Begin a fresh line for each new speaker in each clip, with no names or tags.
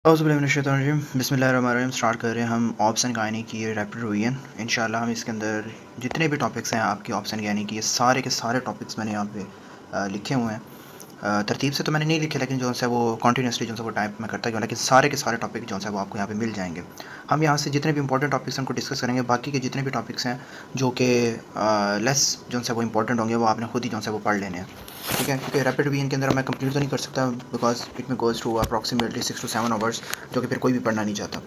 औज़ुबिल्लाहिमिनश्शैतानिर्रजीम बिस्मिल्लाहिर्रहमानिर्रहीम। स्टार्ट कर रहे हैं हम ऑप्शन गायनी की ये रैपिड रिवीजन। इंशाल्लाह हम इसके अंदर जितने भी टॉपिक्स हैं आपकी ऑप्शन गायनी की, ये सारे के सारे टॉपिक्स मैंने यहाँ पे लिखे हुए हैं। तरतीब से तो मैंने नहीं लिखे, लेकिन जो है वो कंटिन्यूसली जो है वो टाइप में करता गया, लेकिन सारे के सारे टॉपिक जो है वो आपको यहाँ पे मिल जाएंगे। हम यहाँ से जितने भी इंपॉर्टेंट टॉपिक्स हैं उनको डिस्कस करेंगे। बाकी के जितने भी टॉपिक्स हैं जो कि लेस जो है वो इंपॉर्टेंट होंगे, वो आपने खुद ही जो है वो पढ़ लेने हैं, ठीक है। क्योंकि रैपिड रिवीजन के अंदर मैं कंप्लीट तो नहीं कर सकता, because it may goes to approximately 6 to 7 hours, जो कि फिर कोई भी पढ़ना नहीं चाहता।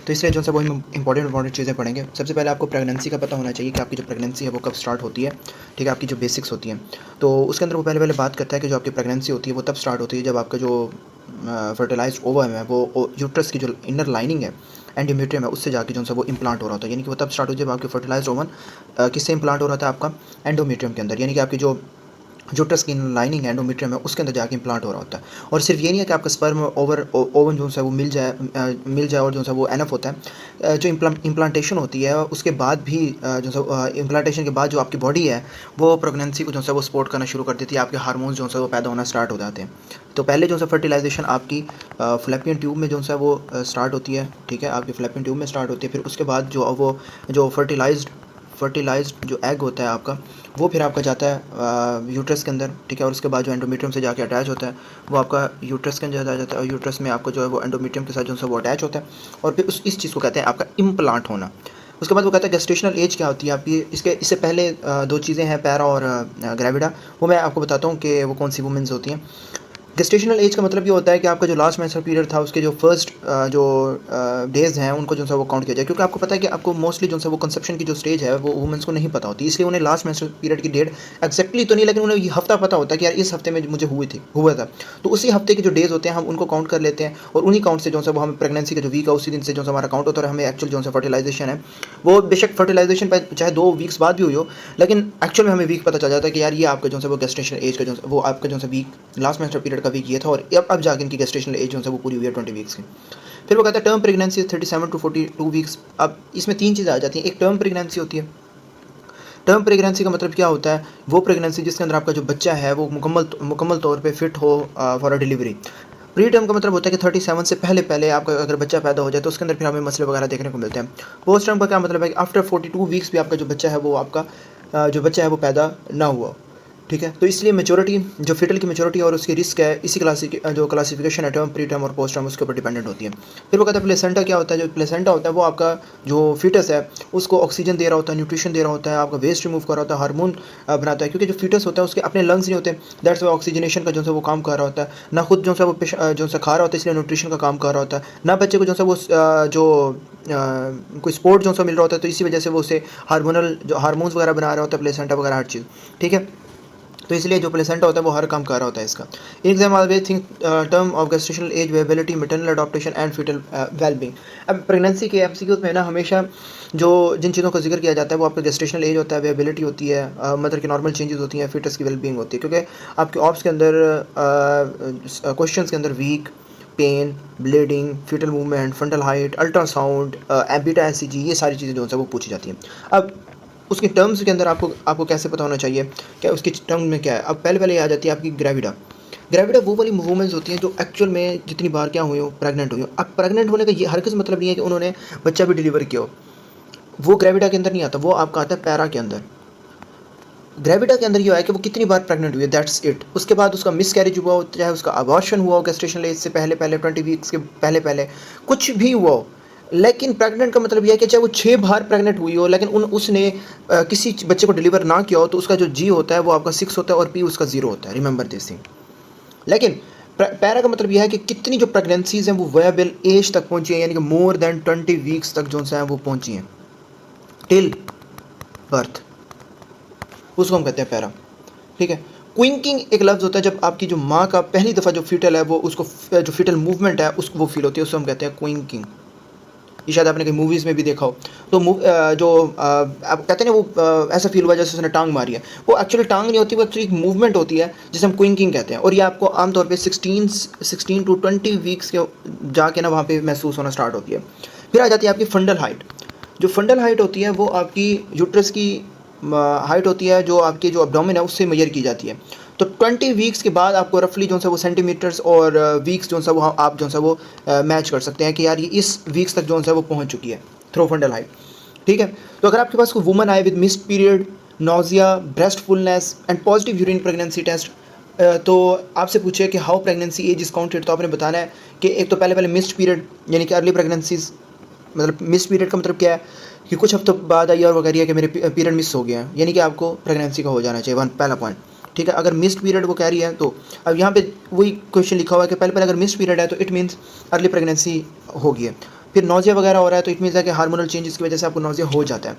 तो इसलिए जो है वो हम इंपॉर्टेंट चीज़ें पढ़ेंगे। सबसे पहले आपको प्रेगनेंसी का पता होना चाहिए कि आपकी जो प्रेगनेंसी है वो कब स्टार्ट होती है, ठीक है। आपकी जो बेसिक्स होती हैं, तो उसके अंदर वो पहले बात करता है कि जो आपकी प्रेगनेंसी होती है वो तब स्टार्ट होती है जब आपका जो फर्टिलाइज्ड ओवम है वो यूट्रस की जो इनर लाइनिंग है, एंडोमेट्रियम है, उससे जाके जो है वो इम्प्लांट हो रहा होता है। यानी कि वो तब स्टार्ट हो जब आपके फर्टिलाइज्ड ओवन किससे इम्प्लांट हो रहा था, आपका एंडोमेट्रियम के अंदर। यानी कि आपकी जो यूट्रस की लाइनिंग एंडोमेट्रियम है उसके अंदर जाके इम्प्लांट हो रहा होता है। और सिर्फ ये नहीं है कि आपका स्पर्म ओवन जो है वो मिल जाए और जो है वो एनफ होता है। जो इम्प्लांटेशन होती है उसके बाद भी जो है इम्प्लांटेशन के बाद जो आपकी बॉडी है वो प्रेगनेंसी को जो है वो सपोर्ट करना शुरू कर देती है। आपके हार्मोन्स जो है वो पैदा होना स्टार्ट हो जाते हैं। तो पहले जो है फर्टिलाइजेशन आपकी फ्लैपियन ट्यूब में जो है वो स्टार्ट होती है, ठीक है। आपकी फ्लैपियन ट्यूब में स्टार्ट होती है। फिर उसके बाद जो फर्टिलाइज्ड जो एग होता है आपका, वो फिर आपका जाता है यूट्रस के अंदर, ठीक है। और उसके बाद जो एंडोमेट्रियम से जाके अटैच होता है वो आपका यूट्रस के अंदर आ जाता है, और यूट्रस में आपको जो है वो एंडोमेट्रियम के साथ जो है वो अटैच होता है। और फिर इस चीज़ को कहते हैं आपका इम्प्लांट होना। उसके बाद वो कहता है गेस्टेशनल एज क्या होती है आपकी। इससे पहले दो चीज़ें हैं, पैरा और ग्रेविडा, वो मैं आपको बताता हूँ कि वो कौन सी वुमेंस होती हैं। गेस्टेशनल एज का मतलब ये होता है कि आपका जो लास्ट मेंस्ट्रुअल पीरियड था उसके जो फर्स्ट जो डेज़ हैं उनको जो है वो काउंट किया जाए। क्योंकि आपको पता है कि आपको मोस्टली जो है वो कंसेप्शन की जो स्टेज है वो वुमेंस को नहीं पता होती, इसलिए उन्हें लास्ट मेंस्ट्रुअल पीरियड की डेट एक्जैक्टली तो नहीं, लेकिन उन्हें ये हफ्ता पता होता है कि यार इस हफ्ते में मुझे हुआ था। तो उसी हफ्ते के जो डेज़ होते हैं हम उनको काउंट कर लेते हैं, और उन्हीं काउंट से जो है वो हमें प्रेगनेंसी का जो वीक है उसी दिन से जो हमारा काउंट होता है। और हमें एक्चुअल जो है फर्टिलाइजेशन है वो बेशक फर्टिलाइजेशन पर चाहे 2 वीक्स बाद भी हुई हो, लेकिन एक्चुअल में हमें वीक पता चल जाता है कि यार ये आपका जो है वो गेस्टेशनल एज का जो वो आपका जो है वीक लास्ट मेंस्ट्रुअल पीरियड का वीक ये था, और अब जाके इनकी गेस्टेशनल एज जो है वो पूरी हुई है 20 वीक्स की। फिर वो कहता है टर्म प्रेगनेंसी 37 to 42 वीक्स। अब इसमें 3 चीज़ें आ जाती हैं। एक टर्म प्रेगनेंसी होती है। टर्म प्रेगनेंसी का मतलब क्या होता है, वो प्रेगनेंसी जिसके अंदर आपका जो बच्चा है वो मुकम्मल तौर पे फिट हो for a delivery. Pre term का मतलब होता है कि 37 से पहले पहले आपका अगर बच्चा पैदा हो जाए तो उसके अंदर फिर हमें मसले वगैरह देखने को मिलते हैं। पोस्ट टर्म का क्या मतलब है कि आफ्टर 42 वीक्स भी आपका जो बच्चा है वो आपका जो बच्चा है वो पैदा ना हुआ, ठीक है। तो इसलिए मेच्योरिटी, जो फिटल की मेच्योरिटी और उसकी रिस्क है, इसी जो क्लासिफिकेशन है टर्म, प्री टर्म और पोस्ट टर्म, उसके ऊपर डिपेंडेंट होती है। फिर वो कहता है प्लेसेंटा क्या होता है। जो प्लेसेंटा होता है वो आपका जो फिटस है उसको ऑक्सीजन दे रहा होता है, न्यूट्रिशन दे रहा होता है, आपका वेस्ट रिमूव कर रहा होता है, हार्मोन बनाता है। क्योंकि जो फिटस होता है उसके अपने लंग्स नहीं होते, दैट्स वाई ऑक्सीजनेशन का जो है वो काम कर रहा होता है। ना खुद जो है वो जो है खा रहा होता है, इसलिए न्यूट्रिशन का काम कर रहा होता है। ना बच्चे को जो है वो जो कोई स्पोर्ट जो मिल रहा होता है, तो इसी वजह से वो उसे हार्मोनल जो हार्मोन्स वगैरह बना रहा होता है, प्लेसेंटा वगैरह हर चीज़, ठीक है। तो इसलिए जो प्लेसेंटा होता है वो हर काम कर रहा होता है इसका। Exam always think term of gestational age, viability, maternal adaptation and fetal wellbeing. अब प्रेगनेंसी के एमसीक्यूज में ना हमेशा जो जिन चीज़ों का जिक्र किया जाता है वो आपका गेस्टेशनल एज होता है, वेबिलिटी होती है, मदर की नॉर्मल चेंजेस होती हैं, फिटस की वेलबींग होती है। क्योंकि आपके ऑप्स के अंदर क्वेश्चन के अंदर week, pain, bleeding, fetal movement, fundal height, ultrasound, beta HCG, ये सारी चीज़ें जो है वो पूछी जाती हैं। अब उसके टर्म्स के अंदर आपको कैसे पता होना चाहिए क्या उसकी टर्म में क्या है। अब पहले आ जाती है आपकी ग्रेविडा। ग्रेविडा वो वाली वूमेंस होती हैं जो एक्चुअल में जितनी बार क्या हुई हो, प्रेग्नेंट हुई हो। अब प्रेग्नेंट होने का ये हरगिज़ मतलब नहीं है कि उन्होंने बच्चा भी डिलीवर किया हो, वो ग्रेविडा के अंदर नहीं आता, वो आपका आता है पैरा के अंदर। ग्रेविडा के अंदर ये है कि वो कितनी बार प्रेग्नेंट हुई है, दैट्स इट। उसके बाद उसका मिस कैरेज हुआ हो, चाहे उसका अबॉर्शन हुआ हो गेस्टेशनल एज से पहले पहले 20 वीक्स के पहले पहले, कुछ भी हुआ हो। लेकिन प्रेग्नेंट का मतलब यह है कि चाहे वो 6 बार प्रेग्नेंट हुई हो, लेकिन उसने किसी बच्चे को डिलीवर ना किया हो, तो उसका जो जी होता है वो आपका 6 होता है और पी उसका 0 होता है। Remember this thing. लेकिन पैरा का मतलब यह है कि कितनी जो प्रेगनेंसीज हैं वो वेबल एज तक पहुंची है, यानी कि मोर देन 20 वीक्स तक जो है वो पहुंची हैं, टिल बर्थ, उसको हम कहते हैं पैरा, ठीक है। क्विंकिंग एक लफ्ज़ होता है जब आपकी जो माँ का पहली दफ़ा जो फीटल है वो उसको जो फीटल मूवमेंट है उसको वो फील होती है, उसको हम कहते हैं क्विंकिंग। ये शायद आपने कहीं मूवीज़ में भी देखा हो। तो आप कहते हैं ना वो ऐसा फील हुआ जैसे उसने टांग मारी है, वो एक्चुअली टांग नहीं होती, वो एक्चुअली एक मूवमेंट होती है जिसे हम क्विंकिंग कहते हैं। और ये आपको आमतौर पे 16 to 20 वीक्स के जाके ना वहाँ पे महसूस होना स्टार्ट होती है। फिर आ जाती है आपकी फंडल हाइट। जो फंडल हाइट होती है वो आपकी यूट्रस की हाइट होती है, जो आपकी जो एब्डोमेन है उससे मेजर की जाती है। तो 20 वीक्स के बाद आपको रफली जो सा वो सेंटीमीटर्स और वीक्स जो सा वो आप जो सा वो मैच कर सकते हैं कि यार ये इस वीक्स तक जो सा वो पहुंच चुकी है थ्रो फंडल हाइट, ठीक है। तो अगर आपके पास कोई वुमन आए with missed period, nausea, breast fullness and positive urine pregnancy test, तो आपसे पूछे कि how pregnancy age is counted, तो आपने बताना है कि एक तो पहले मिस्ड पीरियड यानी कि अर्ली प्रेगनेंसीज, मतलब मिस्ड पीरियड का मतलब क्या है कि कुछ हफ्तों बाद आई और वो कह रही है कि मेरे पीरियड मिस हो गया है, यानी कि आपको प्रेगनेंसी का हो जाना चाहिए, पहला पॉइंट, ठीक है। अगर मिस्ड पीरियड वो कह रही है तो अब यहाँ पे वही क्वेश्चन लिखा हुआ है कि पहले अगर मिस्ड पीरियड है तो इट मीन्स अर्ली प्रेगनेंसी हो गई है। फिर नोजिया वगैरह हो रहा है तो इट मीन्स है कि हार्मोनल चेंजेस की वजह से आपको नोजिया हो जाता है।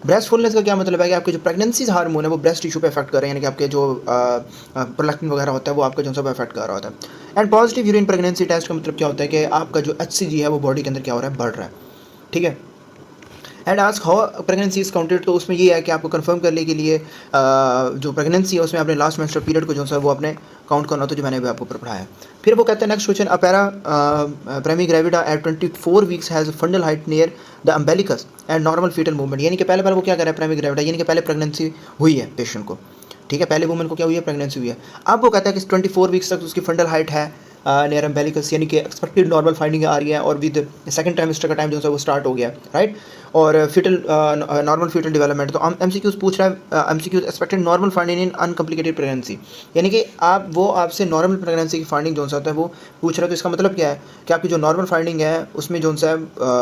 ब्रेस्ट फुलनेस का क्या मतलब है कि आपके जो प्रेगनेंसी हार्मोन है वो ब्रेस्ट टिश्यू पे अफेक्ट कर रहे हैं, यानी कि आपके जो प्रोलैक्टिन वगैरह होता है वो आपका जो सब अफेक्ट कर रहा होता है। And positive urine pregnancy test का मतलब क्या होता है कि आपका जो HCG है वो बॉडी के अंदर क्या हो रहा है, बढ़ रहा है, ठीक है। And ask how pregnancy is counted, तो उसमें ये है कि आपको कंफर्म करने के लिए जो प्रेगनेंसी है उसमें अपने लास्ट मेंस्ट्रुअल पीरियड को जो है वो अपने काउंट करना होता है, जो मैंने भी आपको ऊपर पढ़ाया है। फिर वो कहते हैं नेक्स्ट क्वेश्चन, अपेरा primigravida at 24 weeks has fundal height near the umbilicus and normal fetal movement, यानी कि पहले वो क्या कर रहा है प्राइमी ग्रेविडा, यानी कि पहले प्रेगनेंसी हुई है पेशेंट को, ठीक है, पहले वुमेन को क्या हुई है, प्रेगनेंसी हुई है। अब वो कहता है कि 24 वीक्स तक उसकी फंडल हाइट है नियर अम्बेलिकस, यानी कि एक्सपेक्टेड नॉर्मल फाइंडिंग आ रही है और विद सेकंड ट्राइमेस्टर का टाइम जो है वो स्टार्ट हो गया, राइट। और फिटल नॉर्मल फिटल डेवलपमेंट, तो MCQs पूछ रहा है, MCQs expected normal finding in uncomplicated pregnancy, यानी कि वो आपसे नॉर्मल प्रेगनेंसी की फाइंडिंग जो सा होता है वो पूछ रहा है। तो इसका मतलब क्या है कि आपकी जो नॉर्मल फाइंडिंग है उसमें जो सा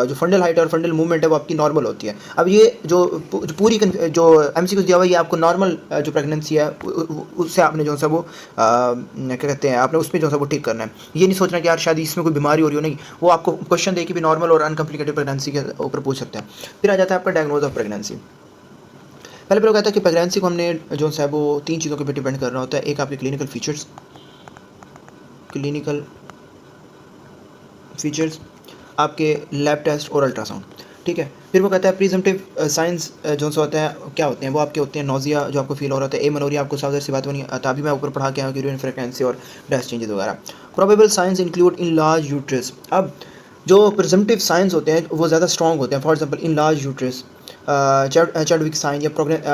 जो फंडल हाइट और फंडल मूवमेंट है वो आपकी नॉर्मल होती है। अब ये जो पूरी जो MCQs दिया हुआ है ये आपको नॉर्मल जो प्रेगनेंसी है उससे आपने जो सा वो क्या कहते हैं आपने उसमें जो सा वो ठीक करना है। ये नहीं सोचना कि यार शायद इसमें कोई बीमारी हो रही हो, नहीं, वो आपको क्वेश्चन दे के भी नॉर्मल और अनकम्प्लिकेटेड प्रेगनेंसी के ऊपर पूछ सकते हैं। फिर आ जाता है आपका डायग्नोज ऑफ प्रेगनेंसी। पहले कहता है कि प्रेगनेंसी को हमने जो है वो 3 चीज़ों के ऊपर डिपेंड करना होता है। एक आपके क्लिनिकल फीचर्स, आपके लैब टेस्ट और अल्ट्रासाउंड, ठीक है। फिर वो कहता है प्रीजम्पटिव साइंस जो सा होता है क्या होते हैं, वो आपके होते हैं नोजिया जो आपको फील हो रहा होता है, एमेनोरिया आपको सावधान सी बात बनी तभी मैं ऊपर पढ़ा के आया यूरिन फ्रीक्वेंसी और ड्रेस चेंजेस वगैरह। Probable science include in large uterus, अब जो प्रिजम्पटिव साइंस होते हैं वो ज़्यादा स्ट्रॉन्ग होते हैं। For example in large uterus, Chadwick sign या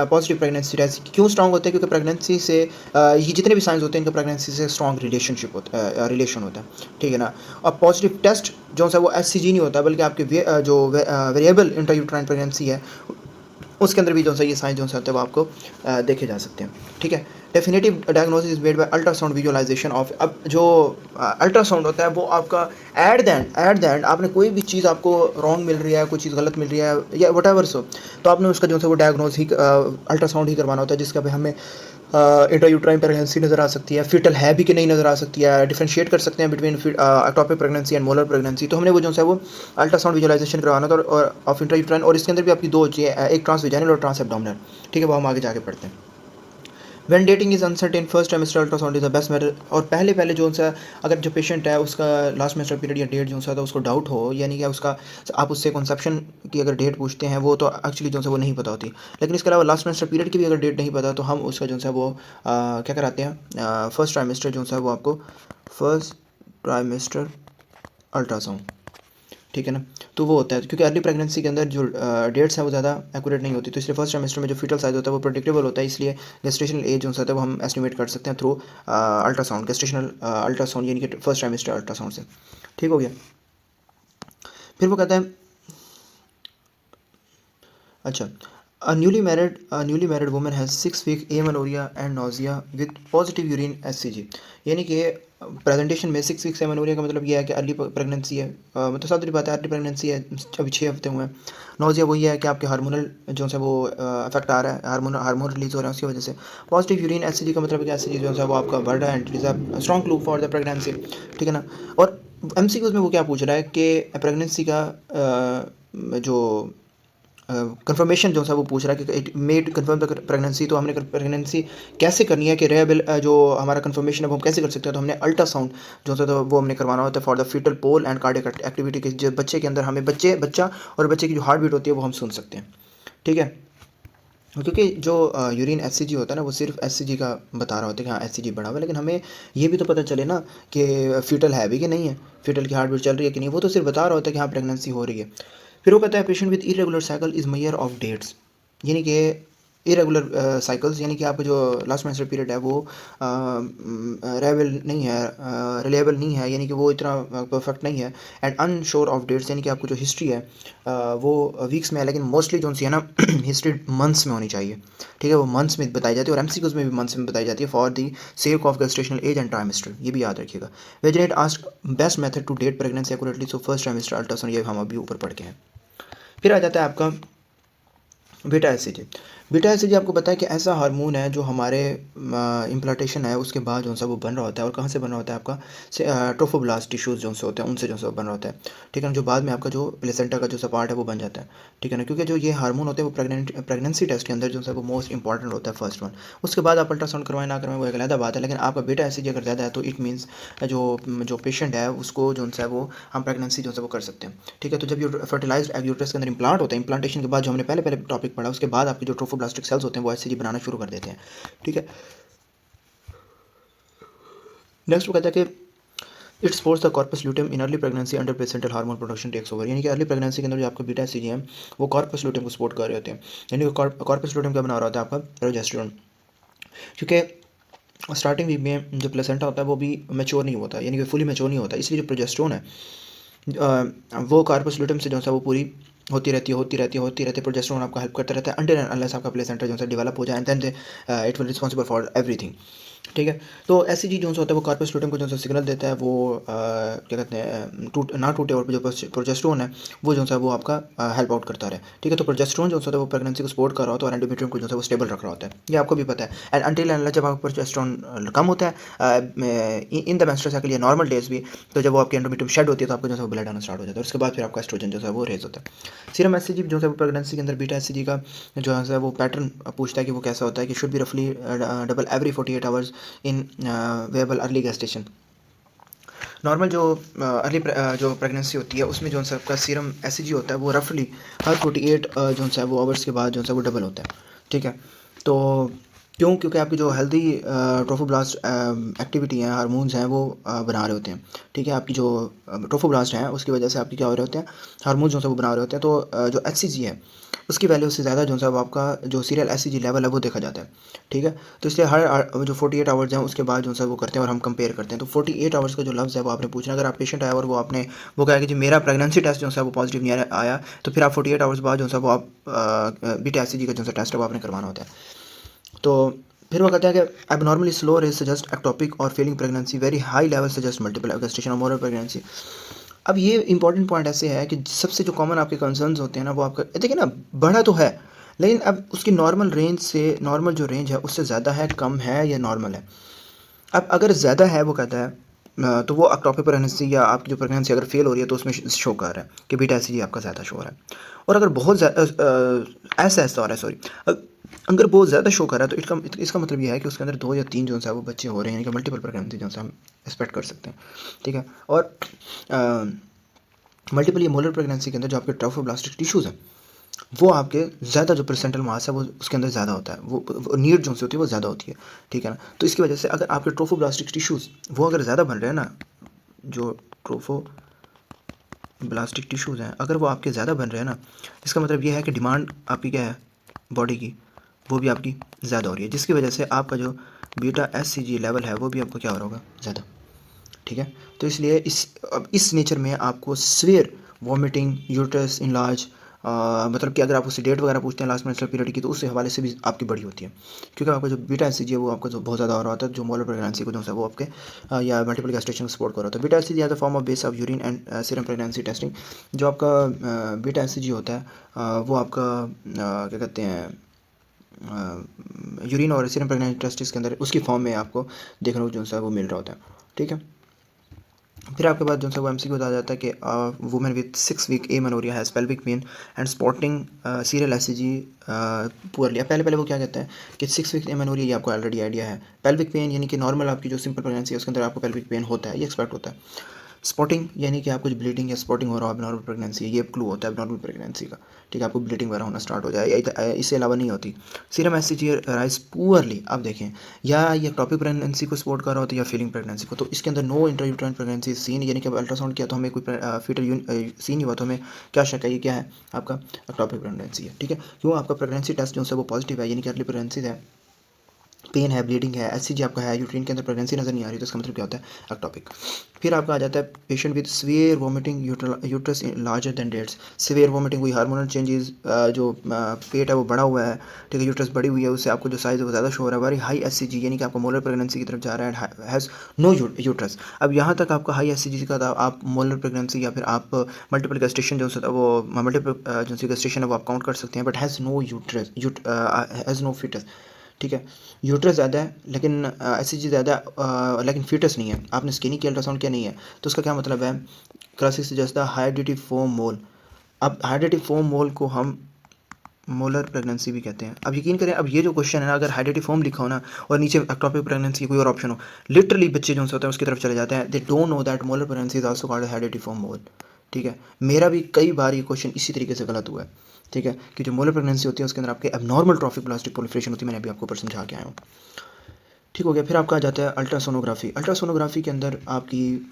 पॉजिटिव प्रेगनेंसी टेस्ट क्यों स्ट्रॉन्ग होते हैं, क्योंकि प्रेगनेंसी से ये जितने भी साइंस होते हैं इनका प्रेगनेंसी से स्ट्रॉन्ग रिलेशन होता है, ठीक है ना। और पॉजिटिव टेस्ट जो सा वो HCG नहीं होता बल्कि आपके जो वेरिएबल इंट्रायूट्राइन प्रेगनेंसी है उसके अंदर भी जो सा ये साइंस जो होते हैं वो आपको देखे जा सकते हैं, ठीक है। Definitive diagnosis is made by ultrasound visualisation of, अब जो अल्ट्रासाउंड होता है वो आपका एट द एंड आपने कोई भी चीज़ आपको रॉन्ग मिल रही है, कोई चीज़ गलत मिल रही है या वट एवर सो, तो आपने उसका जो है वो डायग्नोस ही अल्ट्रासाउंड ही करवाना होता है, जिसका पे हमें इंट्रायूट्राइन प्रेगनेंसी नज़र आ सकती है, फिटल है भी कि नहीं नज़र आ सकती है, डिफरेंशिएट कर सकते हैं between ectopic pregnancy and molar pregnancy. तो हमने वो जो है वो अल्ट्रासाउंड विजुअलाइजेशन करवाना था और ऑफ इंट्रायूट्राइन, और इसके अंदर भी आपकी 2 होती है, एक ट्रांसविजाइनल और ट्रांस एब्डोमिनल, ठीक है, वो हम आगे जाके पढ़ते हैं। When dating is uncertain first trimester ultrasound is the best method, और पहले जो सा अगर जो पेशेंट है उसका लास्ट मेंस्ट्रुअल पीरियड या डेट जो सा था उसको डाउट हो, यानी कि उसका आप उससे कंसेप्शन की अगर डेट पूछते हैं वो तो एक्चुअली जो सा वो नहीं पता होती, लेकिन इसके अलावा लास्ट मेंस्ट्रुअल पीरियड की भी अगर डेट नहीं पता तो हम उसका जो सा वो क्या कराते हैं फर्स्ट ट्राइमेस्टर जो सा वो आपको फर्स्ट ट्राइमेस्टर अल्ट्रासाउंड, ठीक है ना। तो वो होता है क्योंकि अर्ली प्रेगनेंसी के अंदर जो डेट्स हैं वो ज़्यादा एक्यूरेट नहीं होती, तो इसलिए फर्स्ट ट्राइमेस्टर में जो फीटल साइज होता है वो प्रेडिक्टेबल होता है, इसलिए गेस्टेशनल एज जो होता है वो हम एस्टिमेट कर सकते हैं थ्रू अल्ट्रासाउंड, गेस्टेशनल अल्ट्रासाउंड यानी कि फर्स्ट ट्राइमेस्टर अल्ट्रासाउंड से, ठीक हो गया। फिर वो कहता है अच्छा, a newly married woman has 6 week amenorrhea and nausea with positive urine HCG, यानी कि प्रेजेंटेशन में 6 वीक्स एमेनोरिया का मतलब ये है कि अर्ली प्रेगनेंसी है, मतलब सारी बात है अर्ली प्रेगनेंसी है, अभी 6 हफ्ते हुए हैं। नोजिया वही है कि आपके हार्मोनल जो है वो इफेक्ट आ रहा है, हार्मोन रिलीज हो रहा है उसकी वजह से। पॉजिटिव यूरिन HCG का मतलब है कि HCG जो है वो आपका बढ़ रहा है and it is a strong clue for the pregnancy, ठीक है ना। और MCQs में वो क्या पूछ रहा है कि प्रेगनेंसी का जो कंफर्मेशन जो सा वो पूछ रहा है कि it made confirm the pregnancy, तो हमने प्रेगनेंसी कैसे करनी है कि रेबल जो हमारा कंफर्मेशन है वो हम कैसे कर सकते हैं, तो हमने अल्ट्रासाउंड जो सा तो वो हमने करवाना होता है for the fetal pole and cardiac activity के, जो बच्चे के अंदर हमें बच्चा और बच्चे की जो हार्ट बीट होती है वो हम सुन सकते हैं, ठीक है। क्योंकि जो यूरिन HCG होता है ना वो सिर्फ HCG का बता रहा होता है कि हाँ HCG बढ़ा हुआ है, लेकिन हमें ये भी तो पता चले ना कि फीटल है भी कि नहीं है, फीटल की हार्ट बीट चल रही है कि नहीं, वो तो सिर्फ बता रहा होता है कि हाँ प्रेगनेंसी हो रही है। फिर वो कहता है patient with irregular cycle is major of dates, यानी कि इरेगुलर साइकिल्स, यानी कि आपका जो लास्ट मेंस्ट्रुअल पीरियड है वो रिलेबल नहीं है, यानी कि वो इतना परफेक्ट नहीं है। एंड अनश्योर ऑफ डेट्स, यानी कि आपको जो हिस्ट्री है वो वीक्स में है, लेकिन मोस्टली जो सी है ना हिस्ट्री मंथ्स में होनी चाहिए। ठीक है, वो मंथ्स में बताई जाती है और एमसीक्यूज में भी मंथ्स में बताई जाती है for the sake of gestational age and trimester, ये भी याद रखिएगा। वेजनेट ask best method to date pregnancy accurately, so first trimester ultrasound, ये हम अभी ऊपर पढ़ के हैं। फिर आ जाता है आपका बीटा एसिड। बीटा एसिड आपको पता है कि ऐसा हार्मोन है जो हमारे इम्प्लांटेशन है उसके बाद जो सा वो बन रहा होता है, और कहाँ से बन रहा होता है आपका से ट्रोफोब्लास्ट टिश्यूज़ जो से होते हैं उनसे जो सा बन रहा होता है। ठीक है ना, जो बाद में आपका जो प्लेसेंटा का जो सा पार्ट है वो बन जाता है। ठीक है ना, क्योंकि जो ये हार्मोन होते हैं वो प्रेगनेंसी टेस्ट के अंदर जो सा वो मोस्ट इंपॉर्टेंट होता है, फर्स्ट वन। उसके बाद आप अल्ट्रासाउंड करवाएं ना करवाएं वो एक अलग बात है, लेकिन आपका बीटा एसिड अगर ज़्यादा है तो इट मीन्स जो जो पेशेंट है उसको जो सा वो हम प्रेगनेंसी जो सा वो कर सकते हैं। ठीक है, तो जब ये फर्टिलाइज्ड एग यूट्रस के अंदर इंप्लांट होता है, इंप्लांटेशन के बाद जो हमने पहले पहले टॉपिक पढ़ा, उसके बाद आपके जो ट्रोफोब्लास्टिक सेल्स होते हैं वो एसिड बनाना शुरू कर देते हैं। ठीक है, नेक्स्ट वो कहता है कि it supports the corpus luteum in early pregnancy under placental hormone production takes over, यानी कि अर्ली प्रेगनेंसी के अंदर जो आपका बीटा एसिड हैं वो कॉर्पस ल्यूटेम को सपोर्ट कर रहे होते हैं। यानी कि कॉर्पस ल्यूटेम क्या बना रहा होता है आपका प्रोजेस्टेरोन, क्योंकि स्टार्टिंग वीक में जो प्लेसेंटा होता है वो भी मैच्योर नहीं होता, यानी कि फुली मैच्योर नहीं होता, इसलिए जो प्रोजेस्टेरोन है वो कार्पस ल्यूटेम से जो है वो पूरी होती रहती है। प्रोजेस्टेरोन आपको हेल्प करता रहता है अंटिल एंड अनलेस आपका प्लेसेंटा जो है डेवलप हो जाए, and then it will responsible for everything. ठीक है, तो ऐसी चीज़ जो होता है वो कार्पस ल्यूटेम को जो सा सिग्नल देता है, वो क्या कहते हैं ना टूटे, और जो प्रोजेस्टेरोन है वो जो है वो आपका हेल्प आउट करता रहे। ठीक है, तो प्रोजेस्टेरोन जो होता है वो प्रेगनेंसी को सपोर्ट कर रहा होता है और एंडोमेट्रियम को जो है वो स्टेबल रख रहा होता है, ये आपको भी पता है। एंड अंटिल एंड अनलेस जब आपका प्रोजेस्टेरोन कम होता है इन द मेंस्ट्रुअल साइकिल या नॉर्मल डेज भी, तो जब वो आपकी एंडोमेट्रियम शेड होती है तो आपको जो है वो ब्लड आना स्टार्ट हो जाता है, उसके बाद फिर आपका एस्ट्रोजन जो है वो रेज होता है। सीरम एसिड जो है वो प्रेगनेंसी के अंदर बीटा एसिड का जो है वो पैटर्न पूछता है कि वो कैसा होता है, कि शुड बी रफली double every 48 hours in viable early gestation. Normal जो अर्ली जो प्रेगनेंसी होती है उसमें जो सबका सीरम एसिड होता है वो रफली हर 48 जो है वो आवर्स के बाद जो है वो डबल होता है। ठीक है, तो क्योंकि आपकी जो हेल्दी ट्रोफोब्लास्ट एक्टिविटी हैं, हार्मोन्स हैं, वो बना रहे होते हैं। ठीक है, आपकी जो ट्रोफोब्लास्ट हैं उसकी वजह से आपकी क्या हो रहे होते हैं, हार्मोन्स जो है वो बना रहे होते हैं। तो जो एचसीजी है उसकी वैल्यू से ज़्यादा जो है वो आपका जो सीरियल एचसीजी लेवल है वो देखा जाता है। ठीक है, तो इसलिए हर जो 48 आवर्स हैं उसके बाद जो है वो करते हैं और हम कंपेयर करते हैं। तो 48 आवर्स का जो लफ्ज़ है वो आपने पूछना, अगर आप पेशेंट आया और वो आपने वो कहा कि जी मेरा प्रेगनेंसी टेस्ट जो है वो पॉजिटिव नहीं आया, तो फिर आप 48 आवर्स बाद जो है वो आप बीटा एचसीजी का जो है टेस्ट है वो आपने करवाना होता है। तो फिर वो कहता है कि abnormally slow rate suggest ectopic और failing pregnancy, very high level suggest multiple gestation और मोरल प्रेगनेंसी। अब ये इंपॉर्टेंट पॉइंट ऐसे है कि सबसे जो कॉमन आपके कंसर्न्स होते हैं ना वो आपका देखिए ना बढ़ा तो है, लेकिन अब उसकी नॉर्मल रेंज से नॉर्मल जो रेंज है उससे ज़्यादा है, कम है या नॉर्मल है। अब अगर ज़्यादा है वो कहता है तो वो एक्टोपिक प्रेगनेंसी या आपकी जो प्रेगनेंसी अगर फेल हो रही है तो उसमें शो कर रहा है कि बीटा एसिड आपका ज़्यादा शो हो रहा है। और अगर बहुत ज़्यादा ऐसा हो रहा है, सॉरी, अगर बहुत ज़्यादा शो कर रहा है तो इसका मतलब ये है कि उसके अंदर 2 या 3 जो है वो बच्चे हो रहे हैं, यानी कि मल्टीपल प्रेगनेंसी जो है हम एक्सपेक्ट कर सकते हैं। ठीक है, और मल्टीपल ये मोलर प्रेगनेंसी के अंदर जो आपके ट्रोफोब्लास्टिक टिश्यूज़ हैं वो आपके ज़्यादा जो प्लेसेंटल मास है वो उसके अंदर ज़्यादा होता है, वो नीड जो होती है वो ज़्यादा होती है। ठीक है ना, तो इसकी वजह से अगर आपके ट्रोफोब्लास्टिक टिश्यूज़ वो अगर ज़्यादा बन रहे हैं ना, जो ट्रोफोब्लास्टिक टिश्यूज़ हैं अगर वो आपके ज़्यादा बन रहे हैं ना, इसका मतलब ये है कि डिमांड आपकी क्या है बॉडी की, वो भी आपकी ज़्यादा हो रही है, जिसकी वजह से आपका जो बीटा एचसीजी लेवल है वो भी आपको क्या हो रहा होगा, ज़्यादा। ठीक है, तो इसलिए इस नेचर में आपको स्वेयर वॉमिटिंग, यूट्रस इनलार्ज, मतलब कि अगर आप उससे डेट वगैरह पूछते हैं लास्ट मेंस्ट्रुअल पीरियड की तो उस हवाले से भी आपकी बड़ी होती है, क्योंकि आपका जो बीटा एचसीजी है वो आपका जो बहुत ज़्यादा हो रहा होता है, जो मोलर प्रेगनेंसी को जो है वो आपके या मल्टीपल गेस्टेशन को सपोर्ट कर रहा होता है। Beta HCG as a form of base of urine and serum pregnancy testing, जो आपका बीटा एचसीजी होता है वो आपका क्या कहते हैं यूरिन और सीरम प्रेगनेंसी टेस्ट के अंदर उसकी फॉर्म में आपको देखने को जो है वो मिल रहा होता है। ठीक है, फिर आपके पास जो है वो एमसीक्यू बता जाता है कि women with 6 week amenorrhoea has pelvic pain and spotting serial HCG poorly. पहले पहले वो क्या कहते हैं कि 6 वीक एमेनोरिया, ये आपको ऑलरेडी आइडिया है। पेल्विक पेन यानी कि नॉर्मल आपकी जो सिंपल प्रेगनेंसी है उसके अंदर आपको पेल्विक पेन होता है, ये एक्सपेक्ट होता है। स्पॉटिंग यानी कि आपको ब्लीडिंग या स्पॉटिंग हो रहा हो एबनॉर्मल प्रेगनेंसी, ये क्लू होता है एबनॉर्मल प्रेगनेंसी का, ठीक है, आपको ब्लीडिंग वगैरह होना स्टार्ट हो जाए, इससे अलावा नहीं होती। सीरम एससीजी राइज पुअरली, आप देखें, या ये टॉपिक प्रेगनेंसी को सपोर्ट कर रहा होता है या फीलिंग प्रेगनेंसी को, तो इसके अंदर नो इंट्रायूटेराइन प्रेगनेंसी सीन, यानी कि अल्ट्रासाउंड किया तो हमें कोई फीटल सीन नहीं हुआ, तो हमें क्या शक है, ये क्या है, आपका टॉपिक प्रेगनेंसी है, ठीक है। क्यों, आपका प्रेगनेंसी टेस्ट जो है वो पॉजिटिव है, यानी कि अर्ली प्रेगनेंसी है, पेन है, ब्लीडिंग है, एससीजी आपका है, यूट्रीन के अंदर प्रेगनेंसी नज़र नहीं आ रही, तो इसका मतलब क्या होता है, एक्टॉपिक। फिर आपका आ जाता है patient with severe vomiting, uterus larger than dates, severe vomiting हुई, हार्मोनल चेंजेस, जो पेट है वो बड़ा हुआ है, ठीक है, यूट्रस बड़ी हुई है, उससे आपको जो साइज़ है वो ज़्यादा शो हो रहा है, वेरी हाई एससीजी, यानी कि आपका मोलर प्रेगनेंसी की तरफ जा रहा है, हैज़ नो यूट्रस। अब यहाँ तक आपका हाई एससीजी का था, आप मोलर प्रेगनेंसी या फिर आप मल्टीपल गेस्टेशन जो है वो मल्टीपल जो गेस्टेशन है वो आप काउंट कर सकते हैं, but has no uterus, has no fetus, ठीक है। यूट्रस ज़्यादा है लेकिन एससीजी ज़्यादा है, लेकिन फीटस नहीं है, आपने स्किनी की अल्ट्रासाउंड किया नहीं है, तो उसका क्या मतलब है, क्लासिक सजेस्ट द हाइड्रेटिव फोम मोल। अब हाइड्रेटिव फोम मोल को हम मोलर प्रेगनेंसी भी कहते हैं। अब यकीन करें, अब ये जो क्वेश्चन है ना, अगर हाइड्रेटिव फॉर्म लिखा हो ना और नीचे एक्टोपिक प्रेगनेंसी कोई और ऑप्शन हो, लिटरली बच्चे जो होते हैं उसकी तरफ चले जाते हैं, they don't know that molar pregnancy is also called hydatidiform mole, ठीक है। मेरा भी कई बार ये क्वेश्चन इसी तरीके से गलत हुआ है, ठीक है, कि जो मोलर प्रेगनेंसी होती है उसके अंदर आपके एबनॉर्मल ट्रॉफिक प्लास्टिक प्रोलिफरेशन होती है, मैंने अभी आपको ऊपर समझा के आया हूँ, ठीक हो गया। फिर आपका आ जाता है अल्ट्रासोनोग्राफी। अल्ट्रासोनोग्राफी के अंदर आपकी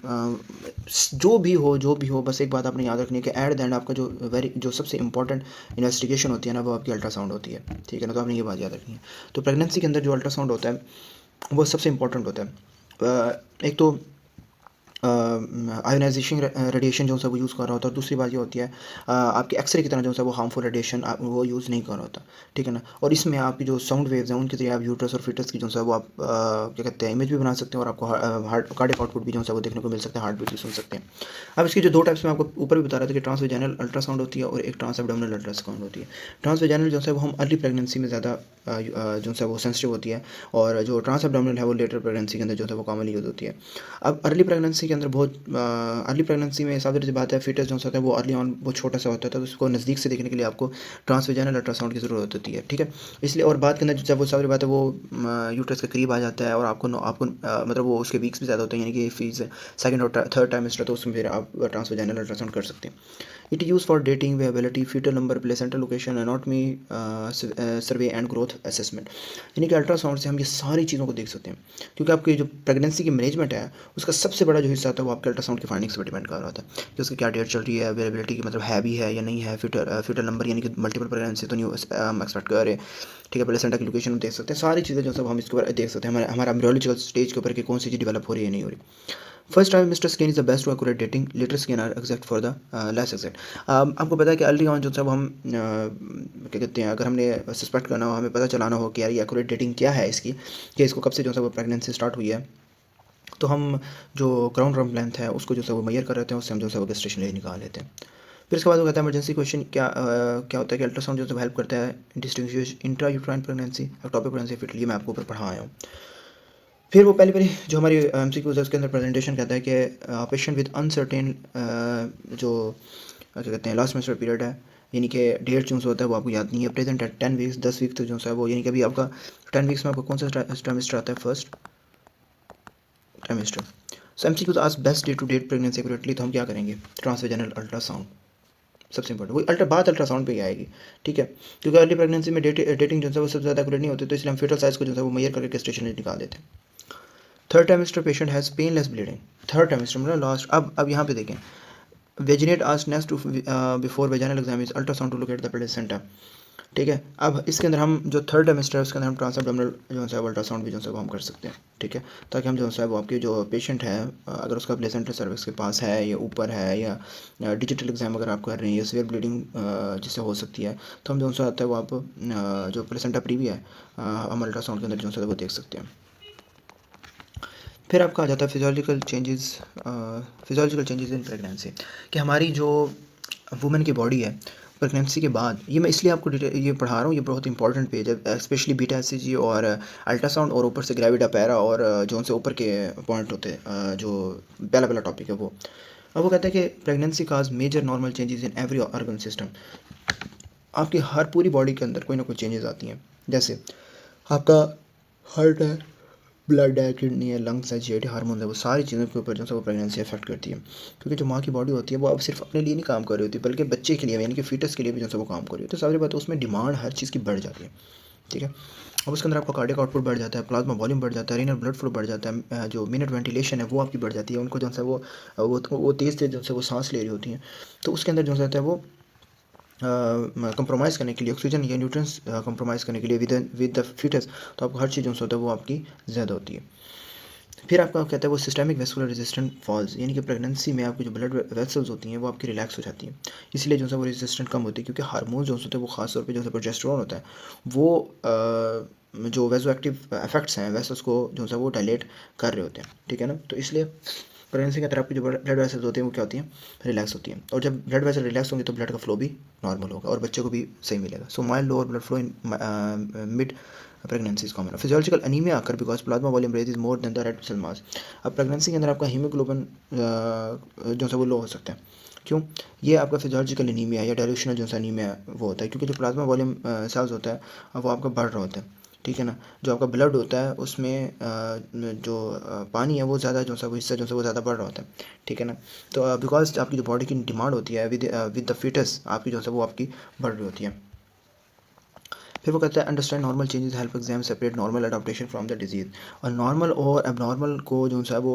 जो भी हो बस एक बात आपने याद रखनी है कि एट द एंड आपका जो सबसे इंपॉर्टेंट इन्वेस्टिगेशन होती है ना, वो आपकी अल्ट्रासाउंड होती है, ठीक है ना, तो आपने ये बात याद रखनी है। तो प्रेगनेंसी के अंदर जो अल्ट्रासाउंड होता है वो सबसे इंपॉर्टेंट होता है। एक तो आयोनाइजेशन रेडिएशन जो है वो यूज़ कर रहा होता है, और दूसरी बात ये होती है आपके एक्सरे की तरह जो है वो हार्मफुल रेडिएशन वो यूज़ नहीं कर रहा होता, ठीक है ना। और इसमें आपकी जो साउंड वेव्स हैं उनके जरिए आप यूट्रस और फीटस की जो है वो आप क्या कहते हैं इमेज भी बना सकते हैं, और आपको हार्ट कार्डियक आउटपुट भी जो है वो देखने को मिल सकता है, हार्ट बीट भी सुन सकते हैं। अब इसकी जो दो टाइप्स में आपको ऊपर भी बता रहा था कि ट्रांसवेजाइनल अल्ट्रासाउंड होती है और एक ट्रांस एब्डोमिनल अल्ट्रासाउंड होती है। ट्रांसवेजाइनल जो है वो हम अर्ली प्रेगनेंसी में ज़्यादा जो है वो सेंसिटिव होती है, और जो ट्रांस एब्डोमिनल है वो लेटर प्रेगनेंसी के अंदर जो है वो कॉमनली यूज़ होती है। अब अर्ली प्रेगनेंसी के अंदर बहुत अर्ली प्रेगनेंसी में सारी सी बात है, फीटस जो होता है वो अर्ली ऑन बहुत छोटा सा होता है, तो उसको नज़दीक से देखने के लिए आपको ट्रांसवेजाइनल अल्ट्रासाउंड की ज़रूरत होती है, ठीक है। इसलिए और बात के अंदर जब वो सारी बात है वो यूट्रस के करीब आ जाता है, और आपको मतलब वो उसके वीक्स भी ज़्यादा होते हैं, यानी कि फीस सेकंड और थर्ड टाइमेस्टर, तो उसमें फिर आप ट्रांसवेजाइनल अल्ट्रासाउंड कर सकते हैं। It use for dating viability, fetal number, placental location, anatomy survey and growth assessment, यानी कि अल्ट्रासाउंड से हम ये सारी चीज़ों को देख सकते हैं, क्योंकि आपकी जो प्रेगनेंसी की मैनेजमेंट है उसका सबसे बड़ा जो हिस्सा होता है वो आपके अल्ट्रासाउंड की फाइंडिंग्स पर डिपेंड कर रहा होता है, कि उसकी क्या डेट चल रही है, अवेलेबिलिटी की मतलब है भी है या नहीं है, फीटल नंबर यानी कि मल्टीपल प्रेगनेंसी तो नहीं हम एक्सपेक्ट कर रहे, ठीक है, प्लेसेंटा की लोकेशन हम देख सकते हैं, सारी चीज़ें जो सब हम इसके ऊपर देख सकते हैं, हमारा एम्ब्रियोलॉजिकल स्टेज के ऊपर कि कौन सी चीज़ डेवलप हो रही है नहीं हो रही। First trimester scan is the best to accurate dating, later scan are exact for the less exact. आपको पता है कि अर्ली ऑन जो सब हम क्या कहते हैं, अगर हमने सस्पेक्ट करना हो, हमें पता चलाना हो कि यार ये एक्यूरेट डेटिंग क्या है इसकी, कि इसको कब से जो है वो प्रेगनेंसी स्टार्ट हुई है, तो हम जो ग्राउंड रम लेंथ है उसको जो है वो मेजर कर लेते हैं, उससे हम जो है वो गेस्टेशन एज निकाल लेते हैं। फिर इसके बाद वो कहता है इमरजेंसी क्वेश्चन क्या होता है कि अल्ट्रासाउंड जो है हेल्प करता है distinguish intrauterine pregnancy, ectopic pregnancy, fetal, ये मैं आपको ऊपर पढ़ा आया हूँ। फिर वो पहले जो हमारी एमसीक्यूज़ है उसके अंदर प्रेजेंटेशन कहता है कि पेशेंट विद अनसर्टेन जो क्या कहते हैं लास्ट मेंस्ट्रुअल पीरियड है, यानी कि डेट जो होता है वो आपको याद नहीं है, प्रेजेंट है 10 वीक्स, 10 वीक तक जो है वो, यानी कि अभी आपका 10 वीक्स में आपको कौन सा ट्राइमेस्टर आता है, first trimester. So MCQs ask best day to date pregnancy accurately, तो हम क्या करेंगे, ट्रांसवेजाइनल अल्ट्रासाउंड सबसे इंपॉर्टेंट, वही बात अल्ट्रासाउंड पे ही आएगी, ठीक है, क्योंकि अर्ली प्रेगनेंसी में डेटिंग जो है वो सबसे ज़्यादा एक्यूरेट नहीं होती, तो इसलिए हम फेटल साइज को जो है वो मेजर करके स्टेशन निकाल देते हैं। Third trimester patient has painless bleeding, third trimester मतलब लास्ट। अब यहाँ पे देखें, वेजिनेट आज next to before vaginal exam is ultrasound to locate the placenta, ठीक है। अब इसके अंदर हम जो थर्ड टाइमेस्टर है उसके अंदर हम ट्रांस एब्डोमिनल जो है वो अल्ट्रासाउंड भी जो है वो हम कर सकते हैं, ठीक है, ताकि हम जो है वो आपके जो पेशेंट है अगर उसका प्लेसेंटा सर्विक्स के पास है या ऊपर है, या डिजिटल एग्जाम अगर आप कर रहे हैं या सीवियर ब्लीडिंग जिससे हो सकती है, तो हम जो है आता है वो आप जो प्लेसेंटा प्रीवी है हम अल्ट्रासाउंड के अंदर जो है वो देख सकते हैं। फिर आपका आ जाता है फिजियोलॉजिकल चेंजेस इन प्रेगनेंसी, कि हमारी जो वुमेन की बॉडी है प्रेगनेंसी के बाद, ये मैं इसलिए आपको ये पढ़ा रहा हूँ, ये बहुत इंपॉर्टेंट पेज है, स्पेशली बीटा एससीजी और अल्ट्रासाउंड, और ऊपर से ग्रेविडा पैरा और जो उनसे ऊपर के पॉइंट होते हैं, जो पहला टॉपिक है वो। अब वो कहता है कि pregnancy causes major normal changes in every organ system, आपकी हर पूरी बॉडी के अंदर कोई ना कोई चेंजेस आती हैं, जैसे आपका हार्ट है, ब्लड है, किडनी है, लंग्स है, जीआईटी हार्मोन है, वो सारी चीज़ों के ऊपर जो है वो प्रेगनेंसी इफेक्ट करती है। क्योंकि जो माँ की बॉडी होती है वो अब सिर्फ अपने लिए नहीं काम कर रही होती, बल्कि बच्चे के लिए यानी कि फीटस के लिए भी जो है वो काम कर रही है। तो सारी बात है उसमें डिमांड हर चीज़ की बढ़ जाती है, ठीक है। अब उसके अंदर आपका कार्डियक आउटपुट बढ़ जाता है, प्लाज्मा वॉल्यूम बढ़ जाता है, रीनल ब्लड फ्लो बढ़ जाता है, जो मिनट वेंटिलेशन है वो आपकी बढ़ जाती है। उनको जो है वो तेज़ तेज़ जो है वो सांस ले रही होती हैं। तो उसके अंदर जो है वो कंप्रोमाइज़ करने के लिए, ऑक्सीजन या न्यूट्रिएंट्स कंप्रोमाइज़ करने के लिए विद द फीटस, तो आपको हर चीज़ जो होता है वो आपकी ज़्यादा होती है। फिर आपका कहता है वो सिस्टेमिक वेस्कुलर रेजिस्टेंट फॉल्स, यानी कि प्रेगनेंसी में आपकी जो ब्लड वेसल्स होती हैं वो आपकी रिलैक्स हो जाती हैं, इसलिए जो है वो रेजिस्टेंट कम होती है। क्योंकि हार्मोन जो होते हैं वो खास तौर पे जो है प्रोजेस्टेरोन होता है, वो जो वेजो एक्टिव इफेक्ट्स हैं वेसल्स को जो है वो डायलेट कर रहे होते हैं, ठीक है ना। तो इसलिए प्रेगनेंसी के अंदर आपकी जो ब्लड वेसल्स होते हैं वो क्या होती हैं, रिलैक्स होती हैं। और जब ब्लड वेसल रिलैक्स होंगे तो ब्लड का फ्लो भी नॉर्मल होगा और बच्चे को भी सही मिलेगा। So mild lower blood flow in mid pregnancy is common. Physiological anaemia occur because plasma volume rise is more than the red cell mass. अब प्रेगनेंसी के अंदर आपका हीमोग्लोबिन जो है वो लो हो सकता है। क्यों? ये आपका फिजियोलॉजिकल एनीमिया या डायल्यूशनल जो सा एनीमिया वो होता है, क्योंकि जो प्लाज्मा वॉल्यूम सेल्स होता है वो आपका बढ़ रहा होता है, ठीक है ना। जो आपका ब्लड होता है उसमें जो पानी है वो ज़्यादा जो सा वो हिस्सा जो सा वो ज़्यादा बढ़ रहा होता है, ठीक है ना। तो बिकॉज आपकी जो बॉडी की डिमांड होती है विद द फिटस आपकी जो है वो आपकी बढ़ रही होती है। फिर वो कहता है understand normal changes help exam separate normal adaptation from the disease. और नॉर्मल और एबनॉर्मल को जो है वो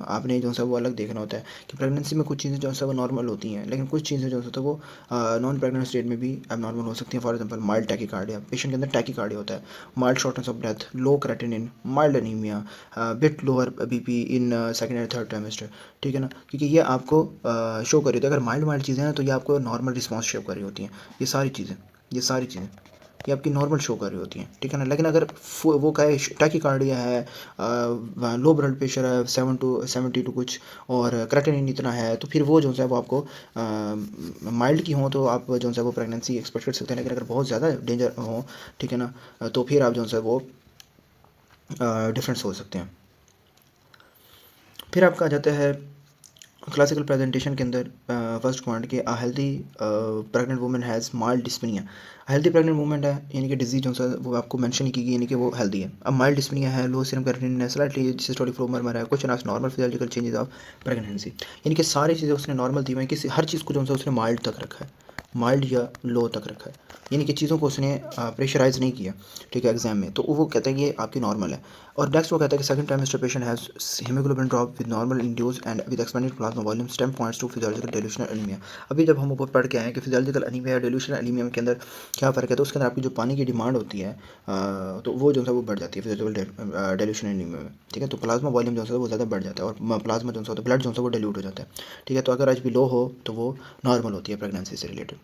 आपने जो है वो अलग देखना होता है कि प्रेगनेंसी में कुछ चीज़ें जो है वो नॉर्मल होती हैं, लेकिन कुछ चीज़ें जो है वो नॉन प्रेगनेंट स्टेट में भी एबनॉर्मल हो सकती हैं। For example mild tachycardia, patient के अंदर टैकीकार्डिया होता है, mild shortness of breath, low creatinine, mild anaemia, bit lower BP in second and third trimester, ठीक है ना। क्योंकि ये आपको शो कर रही होती है, अगर माइल्ड माइल्ड चीज़ें हैं तो ये आपको नॉर्मल रिस्पॉन्स शो कर रही होती हैं। ये सारी चीज़ें ये आपकी नॉर्मल शो कर रही होती हैं, ठीक है ना। लेकिन अगर वो कहे टैकीकार्डिया है, लो ब्लड प्रेशर है 7 to 70 कुछ, और क्रेटिनिन इतना है, तो फिर वो जो है वो आपको माइल्ड की हो तो आप जो है वो प्रेगनेंसी एक्सपेक्ट कर सकते हैं। लेकिन अगर बहुत ज़्यादा डेंजर हो, ठीक है ना, तो फिर आप जो है वो डिफरेंस हो सकते हैं। फिर आपका आ जाता है क्लासिकल प्रेजेंटेशन के अंदर फर्स्ट पॉइंट कि a healthy pregnant women has mild dyspnoea. Healthy pregnant women है यानी कि डिजीज जो है वो आपको मेंशन नहीं की गई, यानी कि वो हेल्दी है। अब माइल्ड डिस्पनिया है, लो सीरम क्रेटिनिन है, स्लाइटली सिस्टोलिक फ्लो मरमर है, question asked normal physiological changes of pregnancy. यानी कि सारी चीज़ें उसने नॉर्मल दी हुई हैं, किसी हर चीज़ को जो है उसने माइल्ड तक रखा है, माइल्ड या लो तक रखा है, यानी कि चीज़ों को उसने प्रेशराइज नहीं किया, ठीक है, एग्जाम में। तो वो कहता है कि ये आपकी नॉर्मल है। और नेक्स्ट वो कहता है कि second trimester patient has haemoglobin drop with normal indices and with expanded plasma volume stem points to physiological dilutional anaemia. अभी जब हम ऊपर पढ़ के आए हैं कि फिजियोलॉजिकल एनीमिया या डेल्यूशनल एनीमिया के अंदर क्या फ़र्क है, तो उसके अंदर आपकी जो पानी की डिमांड होती है तो वो जो है वो बढ़ जाती है फिजियोलॉजिकल डेल्यूशनल एनीमिया में, ठीक है। तो प्लाज्मा वॉल्यूम जो है वो ज़्यादा बढ़ जाता है और प्लाज्मा जो है ब्लड जो है वो डिल्यूट हो जाता है, ठीक है। तो अगर एच बी लो हो तो वो नॉर्मल होती है प्रेगनेंसी से रिलेटेड,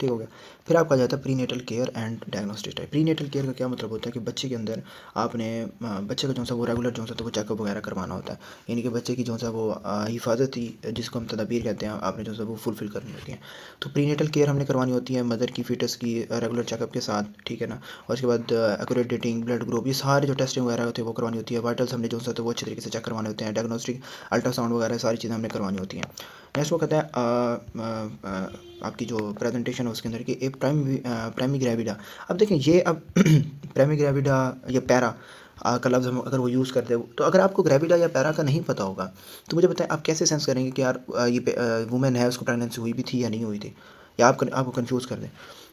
ठीक हो गया। फिर आपका जाता है prenatal care and diagnostic type. Prenatal care का क्या मतलब होता है कि बच्चे के अंदर आपने बच्चे का जो सा वो रेगुलर जो सा तो वो चेकअप वगैरह करवाना होता है, यानी कि बच्चे की जो सा वो हिफाजती जिसको हम तदाबीर कहते हैं आपने जो सा वो फुलफिल करनी होती है। तो प्रीनेटल केयर हमने करवानी होती है मदर की फीटस की रेगुलर चेकअप के साथ, ठीक है ना। और उसके बाद एक्यूरेट डेटिंग, ब्लड ग्रुप, ये सारे जो टेस्टिंग वगैरह होते हैं वो करवानी होती है। वाइटल्स हमने जो सा तो वो अच्छे तरीके से चेक करवाने होते हैं। डायग्नोस्टिक अल्ट्रासाउंड वगैरह सारी चीज़ें हमने करवानी होती हैं। नेक्स्ट वो कहता है आपकी जो प्रेजेंटेशन है उसके अंदर कि एक प्राइमी ग्रेविडा। अब देखें ये अब प्राइमी ग्रेविडा या पैरा का लफ्ज़ हम अगर वो यूज़ करते हैं, तो अगर आपको ग्रेविडा या पैरा का नहीं पता होगा तो मुझे बताएं आप कैसे सेंस करेंगे कि यार ये वुमेन है उसको प्रेगनेंसी हुई भी थी या नहीं हुई थी, या आपको कंफ्यूज कर दें।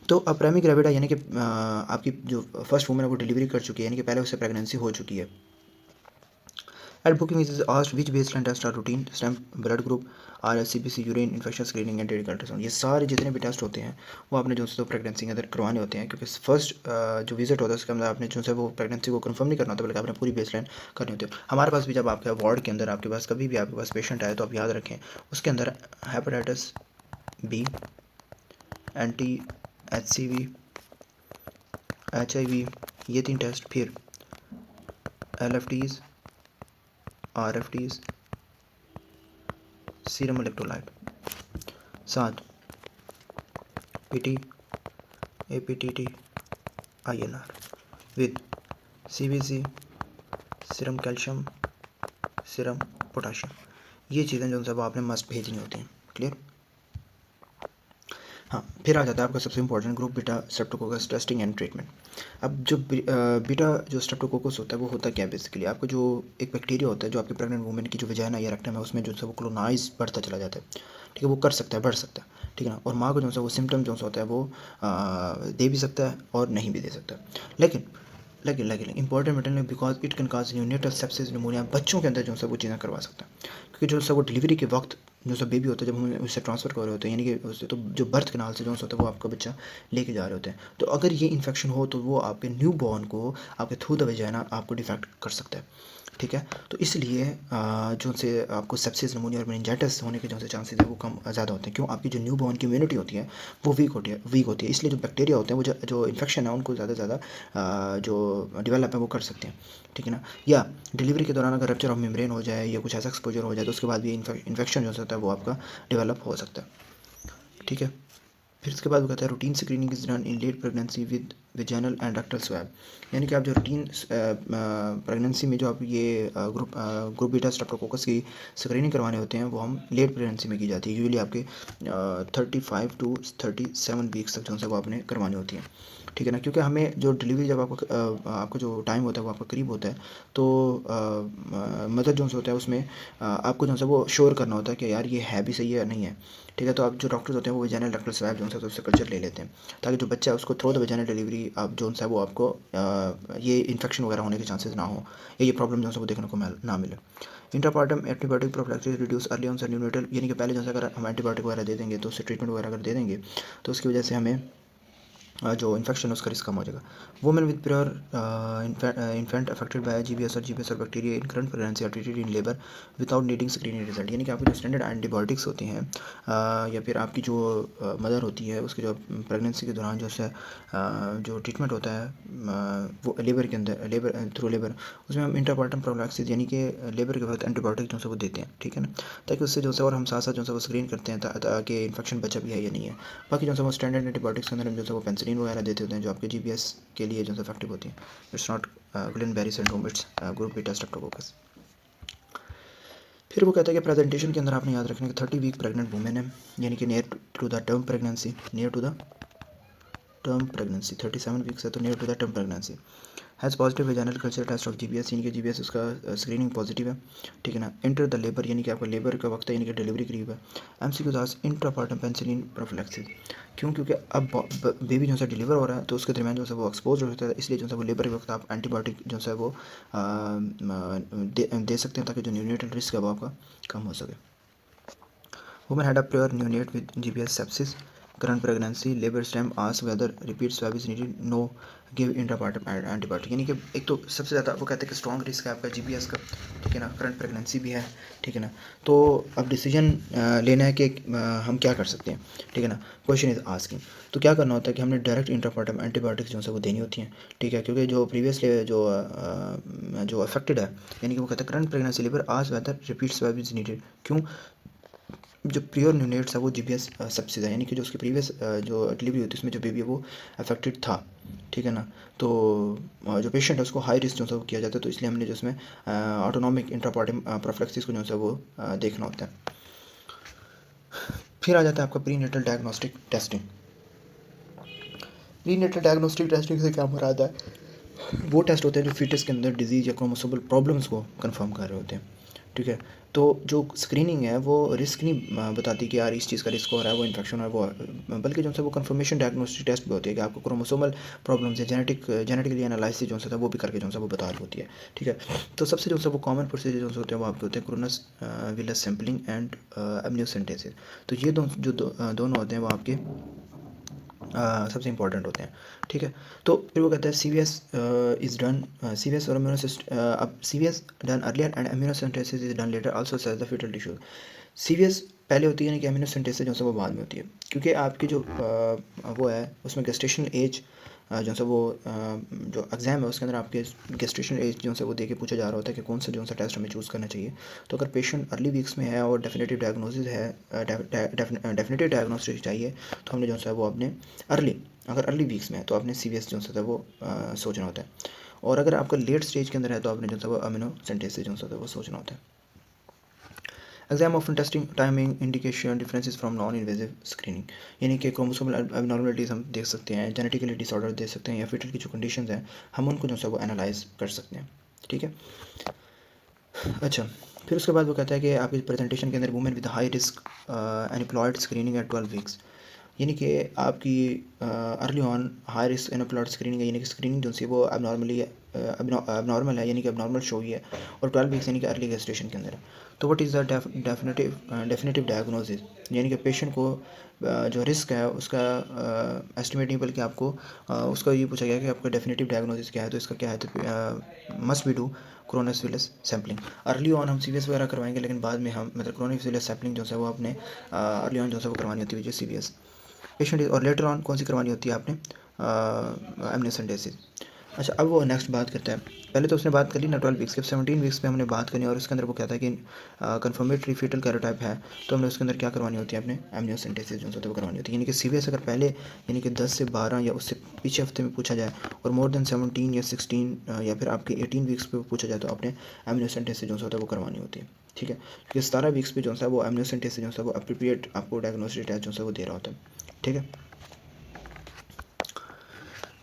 तो अब प्राइमी ग्रेविडा यानी कि आपकी जो फर्स्ट वुमेन है वो डिलीवरी कर चुकी है, यानी कि पहले उससे प्रेगनेंसी हो चुकी है। At booking is asked which baseline tests are routine, stem, blood group, RS-CBC, urine infection screening and radical ultrasound. ये सारे जितने भी टेस्ट होते हैं वो आपने जो है प्रेगनेंसी के अंदर करवाने होते हैं, क्योंकि फर्स्ट जो विजिट होता है उसके अंदर आपने जो है वो प्रेगनेंसी को कंफर्म नहीं करना होता, बल्कि आपने पूरी बेसलाइन करनी होती है। हमारे पास भी जब आपके वार्ड के अंदर आपके पास कभी भी आपके पास पेशेंट आए तो आप याद रखें उसके अंदर hepatitis B, anti HCV, HIV, ये 3 टेस्ट, फिर LFTs, RFTs, serum electrolyte, 7 PT, APTT, INR with CBC, serum calcium, serum potassium. ये चीज़ें जो है वो आपने मस्ट भेजनी होती हैं। क्लियर? हाँ, फिर आ जाता है आपका सबसे important group beta Streptococcus testing and treatment. अब जो बीटा जो स्ट्रेप्टोकोकस होता है वो होता क्या है बेसिकली, आपको जो एक बैक्टीरिया होता है जो आपके प्रेग्नेंट वुमेन की जो वजाइना या रेक्टम है उसमें जो है वो कोलोनाइज बढ़ता चला जाता है, ठीक है, वो कर सकता है, बढ़ सकता है, ठीक है ना, और माँ को जो है वो सिम्टम जो होता है वो दे भी सकता है और नहीं भी दे सकता। लेकिन लेकिन important metal because it can cause neonatal sepsis pneumonia, बच्चों के अंदर जो है वो चीज़ें करवा सकता है, क्योंकि जो है वो डिलीवरी के वक्त जो सा बेबी होता है जब हम उससे ट्रांसफ़र कर रहे होते हैं, यानी कि उससे तो जो बर्थ कैनाल से जो होता है वो आपका बच्चा लेके जा रहे होते हैं, तो अगर ये इन्फेक्शन हो तो वो आपके न्यू बॉर्न को आपके थ्रू द वेजाइना आपको डिफेक्ट कर सकता है, ठीक है। तो इसलिए जो से आपको सेप्सिस निमोनिया और मेनिंजाइटिस होने के जो से चांसेस है वो कम ज़्यादा होते हैं। क्यों? आपकी जो न्यू बॉर्न की इम्यूनिटी होती है वो वीक होती है, इसलिए जो बैक्टीरिया होते हैं वो जो इन्फेक्शन है उनको ज़्यादा से ज़्यादा जो डिवेलप है वो कर सकते हैं, ठीक है ना। या डिलीवरी के दौरान अगर रप्चर ऑफ मेम्ब्रेन हो जाए या कुछ ऐसा एक्सपोजर हो जाए तो उसके बाद भी इन्फेक्शन जो होता है वो आपका डेवलप हो सकता है, ठीक है। फिर उसके बाद वो कहता है routine screening is done in late pregnancy with vaginal and rectal swab, यानी कि आप जो रूटीन प्रेगनेंसी में जो आप ये ग्रुप बीटा स्ट्रेप्टोकोकस की स्क्रीनिंग करवाने होते हैं वो हम लेट प्रेगनेंसी में की जाती है, यूजुअली आपके 35 टू 37 वीक्स तक जो है वो आपने करवानी होती है, ठीक है ना, क्योंकि हमें जो डिलीवरी जब आपका जो टाइम होता है वो आपका करीब होता है तो मदर जो होता है उसमें आपको जो है वो श्योर करना होता है कि यार ये है भी सही है या नहीं है, ठीक है। तो आप जो डॉक्टर्स होते हैं वो वेजाइनल रेक्टल स्वैब जो है तो उससे कल्चर ले लेते हैं ताकि जो बच्चा है उसको थ्रू द वेजाइनल डिलीवरी आप जो है वो आपको ये इन्फेक्शन वगैरह होने के चांसेस ना हो या ये प्रॉब्लम जो है वो देखने को ना मिले। Intrapartum antibiotic prophylaxis reduce early onset neonatal, यानी कि पहले जो है अगर हम एंटीबायोटिक वगैरह दे देंगे तो उससे ट्रीटमेंट वगैरह अगर दे देंगे तो उसकी वजह से हमें जो इन्फेक्शन है उसका रिस्क कम हो जाएगा। Women with prior infant affected by GBS और bacteriuria in current pregnancy are treated in labour without needing screening result, यानी कि आपकी जो स्टैंडर्ड एंटीबायोटिक्स होती हैं या फिर आपकी जो मदर होती है उसकी जो प्रेगनेंसी के दौरान जो है जो ट्रीटमेंट होता है वो लेबर के अंदर थ्रू लेबर उसमें हम इंटरपार्टम प्रोफिलैक्सिस यानी कि लेबर के वक्त एंटीबायोटिक जो है वो देते हैं, ठीक है ना, ताकि उससे जो है और हम साथ साथ जो है वो स्क्रीन करते हैं ताकि इन्फेक्शन बचा भी है या नहीं है। बाकी जो है वो स्टैंडर्ड एंटीबायोटिक्स के अंदर हम जो है वो पेंसिलिन वगैरह देते होते हैं जो आपके जीबीएस के लिए जो है इफेक्टिव होती है। It's not Guillain Barre syndrome, it's group beta streptococcus. फिर वो कहता है कि प्रेजेंटेशन के अंदर आपने याद रखना कि 30 वीक प्रेग्नेंट वुमेन है, यानी कि near to the term pregnancy, 37 weeks है तो near to the term pregnancy, has positive vaginal culture test of GBS, यानी कि जीबीएस उसका स्क्रीनिंग पॉजिटिव है, ठीक है ना। इंटर द लेबर, यानी कि आपका लेबर का वक्त है, यानी कि डिलीवरी करीब है। एमसीक्यू दास इंट्रापार्टम पेंसिलिन प्रोफिलैक्सिस, क्यों? क्योंकि अब बेबी जो है डिलीवर हो रहा है तो उसके दरमियान जो है वो एक्सपोज हो जाता है, इसलिए जो है वो लेबर के वक्त आप एंटीबायोटिक जो है वो दे सकते हैं ताकि जो न्यूनेटल रिस्क है वो आपका कम हो सके। Women had a prior neonate with GBS sepsis. Current pregnancy, labor stem asks whether repeat swab is needed. No, give intrapartum antibiotic, यानी कि एक तो सबसे ज़्यादा वो कहते हैं कि स्ट्रॉन्ग रिस्क है आपका जीबीएस का, ठीक है ना, करंट प्रेगनेंसी भी है, ठीक है ना। तो अब डिसीजन लेना है कि हम क्या कर सकते हैं, ठीक है ना। क्वेश्चन इज आस्किंग, तो क्या करना होता है कि हमने डायरेक्ट इंट्रापार्टम एंटीबायोटिक्स जो है वो देनी होती हैं, ठीक है, क्योंकि जो प्रीवियसली जो अफेक्टेड है, यानी कि वो कहते हैं current pregnancy labour ask whether repeat swab is needed, क्यों? जो प्योर न्यूनेट्स है वो जीबीएस सबसे है, यानी कि जो उसकी प्रीवियस जो डिलीवरी होती है उसमें जो बेबी है वो अफेक्टेड था, ठीक है ना। तो जो पेशेंट है उसको हाई रिस्क जो है वो किया जाता है, तो इसलिए हमने जो उसमें ऑटोनॉमिक इंट्रापार्टम प्रोफिलैक्सिस को जो है वो देखना होता है। फिर आ जाता है आपका prenatal diagnostic testing. Prenatal diagnostic testing से क्या मुराद है? वो टेस्ट होते हैं जो फीटस के अंदर डिजीज़ या क्रोमोसोमल प्रॉब्लम्स को कंफर्म कर रहे होते हैं, ठीक है। तो जो स्क्रीनिंग है वो रिस्क नहीं बताती कि यार इस चीज़ का रिस्क हो रहा है, वो इन्फेक्शन है वो, बल्कि जो है वो कंफर्मेशन डायग्नोस्टिक टेस्ट भी होती है कि आपको क्रोमोसोमल प्रॉब्लम्स है, जेनेटिकली एनालिसिस जो है वो भी करके जो है वो बता रही होती है, ठीक है। तो सबसे जो है वो कॉमन प्रोसीजर जो होते हैं वो आपके होते हैं क्रोनस विलस सैम्पलिंग एंड एमनियोसेंटेसिस। तो ये दोनों होते हैं वो आपके सबसे इंपॉर्टेंट होते हैं, ठीक है। तो फिर वो कहता है C V S is done C V S और अब C V S done earlier and amniocentesis is done later also says the fetal tissue. C V S पहले होती है, यानी कि एम्यूनोसेंटेसिस जो है वो बाद में होती है, क्योंकि आपकी जो वो है उसमें गेस्टेशनल एज जो है वो जो एग्ज़ाम है उसके अंदर आपके गेस्टेशनल एज जो है वो दे के पूछा जा रहा होता है कि कौन सा जो सा टेस्ट हमें चूज़ करना चाहिए। तो अगर पेशेंट अर्ली वीक्स में है और डेफिनेटिव डायग्नोसिस है, डेफिनेटिव डायग्नोस्टिक चाहिए, तो हमने जो है वो अपने अगर अर्ली वीक्स में है तो आपने सी वी एस जो है वो सोचना होता है, और अगर आपका लेट स्टेज के अंदर है तो आपने जो है वो अमीनो सेंटेसिस जो है वो सोचना होता है। Exam of testing timing indication differences from non invasive screening, यानी कि क्रोमोसोमल एबनॉर्मलिटीज़ हम देख सकते हैं, जेनेटिकली डिसऑर्डर देख सकते हैं, या फिटल की जो कंडीशंस हैं हम उनको जो है वो एनालाइज कर सकते हैं। ठीक है, अच्छा, फिर उसके बाद वो कहता है कि आपकी प्रेजेंटेशन के अंदर women with high risk aneuploid screening at 12 weeks, यानी कि आपकी early on high risk aneuploid screening है, यानी कि स्क्रीनिंग जो सी वो abnormal है, यानी कि abnormal शो हुई है, और 12 वीक्स यानी कि अर्ली गेस्टेशन के अंदर है। तो what is the definitive diagnosis, यानी कि पेशेंट को जो रिस्क है उसका एस्टिमेट नहीं, बल्कि आपको उसका ये पूछा गया कि आपका डेफिनेटिव डायग्नोसिस क्या है, तो इसका क्या है, तो must be do क्रोनस villous sampling. Early on हम सीवीएस वगैरह करवाएंगे, लेकिन बाद में हम मतलब क्रोनस विलस सैम्पलिंग जो है वो अपने अर्ली ऑन जो है वो करवानी होती है जो सीवीएस पेशेंट, और लेटर ऑन कौन सी करवानी होती है आपने, एमनियोसेंटेसिस। अच्छा, अब वो नेक्स्ट बात करता है, पहले तो उसने बात करी ना 12 वीक्स के, 17 वीक्स पे हमने बात करनी, और उसके अंदर वो कहता है कि कन्फर्मेटरी फीटल कैरोटाइप है, तो हमने उसके अंदर क्या करवानी होती है, अपने एमनियोसेंटेसिस जो है वो करवानी होती है। यानी कि सीवीएस अगर पहले यानी कि 10 से 12 या उससे पीछे हफ्ते में पूछा जाए, और मोर देन 17 या 16 या फिर आपके 18 वीक्स पे पूछा जाए, तो आपने एमनियोसेंटेसिस जो है वो करवानी होती है। ठीक है, क्योंकि 17 वीक्स पे जो है वो एमनियोसेंटेसिस जो है वो अप्रोप्रिएट आपको डायग्नोस्टिक टेस्ट जो है वो दे रहा होता है। ठीक है,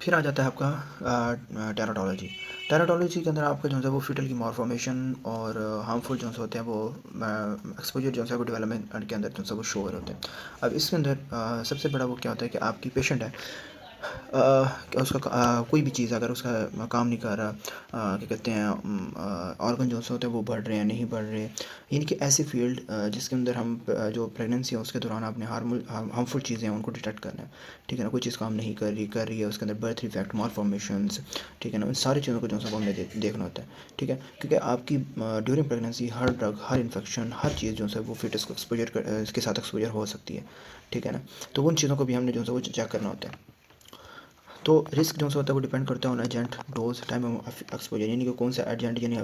फिर आ जाता है आपका टेराटोलॉजी। टेराटोलॉजी के अंदर आपका जो है वो फीटल की मॉर्फॉर्मेशन और हार्मफुल जो होते हैं वो एक्सपोजर जो है वो डेवलपमेंट के अंदर जो है वो शो हो रहे होते हैं। अब इसके अंदर सबसे बड़ा वो क्या होता है कि आपकी पेशेंट है, क्या उसका कोई भी चीज़ अगर उसका काम नहीं कर रहा, क्या कहते हैं, ऑर्गन जो होते हैं वो बढ़ रहे हैं नहीं बढ़ रहे, यानी कि ऐसी फील्ड जिसके अंदर हम जो प्रेगनेंसी है उसके दौरान अपने हार्मफुल चीज़ें हैं उनको डिटेक्ट करना है। ठीक है ना, कोई चीज़ काम नहीं कर रही है, उसके अंदर बर्थ इफेक्ट मालफॉर्मेशंस, ठीक है ना, उन सारी चीज़ों को जो है हमने देखना होता है। ठीक है, क्योंकि आपकी ड्यूरिंग प्रेगनेंसी हर ड्रग, हर इन्फेक्शन, हर चीज़ जो है वो फिटस को एक्सपोजर इसके साथ एक्सपोजर हो सकती है। ठीक है ना, तो उन चीज़ों को भी हमने जो है वो चेक करना होता है। तो रिस्क जो होता है वो डिपेंड करता है on agent, dose, time of exposure, यानी कि कौन सा एजेंट यानी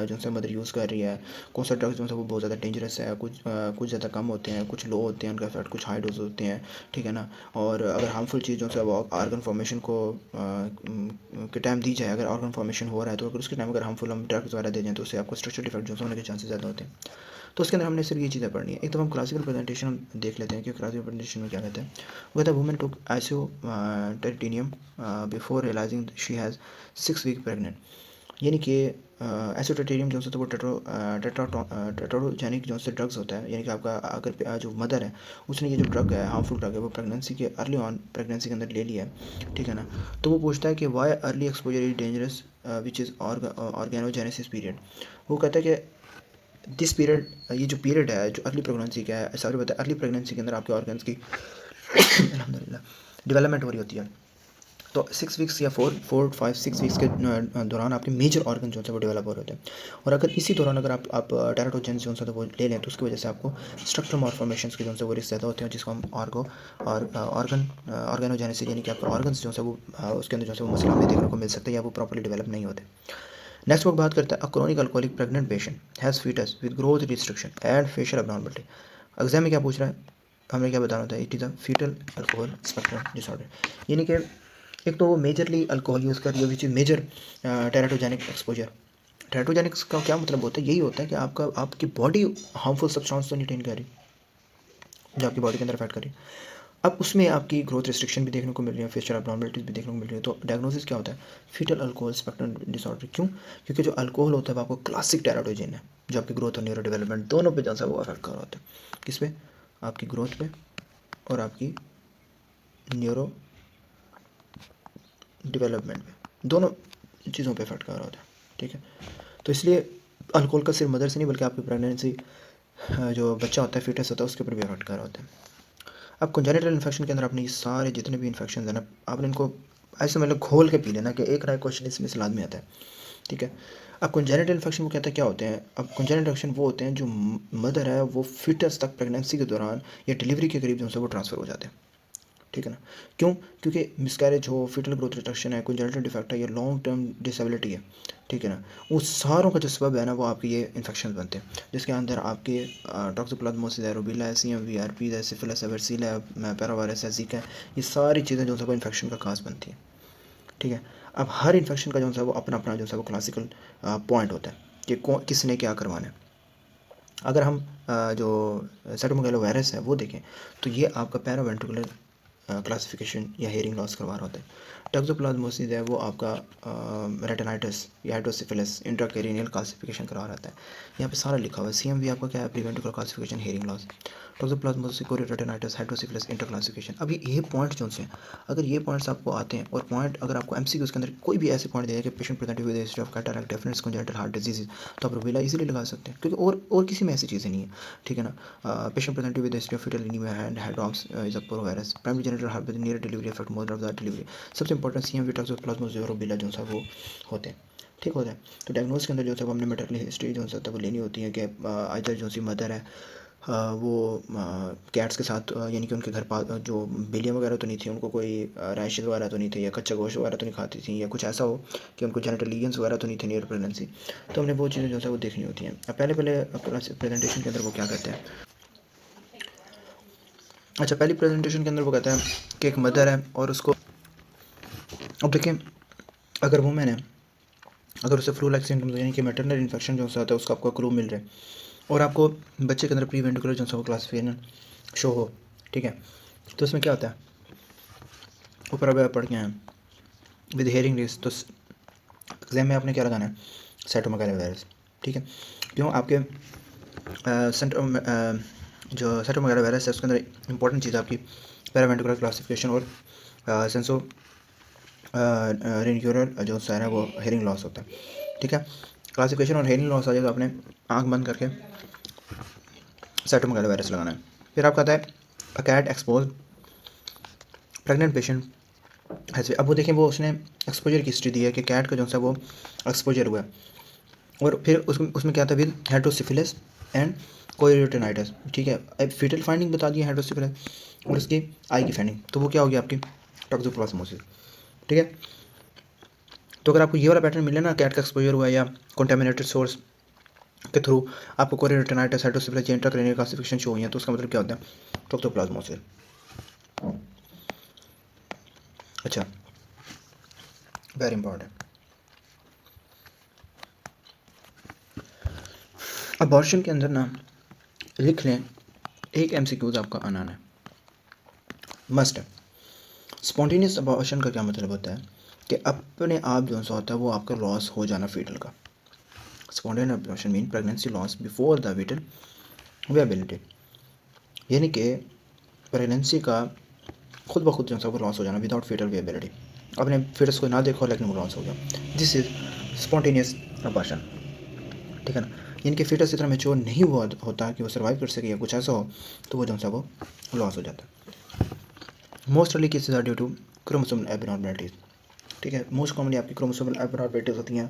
जो है मदर यूज़ कर रही है, कौन सा ड्रग्स जो है वो बहुत ज़्यादा डेंजरस है, कुछ ज़्यादा कम होते हैं, कुछ लो होते हैं उनका इफेक्ट, कुछ हाई डोज होते हैं। ठीक है ना, और अगर हार्मफुल चीज़ जो है वो ऑर्गन फॉर्मेशन को के टाइम दी जाए, अगर ऑर्गन फॉर्मेशन हो रहा है तो अगर उसके टाइम अगर हार्मफुल हम ड्रग्स वगैरह दे जाएँ तो उससे आपको स्ट्रक्चरल डिफेक्ट जो होने के चांसेस ज़्यादा होते हैं। तो उसके अंदर हमने सिर्फ ये चीज़ें पढ़नी है। एक तो हम क्लासिकल प्रेजेंटेशन हम देख लेते हैं कि क्लासिकल प्रेजेंटेशन में क्या कहते हैं। वो कहता है women took isotretinoin before realising she has 6 week pregnant, यानी कि एसोटेरियम जो है तो वो टेट्रोजेनिक जो है ड्रग्स होता है, यानी कि आपका अगर जो मदर है उसने ये जो ड्रग है, हार्मफुल ड्रग है, वो प्रेगनेंसी के अर्ली ऑन प्रेगनेंसी के अंदर ले लिया है। ठीक है ना, तो वो पूछता है कि why early exposure is dangerous which is organogenesis period. वो कहता है कि दिस पीरियड, ये जो पीरियड है जो अर्ली प्रेगनेंसी का है, सॉरी बताया, अर्ली प्रेगनेंसी के अंदर आपके ऑर्गन्स की अल्हम्दुलिल्लाह डेवलपमेंट हो रही होती है। तो 6 वीक्स या 4 5 6 वीक्स के दौरान आपके मेजर ऑर्गन जो है वो डेवलप हो रहे होते हैं। और अगर इसी दौरान अगर आप टेराटोजेंस जो है वो ले लें तो उसकी वजह से आपको स्ट्रक्चरल मॉर्फॉर्मेशंस के जो है वो रिस्क ज़्यादा होते हैं, जिसको हम ऑर्गेनोजेनेसिस, यानी कि आपका ऑर्गन्स जो है वो उसके अंदर जो है वो मसला हमें देखने को मिल सकता है या वो प्रॉपर्ली डेवलप नहीं होते। नेक्स्ट वो बात करता है a chronic alcoholic pregnant patient has fetus with growth restriction and facial abnormality. Exam में क्या पूछ रहा है, हमें क्या बताना होता है, it is a fetal alcohol spectrum disorder, यानी कि एक तो वो मेजरली अल्कोहल यूज़ कर रही है which is major teratogenic exposure. Teratogenics का क्या मतलब होता है, यही होता है कि आपकी बॉडी हार्मफुल सब्सटेंस तो नहीं टेन कर रही जो आपकी बॉडी के अंदर अफेक्ट कर रही है। अब उसमें आपकी ग्रोथ रिस्ट्रिक्शन भी देखने को मिल रही है, फेशियल अब्नॉर्मलिटीज़ भी देखने को मिल रही है। तो डायग्नोसिस क्या होता है, फीटल अल्कोहल स्पेक्ट्रम डिसऑर्डर। क्यों, क्योंकि जो अल्कोहल होता है वो आपको क्लासिक टेराटोजेन है जो आपकी ग्रोथ और न्यूरो डेवलपमेंट दोनों पे जो है वो अफेक्ट कर रहा होता है। किस पे, आपकी ग्रोथ पे और आपकी न्यूरो डेवलपमेंट पे, दोनों चीज़ों पे इफेक्ट कर रहा होता है। ठीक है, तो इसलिए अल्कोहल का सिर्फ मदर से नहीं बल्कि आपकी प्रेगनेंसी जो बच्चा होता है, फीटस होता है, उसके ऊपर भी इफेक्ट कर रहा होता है। अब कंजेनिटल इन्फेक्शन के अंदर आपने ये सारे जितने भी इन्फेक्शन है ना, आपने इनको ऐसे मतलब घोल के पी लेना कि एक ना एक क्वेश्चन इसमें से लाजमी आता है। ठीक है, अब कंजेनिटल इन्फेक्शन वो कहते हैं क्या होते हैं, अब कंजेनिटल इन्फेक्शन वो होते हैं जो मदर है वो फिटस तक प्रेगनेंसी के दौरान या डिलीवरी के करीब जो है वो ट्रांसफ़र हो जाते हैं। ठीक है ना, क्यों, क्योंकि मिसकैरेज हो, फिटल ग्रोथ रिडक्शन है, कंजेनिटल डिफेक्ट है या लॉन्ग टर्म डिसेबिलिटी है। ठीक है ना, उस सारों का जो सबब है ना वो आपके ये इन्फेक्शन बनते हैं, जिसके अंदर आपके टॉक्सोप्लाज्मोसिस है, रूबेला है, CMV, RP है, सिफिलिस है, वर्सीला है, पैरावायरस है, ज़िका है, ये सारी चीज़ें जो है वो इन्फेक्शन का काज बनती हैं। ठीक है, अब हर इन्फेक्शन का जो है वो अपना अपना जो है वो क्लासिकल पॉइंट होता है कि किसने क्या करवाना है। अगर हम जो साइटोमेगालोवायरस है वो देखें तो ये आपका पैरावेंट्रिकुलर क्लासिफिकेशन या हेयरिंग लॉस करवा रहा होता है। टॉक्सोप्लाज्मोसिस है वो आपका रेटिनाइटिस या हाइड्रोसिफिलिस इंट्राकैरिनियल क्लासिफिकेशन करवा रहा है। यहाँ पे सारा लिखा हुआ है। सीएमवी आपका क्या है, periventricular calcification hearing loss. Toxoplasmosis retinitis hydrocephalus inter calcification. अब ये पॉइंट जो से अगर ये पॉइंट्स आपको आते हैं और पॉइंट अगर आपको एमसीक्यू के अंदर कोई भी ऐसे पॉइंट दिया कि patient present with history of cataract deafness congenital heart disease, तो आप रूबेला इजीली लगा सकते हैं, क्योंकि और किसी में ऐसी चीज़ें नहीं है, ठीक है ना। Patient present with history of fetal anemia and headrocks is a parvovirus primary genital heart with near delivery affect mode of the delivery। सबसे इंपॉर्टेंट सीएमवी टॉक्सोप्लाज्मोसिस और रूबेला जो सा वो होते हैं, ठीक होता है। तो डायग्नोस के अंदर जो है हमने मेटरनल हिस्ट्री जो है वो लेनी होती है कि आइदर जो सी मदर है वो कैट्स के साथ यानी कि उनके घर जो बिल्लियाँ वगैरह तो नहीं थी, उनको कोई रैशेज वगैरह तो नहीं थे, या कच्चा गोश्त वगैरह तो नहीं खाती थी, या कुछ ऐसा हो कि उनको जेनेटल लीजन्स वगैरह तो नहीं थे नियर प्रेगनेंसी। तो हमने वो चीज़ें जो है वो देखनी होती हैं। अब पहले प्रेजेंटेशन के अंदर वो क्या करते हैं, अच्छा पहली प्रेजेंटेशन के अंदर वो कहता है कि एक मदर है और उसको, अब देखें अगर वुमेन है, अगर उसे फ्लू लाइक सिम्टम्स यानी कि मैटरनल इन्फेक्शन जो होता है उसका आपको क्लू मिल रहा है और आपको बच्चे के अंदर प्री वेंट्रिकुलर जो है क्लासिफिकेशन शो हो, ठीक है, तो उसमें क्या होता है, ऊपर अब पढ़ के हैं विद हेयरिंग लिस्ट, तो एग्जाम में आपने क्या लगाना है, साइटोमेगालोवायरस, ठीक है। क्यों, आपके जो साइटोमेगालोवायरस है उसके अंदर इंपॉर्टेंट चीज़ आपकी पैरावेंट्रिकुलर क्लासिफिकेशन और सेंसो रेनिक्यूलर जो है वो हेयरिंग लॉस होता है, ठीक है। क्लासिफिकेशन और हेयरिंग लॉस आ जाए तो आपने आंख बंद करके साइटोमेगालोवायरस लगाना है। फिर आपका आता है a cat expose pregnant patient ऐसे। अब वो देखें वो उसने एक्सपोजर की हिस्ट्री दी है कि कैट का जो है वो एक्सपोजर हुआ है और फिर उसमें क्या था विद हाइड्रोसिफिलिस एंड कोरियोटेनाइटिस, ठीक है। अब फीटल फाइंडिंग बता दी है हाइड्रोसिफिलिस और उसकी आई की फाइंडिंग, तो वो क्या होगी आपकी टॉक्सोप्लाज्मोसिस, ठीक है। तो अगर आपको ये वाला पैटर्न मिले ना, कैट का एक्सपोजर हुआ या कंटेमिनेटेड सोर्स के थ्रू आपको कोरियोटेनाइटिस हाइड्रोसिफिलिस इंट्राक्रैनियल क्लासिफिकेशन शो हुई है, तो उसका मतलब क्या होता है, टॉक्सोप्लाज्मोसिस। अच्छा, वेरी इंपॉर्टेंट। अबॉर्शन के अंदर ना लिख लें, एक एमसीक्यूज आपका आना है, मस्ट है। स्पॉन्टेनियस अबॉर्शन का क्या मतलब होता है कि अपने आप जो सा होता है वो आपका लॉस हो जाना फीटल का। Spontaneous abortion mean pregnancy loss before the whittle viability, यानी कि प्रेगनेंसी का खुद ब खुद जो सा वो लॉस हो जाना विदाउट फीटल विएबिलिटी। आपने फीटस को ना देखो लेकिन वो लॉस हो गया, दिस इज स्पॉन्टेनियस अबॉर्शन, ठीक है ना। यानी कि फीटस इतना मेच्योर नहीं हुआ होता कि वो सर्वाइव कर सके या कुछ ऐसा हो, तो वो जो सा वो लॉस हो जाता है। Most early cases are due to chromosomal abnormalities, ठीक है। मोस्ट कॉमनली आपकी क्रोमोसोमल एबनॉर्मलिटीज होती हैं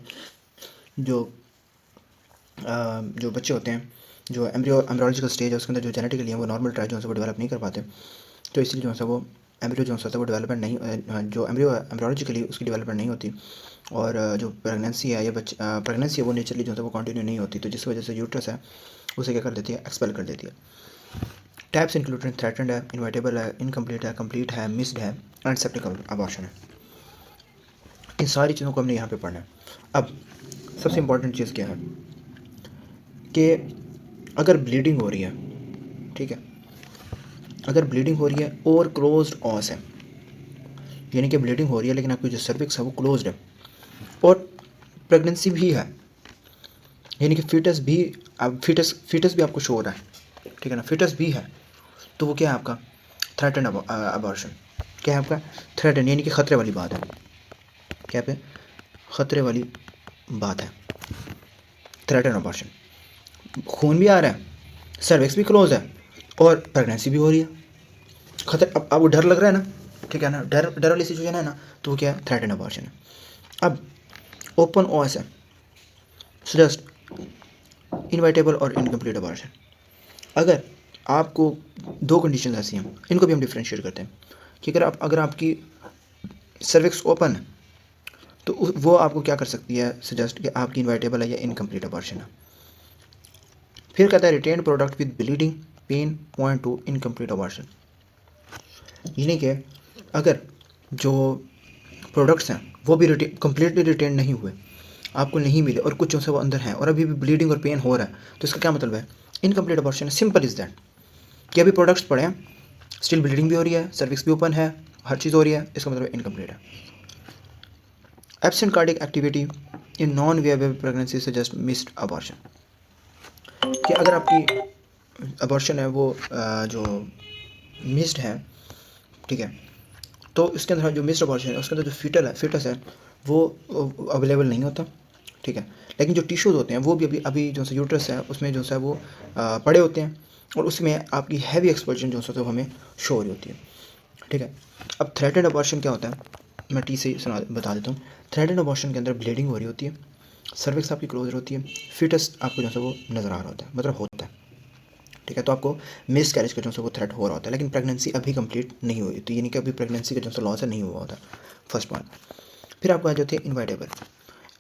जो बच्चे होते हैं, जो एम्ब्रियोलॉजिकल स्टेज है उसके अंदर जो जेनेटिकली है वो नॉर्मल ट्राई जो है वो डेवलप नहीं कर पाते, तो इसलिए जो है वो एम्ब्रियो जो है वो डेवलपमेंट नहीं, जो एम्ब्रियोलॉजिकली उसकी डेवलपमेंट नहीं होती, और जो प्रेगनेंसी है या प्रेगनेंसी है वो नेचुरली जो है वो कंटिन्यू नहीं होती, तो जिस वजह से यूट्रस है उसे क्या कर देती है, एक्सपेल कर देती है। टाइप्स इंक्लूडेड थ्रेटन्ड है, इनवाइटेबल है, इनकम्प्लीट है, कंप्लीट है, मिस्ड है, एंड सेप्टिकल अबॉर्शन है। इन सारी चीज़ों को हमने यहाँ पे पढ़ना है। अब सबसे इम्पॉर्टेंट चीज़ क्या है कि अगर ब्लीडिंग हो रही है, ठीक है, अगर ब्लीडिंग हो रही है और क्लोज्ड ऑस है, यानी कि ब्लीडिंग हो रही है लेकिन आपकी जो सर्विक्स है वो क्लोज्ड है और प्रेगनेंसी भी है, यानी कि फीटस भी, अब फीटस भी आपको शो हो रहा है, ठीक है ना, फीटस भी है, तो वो क्या है आपका थ्रेटन अबॉर्शन। क्या है आपका थ्रेटन, यानी कि ख़तरे वाली बात है, क्या पे ख़तरे वाली बात है, थ्रेटन अबॉर्शन। खून भी आ रहा है, सर्विक्स भी क्लोज है और प्रेगनेंसी भी हो रही है, खतरे, अब आपको डर लग रहा है ना, ठीक है ना, डर वाली सिचुएशन है ना, तो वो क्या है थ्रेटन अबॉर्शन है। अब ओपन ओएस है, जस्ट इनवाइटेबल और इनकम्प्लीट अबॉर्शन। अगर आपको दो कंडीशन ऐसी हैं, इनको भी हम डिफ्रेंशिएट करते हैं कि अगर आपकी सर्विक्स ओपन है तो वो आपको क्या कर सकती है, सजेस्ट कि आपकी इनवाइटेबल है या इनकम्प्लीट अबॉर्शन है। फिर कहता है retained product with bleeding pain point to incomplete abortion, यानी कि अगर जो प्रोडक्ट्स हैं वो भी कम्प्लीटली रिटेन नहीं हुए, आपको नहीं मिले और कुछ जो से वो अंदर हैं और अभी भी ब्लीडिंग और पेन हो रहा है, तो इसका क्या मतलब है इनकम्प्लीट अबॉर्शन है, सिंपल इज़ दैट कि अभी प्रोडक्ट्स पड़े हैं, स्टिल ब्लीडिंग भी हो रही है, सर्विक्स भी ओपन है, हर चीज़ हो रही है, इसका मतलब इनकम्प्लीट है। Absent cardiac activity in non viable pregnancy से जस्ट मिस्ड अबॉर्शन, कि अगर आपकी अबॉर्शन है वो जो मिस्ड है, ठीक है, तो इसके अंदर जो मिस्ड अबॉर्शन है उसके अंदर जो फिटस है वो अवेलेबल नहीं होता, ठीक है, लेकिन जो टिश्यूज़ होते हैं वो भी अभी जो सा यूट्रस है उसमें जो सा वो पड़े होते हैं, और उसमें आपकी हैवी एक्सपल्शन जो सा तो हमें शो हो रही होती है, ठीक है। अब थ्रेटेड अबॉर्शन क्या होता है, मैं टी से बता देता हूँ। थ्रेटेड अबॉर्शन के अंदर ब्लीडिंग हो रही होती है, सर्विक्स आपकी क्लोज होती है, फिटस आपको जो सा वो नज़र आ रहा होता है, मतलब होता है, ठीक है। तो आपको मिस कैरेज का जो सा वो थ्रेट हो रहा होता है, लेकिन प्रेगनेंसी अभी कंप्लीट नहीं हुई, तो यानी कि अभी प्रेगनेंसी का जो सा लॉस है नहीं हुआ होता, फर्स्ट पॉइंट। फिर आपको आ जाती है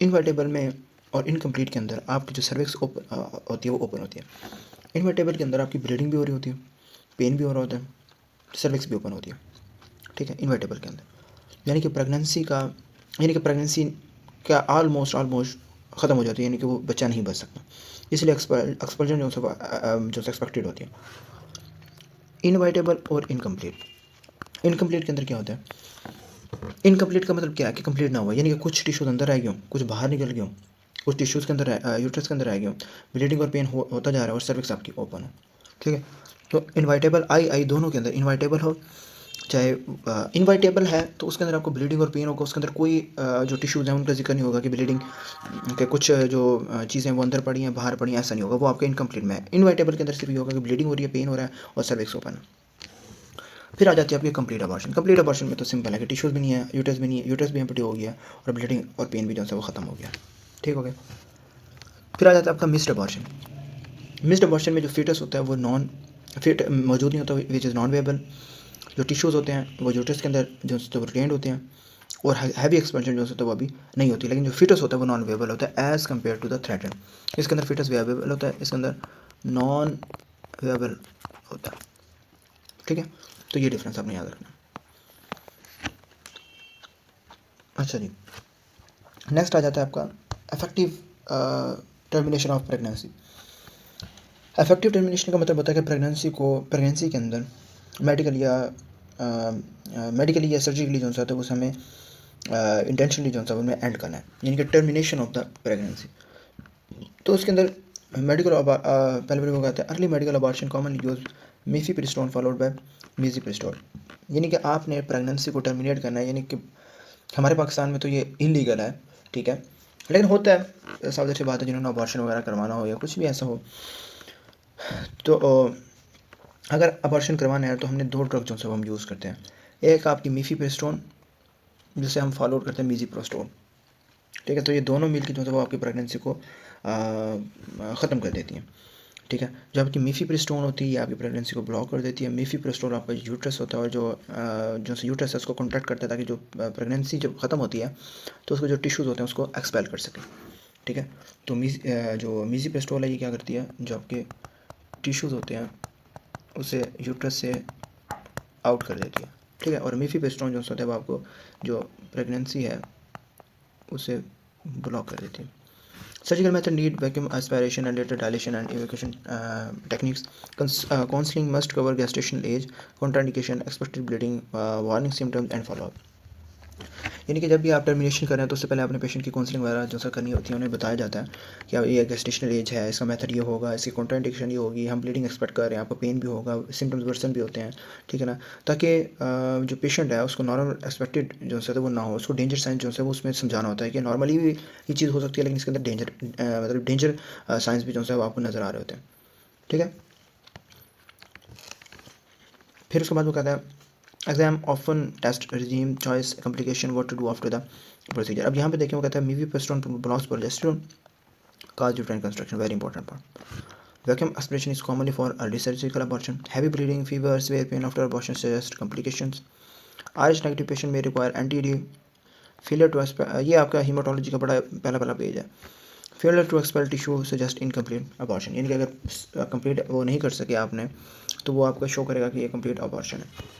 इनवाइटेबल में और इनकम्प्लीट के अंदर आपकी जो सर्विक्स ओपन होती है वो ओपन होती है। इनवाइटेबल के अंदर आपकी ब्लीडिंग भी हो रही होती है, पेन भी हो रहा होता है, सर्विक्स भी ओपन होती है, ठीक है, इनवाइटेबल के अंदर। यानी कि प्रेगनेंसी का ऑलमोस्ट ख़त्म हो जाती है, यानी कि वो बच्चा नहीं बच सकता, इसलिए एक्सपल्जन जो एक्सपेक्टेड होती है। इनवाइटेबल और इनकम्प्लीट के अंदर क्या होता है, इनकम्प्लीट का मतलब क्या है कि कंप्लीट ना हुआ, यानी कि कुछ टिश्यूज़ अंदर रह गए हों, कुछ बाहर निकल गए हों, कुछ टिश्यूज़ के अंदर यूट्रस के अंदर रह गए हों, ब्लीडिंग और पेन होता जा रहा है और सर्विक्स आपकी ओपन हो, ठीक है। तो इनवाइटेबल आई दोनों के अंदर इनवाइटेबल हो, चाहे इनवाइटेबल है तो उसके अंदर आपको ब्लीडिंग और पेन होगा, उसके अंदर कोई जो टिश्यूज़ हैं उनका जिक्र नहीं होगा कि ब्लीडिंग के कुछ जो चीज़ें वो अंदर पड़ी हैं बाहर पड़ी हैं, ऐसा नहीं होगा, वो आपका इनकम्प्लीट में है। इनवाइटेबल के अंदर सिर्फ ये होगा कि ब्लीडिंग हो रही है, पेन हो रहा है और सर्विक्स ओपन है। फिर आ जाती है आपकी कंप्लीट अबॉर्शन में तो सिंपल है कि टिश्यूज़ भी नहीं है, यूट्रस भी नहीं है, यूट्रस भी एम्प्टी हो गया और ब्लीडिंग और पेन भी जो है वो ख़त्म हो गया, ठीक हो गया। फिर आ जाता है आपका मिस्ड अबॉर्शन में जो फीटस होता है वो नॉन फिट मौजूद नहीं होता, विच इज़ नॉन वेबल। जो टिश्यूज़ होते हैं वो यूट्रस के अंदर जो है रिटेंड होते हैं और हैवी एक्सपेंशन जो होता है वो अभी नहीं होती, लेकिन जो फिटस होता है वो नॉन वेबल होता है as compare to the threatened. इसके अंदर फिटस वेबल होता है, इसके अंदर नॉन वेबल होता है, ठीक है। तो ये डिफरेंस आपने याद रखना। अच्छा जी, नेक्स्ट आ जाता है आपका effective termination of pregnancy. Effective termination का मतलब होता है कि प्रेगनेंसी के अंदर मेडिकली या सर्जिकली जो सा है उस हमें इंटेंशनली जो सा उनमें एंड करना है, यानी कि टर्मिनेशन ऑफ द प्रेगनेंसी। तो उसके अंदर पहले वो कहते हैं early medical abortion commonly use mifepristone followed by misoprostol, यानी कि आपने प्रेगनेंसी को टर्मिनेट करना है, यानी कि हमारे पाकिस्तान में तो ये इलीगल है, ठीक है, लेकिन होता है साउथ अच्छी बात है जिन्होंने अबॉर्शन वगैरह करवाना हो या कुछ भी ऐसा हो, तो अगर अबॉर्शन करवाना है तो हमने दो ड्रग जो है हम यूज़ करते हैं। एक आपकी मीफीप्रिस्टोन जिसे हम फॉलो करते हैं मीजीप्रोस्टोल, ठीक है। तो ये दोनों मिल के जो है वो आपकी प्रेगनेंसी को ख़त्म कर देती हैं, ठीक है। जो आपकी मीफीप्रिस्टोन होती है ये आपकी प्रेगनेंसी को ब्लॉक कर देती है। मीफीप्रिस्टोल आपका यूट्रस होता है और जो यूट्रस है उसको कॉन्ट्रैक्ट करता है ताकि जो प्रेगनेंसी जब ख़त्म होती है तो उसको जो टिश्यूज़ होते हैं उसको एक्सपेल कर सके, ठीक है। तो जो मीजीप्रिस्टोल है ये क्या करती है, जो आपके टिश्यूज़ होते हैं उसे यूट्रस से आउट कर देती है, ठीक है। और मीफीप्रिस्टोन जो होता है वो आपको जो प्रेगनेंसी है उसे ब्लॉक कर देती है। Surgical method need vacuum aspiration and later dilation and evacuation techniques. Counseling must cover gestational age, contraindication, expected bleeding, warning symptoms and follow-up. यानी कि जब भी आप टर्मिनेशन कर रहे हैं तो उससे पहले अपने पेशेंट की काउंसलिंग वगैरह जो सा करनी होती है उन्हें बताया जाता है कि अब ये गेस्टेशनल एज है, इसका मेथड ये होगा, इसकी कॉन्ट्राइंडिकेशन ये होगी, हम ब्लीडिंग एक्सपेक्ट कर रहे हैं, आपको पेन भी होगा, सिम्टम्स वर्सन भी होते हैं, ठीक है ना, ताकि जो पेशेंट है उसको नॉर्मल एक्सपेक्टेड जो है वो ना हो, उसको डेंजर साइंस जो है वो उसमें समझाना होता है कि नॉर्मली भी ये चीज़ हो सकती है लेकिन इसके अंदर डेंजर साइंस भी जो है वो आपको नज़र आ रहे होते हैं, ठीक है। फिर उसके बाद वो कहता है exam often test regime choice complication what to do after the procedure. अब यहाँ पे देखें वो कहता है mifepristone blocks progesterone cause uterine construction, very important part. Vacuum aspiration is commonly for early surgical abortion. Heavy bleeding, fever, severe pain after abortion suggest complications. RH negative patient may require anti-D. Failure to expel, ये आपका hematology का बड़ा पहला page है। Failure to expel tissue suggest incomplete abortion, यानी कि अगर complete वो नहीं कर सके आपने तो वो आपका शो करेगा कि ये कंप्लीट अबॉर्शन है।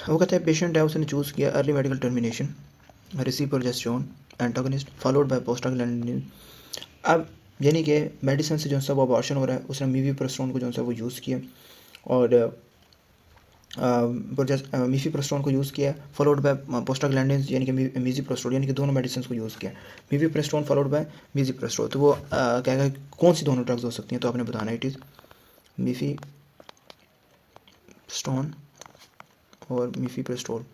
वो कहता है पेशेंट है उसने चूज़ किया early medical termination, receive progesterone antagonist followed by prostaglandin. अब यानी कि मेडिसिन से जो है वो अबॉर्शन हो रहा है, उसने मीफीप्रोस्टोन को जो है वो यूज़ किया और मीफीप्रोस्टोन को यूज़ किया, फॉलोड बाय प्रोस्टाग्लैंडिन्स यानी कि मीजीप्रोस्टोल, यानी कि दोनों मेडिसिन को यूज़ किया, मीफीप्रोस्टोन फॉलोड बाय मीजीप्रोस्टोल। तो वो क्या है, कौन सी दोनों ड्रग्स हो सकती हैं, तो आपने बताना इट इज़ मीफीप्रोस्टोन और मीफीप्रोस्टोन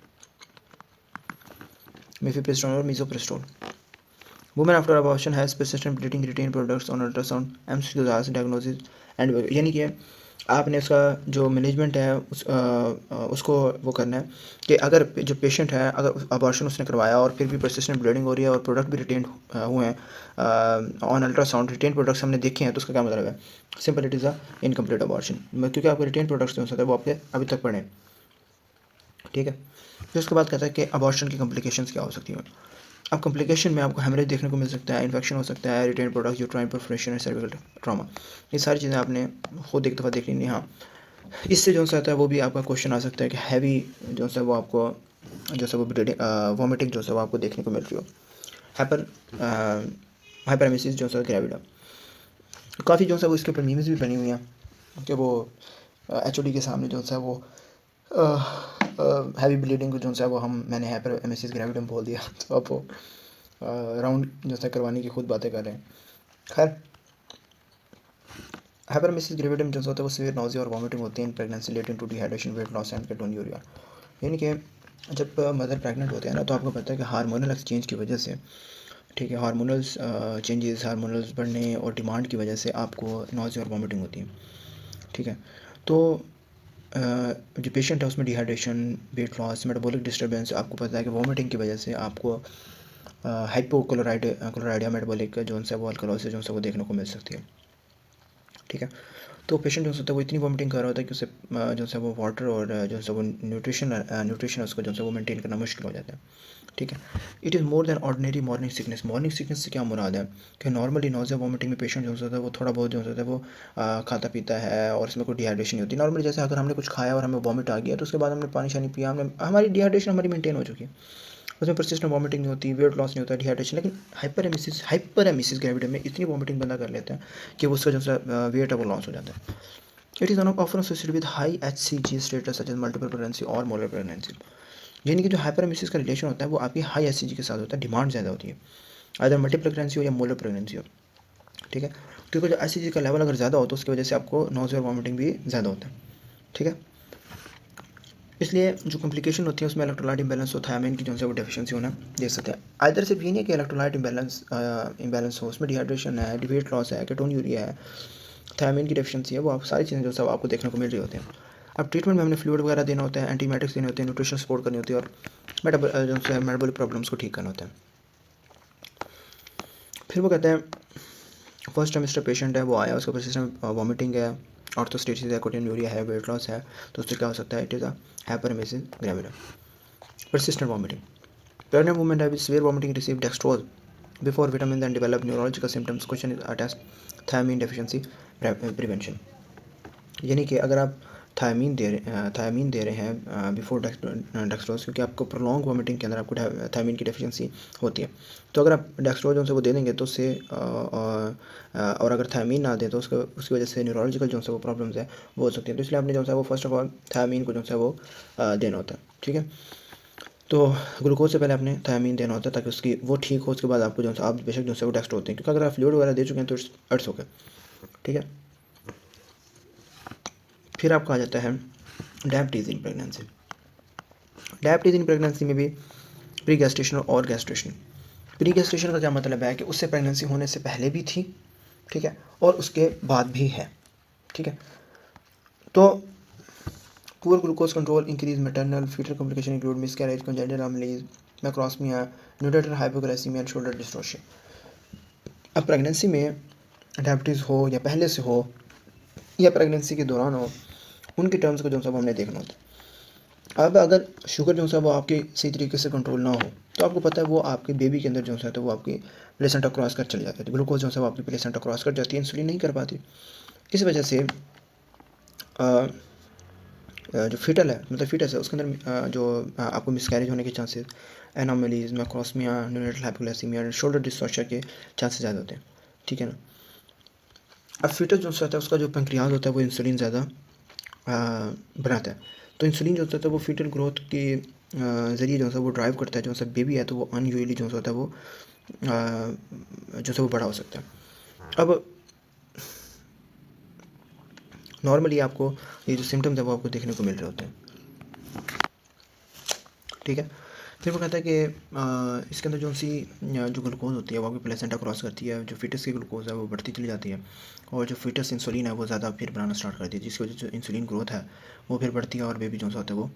और मीजोप्रोस्टोल। Women after abortion has persistent bleeding, retain products on ultrasound, MCQs diagnosis and, यानी कि आपने उसका जो मैनेजमेंट है उसको वो करना है कि अगर जो पेशेंट है, अगर अबॉर्शन उसने करवाया और फिर भी persistent ब्लीडिंग हो रही है और प्रोडक्ट भी रिटेन हुए हैं ऑन अल्ट्रासाउंड, रिटेन प्रोडक्ट्स हमने देखे हैं, तो उसका क्या मतलब है, simple it is a incomplete abortion, क्योंकि आपके रिटेन प्रोडक्ट्स जो हो सकते हैं वो आपके अभी तक पड़े हैं। ठीक है, फिर उसके बाद कहता है कि अबॉर्शन की कॉम्प्लिकेशंस क्या हो सकती हैं। अब कॉम्प्लिकेशन में आपको हेमरेज देखने को मिल सकता है, इन्फेक्शन हो सकता है, retained product, uterine perforation and cervical trauma, ये सारी चीज़ें आपने खुद एक दफ़ा देख लेनी। हाँ, इससे जो सा आता है वो भी आपका क्वेश्चन आ सकता है कि हैवी जो सा वो आपको जो सा वो वॉमिटिंग जो सा वो आपको देखने को मिल रही हो, हाइपरमेसिस जो सा ग्रेविडा। काफ़ी जो सा वो इसके ऊपर मीम्स भी बनी हुई हैं कि वो HOD के सामने जो सा वो हैवी ब्लीडिंग को जो सा वो मैंने हाइपरमेसिस ग्रेविडम बोल दिया, तो अब वो राउंड जो सा करवाने की खुद बातें कर रहे हैं। खैर, हाइपरमेसिस ग्रेविडम जो होता है वो सीवियर नाउजिया और वॉमिटिंग होती है in pregnancy leading to dehydration, weight loss and ketonuria. यानी कि जब मदर प्रेग्नेंट होते हैं ना, तो आपको पता है कि हार्मोनल एक्सचेंज की वजह से, ठीक है, हार्मोनल चेंजेस, हार्मोनल्स बढ़ने और डिमांड की वजह से आपको नाउजिया और वॉमिटिंग होती है। ठीक है, तो जो पेशेंट है उसमें dehydration, weight loss, metabolic disturbance, आपको पता है कि वॉमिटिंग की वजह से आपको हाइपोक्लोराइडिया मेटाबॉलिक जो है वो अल्कलोसिस जो है वो देखने को मिल सकती है। ठीक है, तो पेशेंट जो होता है वो इतनी वॉमिटिंग कर रहा होता है कि उसे जो है वो वाटर और जो है वो न्यूट्रिशन उसको जो है वो मेंटेन करना मुश्किल हो जाता है। ठीक है, it is more than ordinary morning sickness. Morning sickness से क्या मुराद है कि नॉर्मली नोज़िया वॉमिटिंग में पेशेंट जो होता है वो थोड़ा बहुत जो होता है वो खाता पीता है और इसमें कोई डिहाइड्रेशन नहीं होती। नॉर्मली जैसे अगर हमने कुछ खाया और हमें वॉमिट आ गया तो उसके बाद हमने पानी शानी पिया, हमने हमारी डिहाइड्रेशन हमारी मेंटेन हो चुकी है, उसमें परसिस्टेंट वॉमिटिंग नहीं होती, वेट लॉस नहीं होता, डिहाइड्रेशन। लेकिन हाइपरएमेसिस ग्रेविडम में इतनी वॉमिटिंग बंदा कर लेता है कि उसका जो वेट है वो लॉस हो जाता है। It is often associated with high HCG status such as multiple pregnancy और मोलर प्रेगनेंसी। यानी कि जो हाइपरएमेसिस का रिलेशन होता है वो आपकी हाई HCG के साथ होता है, डिमांड ज़्यादा होती है, अगर मल्टीपल प्रेगनेंसी हो या मोलर प्रेगनेंसी हो। ठीक है, क्योंकि जो HCG का लेवल अगर ज़्यादा हो तो उसकी वजह से आपको नोज़िया और वॉमिटिंग भी ज़्यादा होता है। ठीक है, इसलिए जो कॉम्प्लिकेशन होती है उसमें इलेक्ट्रोलाइट इम्बैलेंस हो, थायमिन की जो है वो डेफिशिएंसी होना देख सकते हैं। आइदर सिर्फ ये नहीं है कि इलेक्ट्रोलाइट इम्बैलेंस हो, उसमें डिहाइड्रेशन है, वेट लॉस है, केटोन्यूरिया है, थायमिन की डेफिशिएंसी है, वो आप सारी चीज़ें जो सब आपको देखने को मिल रही होती हैं। अब ट्रीटमेंट में हमने फ्लूइड वगैरह देना होता है, एंटीबायोटिक्स देने होते हैं, न्यूट्रिशन सपोर्ट करनी होती है और मेटाबॉलिक प्रॉब्लम्स को ठीक करना होता है। फिर वो कहते हैं फर्स्ट ट्राइमेस्टर पेशेंट है, वो आया, उसका परसिस्टेंट वॉमिटिंग है, ऑर्थोस्टेसिस है, कोटिन्यूरिया है, वेट लॉस है, तो उससे क्या हो सकता है, it is a hyperemesis gravida, persistent vomiting. Pregnant women have severe vomiting receive dextrose before vitamins and develop neurological symptoms. Question is attached thiamine deficiency prevention. यानी कि अगर आप थायमीन दे रहे हैं बिफोर डेक्सट्रोज, क्योंकि आपको प्रोलॉन्ग वॉमिटिंग के अंदर आपको थायमीन की डेफिशिएंसी होती है, तो अगर आप डेक्सट्रोज जो है वो दे देंगे तो उससे और अगर थायमीन ना दें तो उसकी वजह से न्यूरोलॉजिकल जो है वो प्रॉब्लम्स है वो हो सकती है। तो इसलिए आपने जो है वो फर्स्ट ऑफ ऑल थायमीन को जो है वो देना होता है। ठीक है, तो ग्लूकोज से पहले आपने थायमीन देना होता है ताकि उसकी वो ठीक हो, उसके बाद आपको जो है आप बेशक जो है वो टेस्ट होते हैं, क्योंकि अगर आप फ्लूइड वगैरह दे चुके हैं तो इट्स ओके। ठीक है, फिर आपका आ जाता है diabetes in pregnancy. Diabetes in pregnancy में भी प्री गैस्ट्रेशन और गैस्ट्रेशन। प्री गैस्ट्रेशन का क्या मतलब है कि उससे प्रेगनेंसी होने से पहले भी थी, ठीक है, और उसके बाद भी है। ठीक है, तो poor glucose control, increase maternal fetal complication include miscarriage, congenital anomalies, macrosomia, neonatal hypoglycaemia and shoulder dystocia. अब प्रेगनेंसी में डायबिटीज़ हो या पहले से हो या प्रेगनेंसी के दौरान हो, उनके टर्म्स को जो है हमने देखना होता है। अब अगर शुगर जो है वो आपके सही तरीके से कंट्रोल ना हो तो आपको पता है वो आपके बेबी के अंदर जो है तो वो आपकी प्लेसेंटा क्रॉस कर चली जाती है, ग्लूकोज जो है वो आपकी प्लेसेंटा क्रॉस कर जाती है, इंसुलिन नहीं कर पाती। इस वजह से जो फीटल है, मतलब फीटस है, उसके अंदर जो आपको मिसकैरेज होने के chances, anomalies, macrosomia, neonatal hypoglycaemia, shoulder dystocia के चांसेस ज़्यादा होते हैं। ठीक है ना, अब फीटस जो होता है उसका जो पेंक्रियाज होता है वो इंसुलिन ज़्यादा बनाता है। तो इंसुलिन जो होता है वो फीटल ग्रोथ के ज़रिए जो है वो ड्राइव करता है। जो सा बेबी है तो वो अनयूजली जो होता है वो जो है वो बड़ा हो सकता है। अब नॉर्मली आपको ये जो सिम्टम्स है वो आपको देखने को मिल रहे होते हैं, ठीक है। फिर वो कहता है कि इसके अंदर जो ग्लूकोज होती है वो आपकी प्लेसेंटा क्रॉस करती है, जो फीटस की ग्लूकोज है वो बढ़ती चली जाती है और जो फीटस इंसुलिन है वो ज़्यादा फिर बनाना स्टार्ट करती है, जिसकी वजह से जो इंसुलिन ग्रोथ है वो फिर बढ़ती है और बेबी जो होता है वो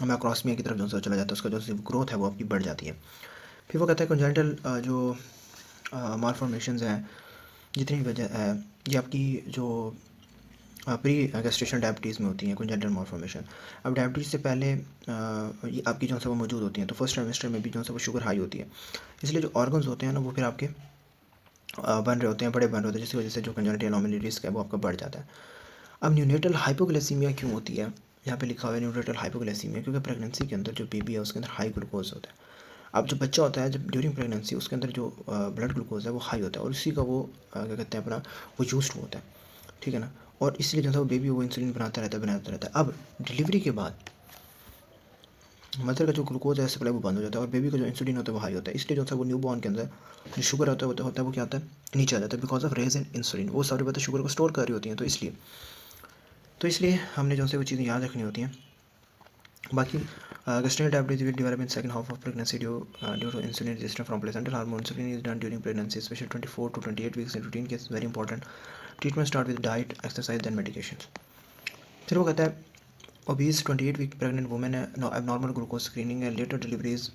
मैक्रोस्मिया की तरफ जो चला जाता है, उसका जो ग्रोथ है वो आपकी बढ़ जाती है। फिर वो कहता है कंजेंटल जो मालफॉर्मेशंस हैं जितनी वजह है ये आपकी जो प्री गेस्टेशनल डायबिटीज़ में होती हैं कंजेंटल मालफॉर्मेशन। अब डायबिटीज़ से पहले ये आपकी जो है वो मौजूद होती हैं, तो फर्स्ट ट्राइमेस्टर में भी जो है वो शुगर हाई होती है, इसलिए जो ऑर्गन्स होते हैं ना वो फिर आपके बन रहे होते हैं, बड़े बन रहे होते हैं, जिसकी वजह से जो कंजेनिटल एनोमली रिस्क है वो आपका बढ़ जाता है। अब न्यूनेटल हाइपोग्लाइसीमिया क्यों होती है, यहाँ पे लिखा हुआ है न्यूनेटल हाइपोग्लाइसीमिया, क्योंकि प्रेगनेंसी के अंदर जो बेबी है उसके अंदर हाई ग्लूकोज होता है। अब जो बच्चा होता है जब ड्यूरिंग प्रेगनेंसी उसके अंदर जो ब्लड ग्लूकोज है वो हाई होता है और उसी का वो क्या कहते हैं अपना वो यूज होता है, ठीक है ना। और इसलिए जो है वो बेबी वो इंसुलिन बनाता रहता है। अब डिलीवरी के बाद मदर का जो ग्लूकोज है सप्लाई वो बंद हो जाता है और बेबी का जो इंसुलिन होता है वो हाई होता है, इसलिए जो है वो न्यू बॉर्न के अंदर जो शुगर होता है वो क्या आता है नीचे आ जाता है, because of raise in insulin. वो सारी बातें शुगर को स्टोर कर रही होती हैं, तो इसलिए हमने जो है वो चीज़ें याद रखनी होती हैं। बाकी gestational diabetes will develop in second half of pregnancy due to insulin resistance from placental hormone. Insulin is done during pregnancy, especially 24 to 28 weeks in routine cases, very important. Treatment start with diet, exercise, then medications. फिर वो कहता है obese 28 week pregnant woman है, abnormal glucose screening है, later deliveries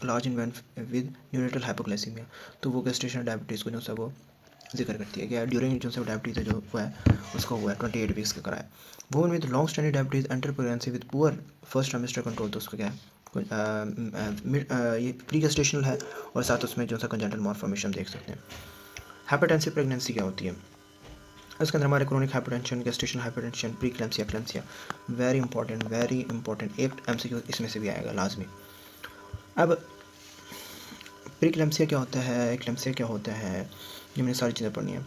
large infant with neonatal hypoglycemia, तो वो gestational diabetes को जो है वो जिक्र करती है कि ड्यूरिंग जो डायबिटीज़ है जो हुआ है उसको हुआ है 28 वीक्स का कराया। Women with long standing diabetes enter pregnancy with poor first trimester control, तो उसको क्या है ये प्री गेस्टेशनल है और साथ उसमें जो सा कंजेंटल मालफॉर्मेशन देख सकते हैं। हाइपरटेंसिव प्रेगनेंसी क्या होती है, उसके अंदर हमारे chronic hypertension, gestational hypertension, pre eclampsia, very important एक MCQ इसमें से भी आएगा लाजमी। अब प्री क्लैम्सिया क्या होता है, एक्लैम्सिया क्या होता है, ये मैंने सारी चीज़ें पढ़नी है।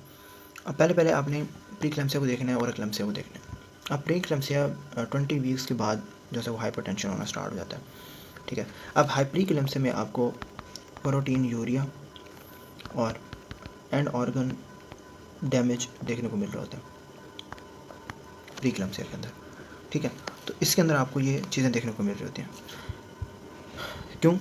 अब पहले आपने प्री क्लैम्सिया को देखना है और एक्लैम्सिया को देखना है। अब प्री क्लैम्सिया 20 वीक्स के बाद जैसे वो हाइपरटेंशन होना स्टार्ट हो जाता है, ठीक है। अब प्री क्लैम्सिया में आपको प्रोटीन यूरिया और एंड ऑर्गन डैमेज देखने को मिल रहा होता है प्री क्लैम्सिया के अंदर, ठीक है। तो इसके अंदर आपको ये चीज़ें देखने को मिल रही होती हैं। क्यों?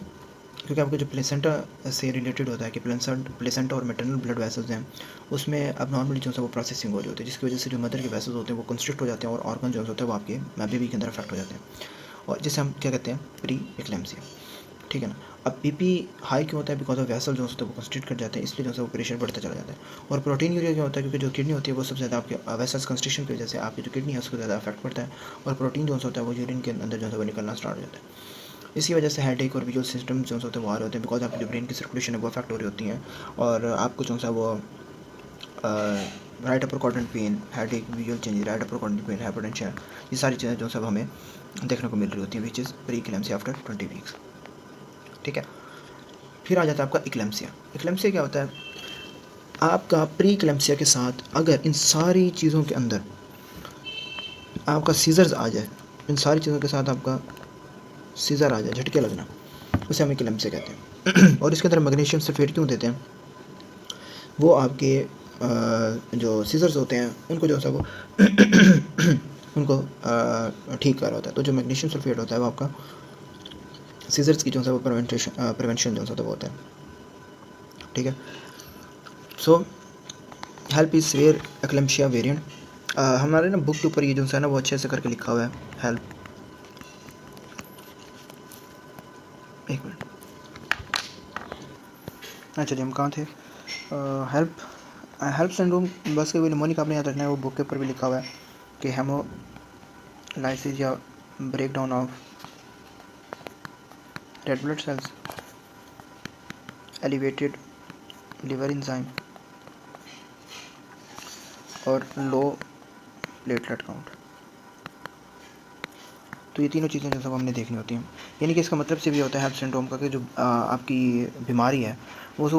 क्योंकि आपके जो प्लेसेंटा से रिलेटेड होता है कि प्लेसेंटा और मैटरनल ब्लड वेसल्स हैं उसमें अब नॉर्मली जो है वो प्रोसेसिंग हो रही होती है, जिसकी वजह से जो मदर के वेसल्स होते हैं वो कंस्ट्रिक्ट हो जाते हैं और ऑर्गन जो होता है वो आपके बेबी के अंदर अफेक्ट हो जाते हैं, और जिसे हम क्या कहते हैं प्री एक्लेम्सिया, ठीक है ना। अब BP हाई क्यों होता है, बिकॉज ऑफ वेसल जो होता है वो कंस्ट्रिक्ट कर जाते हैं, इसलिए जो है वो प्रेशर बढ़ता चला जाता है। और प्रोटीन यूरिया क्या होता है, क्योंकि जो किडनी होती है वो सबसे ज़्यादा आपके वेसल्स कंस्ट्रिक्शन की वजह से आपकी जो किडनी है उसको ज़्यादा अफेक्ट पड़ता है और प्रोटीन जो होता है वो यूरिन के अंदर जो है वो निकलना स्टार्ट हो जाता है। इसी वजह से हेडेक और विजुअल सिस्टम जो होते हैं वो आ रहे होते हैं, बिकॉज आपकी जो ब्रेन की सर्कुलेशन है वो अफेक्ट हो रही होती हैं और आपको जो है वो right upper quadrant pen, headache, visual change, right upper quadrant pen, hypertension, ये सारी चीज़ें जो सब हमें देखने को मिल रही होती हैं, which is pre eclampsia after 20 weeks, ठीक है। फिर आ जाता है आपका एक्लेम्सिया क्या होता है, आपका प्री एक्लेम्सिया के साथ अगर इन सारी चीज़ों के अंदर आपका सीजर्स आ जाए, इन सारी चीज़ों के साथ आपका सीज़र आ जाए, झटके लगना, उसे हम एक्लेम्सिया कहते हैं। और इसके अंदर मैग्नीशियम सल्फेट क्यों देते हैं, वो आपके जो सीजर्स होते हैं उनको जो है वो उनको ठीक कर रहा होता है। तो जो मैग्नीशियम सल्फेट होता है वो आपका सीजर्स की जो है वो प्रिवेंशन जो है वो होता है, ठीक है। So HELLP is severe eclampsia variant, हमारे ना बुक के ऊपर ये जो है ना वो अच्छे से करके लिखा हुआ है हेल्प, एक मिनट, चलिए हम कहाँ थे, हेल्प सिंड्रोम बस के निमोनिक आपने याद रखना है, वो बुक के ऊपर भी लिखा हुआ है कि हेमोलाइसिस या break down of red blood cells, elevated liver enzyme और लो प्लेटलेट काउंट, तो ये तीनों चीज़ें जो सब हमने देखनी होती हैं। यानी कि इसका मतलब से भी होता है हेल्प सिंड्रोम का कि जो आपकी बीमारी है वो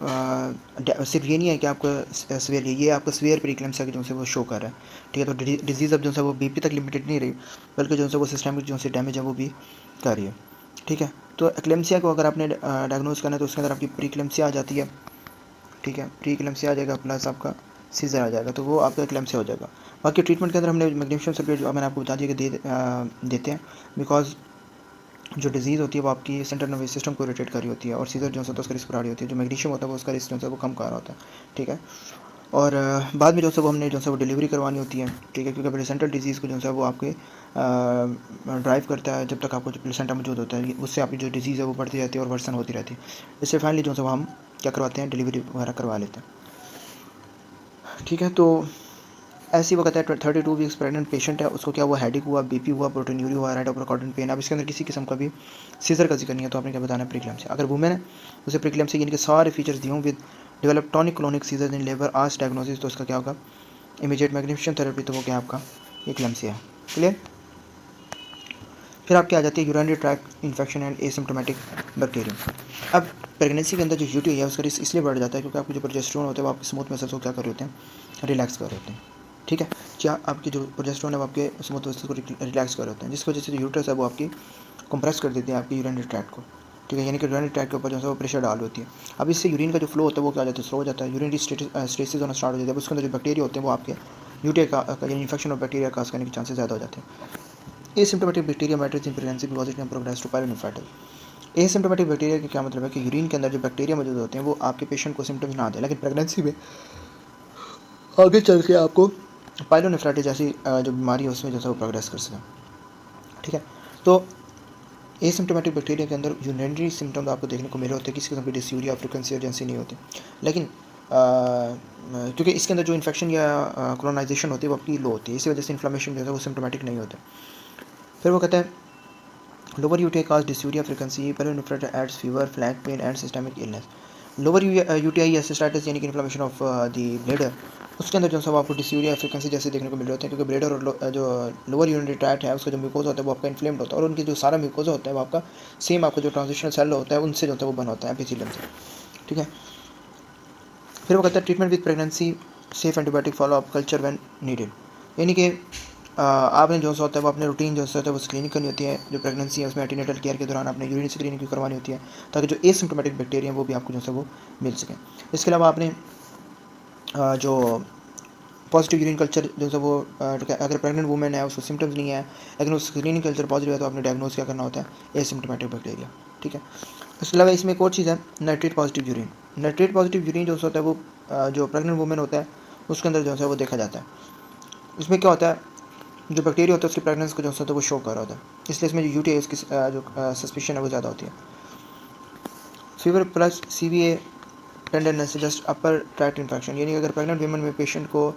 सिर्फ ये नहीं है कि आपका सवेयर, ये आपका सवेयर प्रीक्लेम्सिया की जो से वो शो कर रहा है, ठीक है। तो डिजीज़ अब जो है वो बीपी तक लिमिटेड नहीं रही, बल्कि जो है वो सिस्टमिक जो से डैमेज है वो भी कर रही है, ठीक है। तो एक्लेम्सिया को अगर आपने डायग्नोज करना है तो उसके अंदर आपकी प्रीक्लेम्सिया आ जाती है, ठीक है। प्रीक्लेम्सिया आ जाएगा प्लस आपका सीजर आ जाएगा, तो वो आपका एक्लेम्सिया हो जाएगा। बाकी ट्रीटमेंट के अंदर हमने मैग्नीशियम सल्फेट जो मैंने आपको बता दिया कि देते हैं, बिकॉज जो डिजीज़ होती है वो आपकी सेंट्रल नर्वस सिस्टम को इरिटेट कर रही होती है, और सीजर जो है तो उसका रिस्क बढ़ा रही होती है। जो मैग्नीशियम होता है वो उसका रिस्क जो है वो कम कर रहा होता है, ठीक है। और बाद में जो है वो हमने जो है वो डिलीवरी करवानी होती है, ठीक है, क्योंकि प्लेसेंटल डिजीज़ को जो है वो आपके ड्राइव करता है। जब तक आपको जो प्लेसेंटा मौजूद होता है उससे आपकी जो डिजीज़ है वो बढ़ती जाती है और वर्सन होती रहती है। इससे फाइनली जो है वो हम क्या करवाते हैं, डिलीवरी वगैरह करवा लेते हैं, ठीक है। तो ऐसी वक्त है 32 वीक्स प्रेगनेंट पेशेंट है, उसको क्या हुआ, हेडेक हुआ, बीपी हुआ, प्रोटीनूरिया हुआ, राइट अपर कॉर्डन पेन। अब इसके अंदर किसी किस्म का भी सीजर का जिक्र नहीं है, तो आपने क्या बताना है, प्रीक्लेम्सिया। अगर वुमेन है उसे प्रीक्लेम्सिया यानी कि सारे फीचर्स दिए हों with develop tonic clonic scissor in labour आज डायग्नोसिस, तो उसका क्या होगा, इमीडिएट मैग्नीशियम थेरेपी, तो वो क्या आपका एक्लेम्सिया है, क्लियर। फिर आपके आ जाती है urinary tract infection and asymptomatic bacterium. अब प्रेगनेंसी के अंदर जो यूटी है उसका रिस्क इसलिए बढ़ जाता है क्योंकि आपके जो प्रोजेस्टेरोन होते हैं वो आपके स्मूथ मसल्स को क्या कर रहे होते हैं, रिलैक्स कर रहे होते हैं, ठीक है। क्या आपकी जो प्रोजेस्टेरोन है वो आपके स्मूथ मसल्स को रिलैक्स कर रहे होते हैं, जिसकी वजह से जो यूट्रस है वो आपकी कंप्रेस कर देती है आपकी यूरिनरी ट्रैक्ट को, ठीक है, यानी कि यूरिनरी ट्रैक्ट के ऊपर जो है वो प्रेशर डाल होती है। अब इससे यूरिन का जो फ्लो होता है वो क्या हो जाता है, स्लो हो जाता है, यूरिनरी स्टेसिस होना स्टार्ट हो जाता है। उसके अंदर जो बैक्टीरिया होते हैं वो आपके यूटी का यानी इन्फेक्शन और बैक्टीरिया काज करने के चांसेस ज़्यादा हो जाते हैं। Asymptomatic bacteria matters in pregnancy because it can progress to pyelonephritis. Asymptomatic bacteria का क्या मतलब है कि यूरिन के अंदर जो बैक्टीरिया मौजूद होते हैं वो आपके पेशेंट को सिम्टम्स ना आते, लेकिन प्रेगनेंसी में आगे चल के आपको पायलोनेफ्राइटिस जैसी जो बीमारी है उसमें जो है वो प्रोग्रेस कर सकें, ठीक है। तो एसिम्प्टोमेटिक बैक्टीरिया के अंदर यूरिनरी सिम्टम्स आपको देखने को मिले होते हैं, किसी किस्म की डिस्यूरिया, फ्रीक्वेंसी अर्जेंसी नहीं होती, लेकिन क्योंकि इसके अंदर जो इन्फेक्शन या कोलोनाइजेशन होती है वो आपकी लो होती है, इसी वजह से इन्फ्लेमेशन जो है वो सिम्टोमेटिक नहीं होते। फिर वो कहते हैं lower UTI causes dysuria, frequency, pyelonephritis adds fever, flank pain and systemic illness. Lower UTI या सिस्टाइटिस यानी कि इन्फ्लेमेशन ऑफ द ब्लेडर, उसके अंदर जो सब आपको डिस्यूरिया, फ्रीक्वेंसी जैसे देखने को मिल रहे होते हैं, क्योंकि ब्लेडर और जो लोअर यूरिनरी ट्रैक्ट है उसका जो म्यूकोजा होता है वो आपका इन्फ्लेम्ड होता है, और उनके जो सारा म्यूकोजा होता है वो आपका सेम आपका जो ट्रांजिशनल सेल होता है उनसे जो होता है वो बना होता है, एपिथेलियम से, ठीक है। फिर वो कहता है treatment with pregnancy, safe antibiotic follow up culture when needed, यानी कि आपने जो सा होता है वो अपने रूटीन जो होता है वो स्क्रीनिंग करनी होती है। जो प्रेगनेंसी है उसमें एंटीनेटल केयर के दौरान आपने यूरिन स्क्रीनिंग भी करवानी होती है, ताकि जो एसिम्प्टोमेटिक बैक्टीरिया है वो भी आपको जो है वो मिल सकें। इसके अलावा आपने जो पॉजिटिव यूरिन कल्चर जो है वो अगर प्रेग्नेंट वुमेन है उसको सिम्टम्स नहीं है लेकिन उस स्क्रीनिंग कल्चर पॉजिटिव है तो आपने डायग्नोज क्या करना होता है, एसिम्प्टोमेटिक बैक्टीरिया, ठीक है। इसके अलावा इसमें एक और चीज़ है, nitrate positive urine. Nitrate positive urine जो होता है वो जो प्रेग्नेंट वुमेन होता है उसके अंदर जो है वो देखा जाता है। इसमें क्या होता है, जो बैक्टीरिया होता है उसकी प्रेगनेंस को जो होता है वो शो कर रहा होता है, इसलिए इसमें जो यूटीआई उसकी जो सस्पिशन है वो ज़्यादा होती है। फीवर प्लस सीवीए टेंडरनेस जस्ट अपर ट्रैक्ट इन्फेक्शन, यानी अगर प्रेग्नेंट वीमेन में पेशेंट को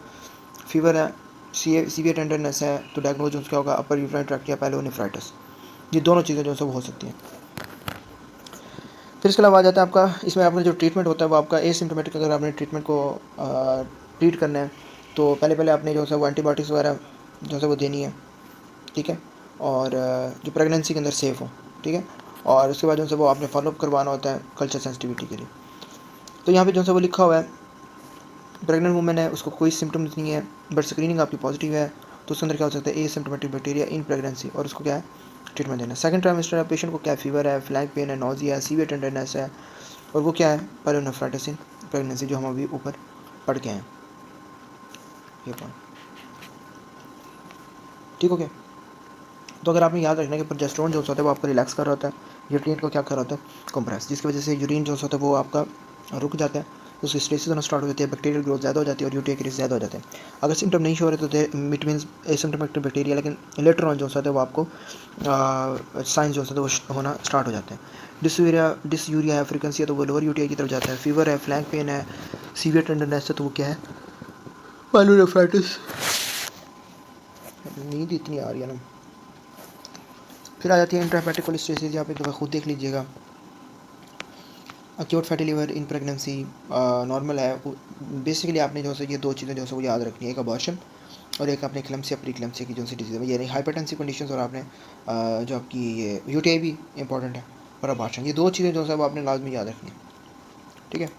फीवर है, सीवियर टेंडरनेस है, तो डायग्नोज क्या होगा, अपर यूरिनरी ट्रैक्ट या पायलोनेफ्राइटिस। ये दोनों चीज़ें जो सब हो सकती हैं। फिर इसके अलावा आ जाता है आपका, इसमें आपका जो ट्रीटमेंट होता है वो आपका एसिम्प्टोमेटिक, अगर आपने ट्रीटमेंट को ट्रीट करना है तो पहले आपने जो है वो एंटीबायोटिक्स वगैरह जो है वो देनी है, ठीक है, और जो प्रेगनेंसी के अंदर सेफ़ हो, ठीक है, और उसके बाद जो है वो आपने फॉलोअप करवाना होता है कल्चर सेंसिटिविटी के लिए। तो यहाँ पे जो है वो लिखा हुआ है प्रेग्नेंट वुमेन है उसको कोई सिम्टम्स नहीं है बट स्क्रीनिंग आपकी पॉजिटिव है, तो उसके अंदर क्या हो सकता है, एसिम्प्टोमेटिक बैक्टीरिया इन प्रेगनेंसी, और उसको क्या है, ट्रीटमेंट देना है। सेकंड ट्राइमेस्टर पेशेंट को क्या फीवर है, फ्लैग पेन है, नोजिया है, सीवियर टेंडरनेस है, और वो क्या है, पायलोनेफ्राइटिस इन प्रेगनेंसी, जो हम अभी ऊपर पढ़ के हैं ये पॉइंट, ठीक हो गया। तो अगर आपने याद रखना कि प्रोजेस्टेरोन जो होता है वो आपको रिलैक्स कर रहा होता है, यूरिन को क्या कर रहा होता है, कंप्रेस, जिसकी वजह से यूरिन जो होता है वो आपका रुक जाता है, उसकी स्टेसिस होना स्टार्ट हो जाती है, बैक्टीरियल ग्रोथ ज़्यादा हो जाती है और यूटीआई के रिस्क ज़्यादा हो जाते हैं। अगर सिम्टम नहीं शो हो रहे तो इट मीन्स एसिम्प्टोमेटिक बैक्टीरिया, लेकिन लेटर ऑन जो होता है वो आपको साइंस जो होता है वो होना स्टार्ट हो जाते हैं। डिसयूरिया है, फ्रीक्वेंसी है तो वो लोअर यूटीआई की तरफ जाता है, फीवर है, फ्लैग पेन है, सीवियर टेंडरनेस है तो वो क्या है, पायलोनेफ्राइटिस। नींद इतनी आ रही है ना। फिर आ जाती है इंट्राहेपेटिक कोलेस्टेसिस, यहाँ पे एक दफ़ा खुद देख लीजिएगा। Acute fatty liver in pregnancy normal है। बेसिकली आपने जो है ये दो चीज़ें जो है वो याद रखनी है, एक अबॉर्शन और एक आपने क्लम्सिया प्रीक्लम्सिया की जो सी डिजीज़ है, यानी हाइपरटेंसिव कंडीशंस, और आपने जो आपकी ये यूटीआई भी इंपॉर्टेंट है, और अबॉर्शन, ये दो चीज़ें जो है वो आपने लाजमी याद रखनी है, ठीक है।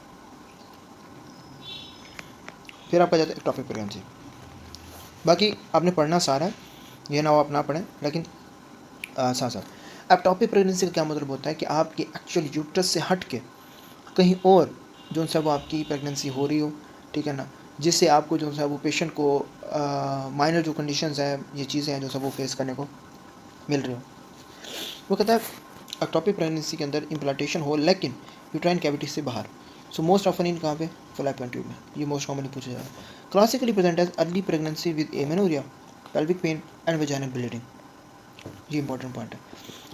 फिर आपका जाता है एक्टोपिक प्रेगनेंसी। बाकी आपने पढ़ना सारा है, ये ना हो आप ना पढ़ें, लेकिन साथ साथ एक्टोपिक प्रेगनेंसी का क्या मतलब होता है कि आपकी एक्चुअल यूट्रस से हट के कहीं और जो सा वो आपकी प्रेगनेंसी हो रही हो, ठीक है ना, जिससे आपको जो सा वो पेशेंट को माइनर जो कंडीशंस हैं, ये चीज़ें हैं जो सा वो फेस करने को मिल रही हो। वो कहता है एक्टोपिक प्रेगनेंसी के अंदर इम्प्लांटेशन हो लेकिन यूट्राइन कैविटी से बाहर। सो मोस्ट ऑफन इन कहाँ पे, फैलोपियन ट्यूब में, ये मोस्ट कॉमनली पूछा जाता है। Classically present as early pregnancy with amenorrhoea, pelvic pain and vaginal bleeding, ये इंपॉर्टेंट पॉइंट है।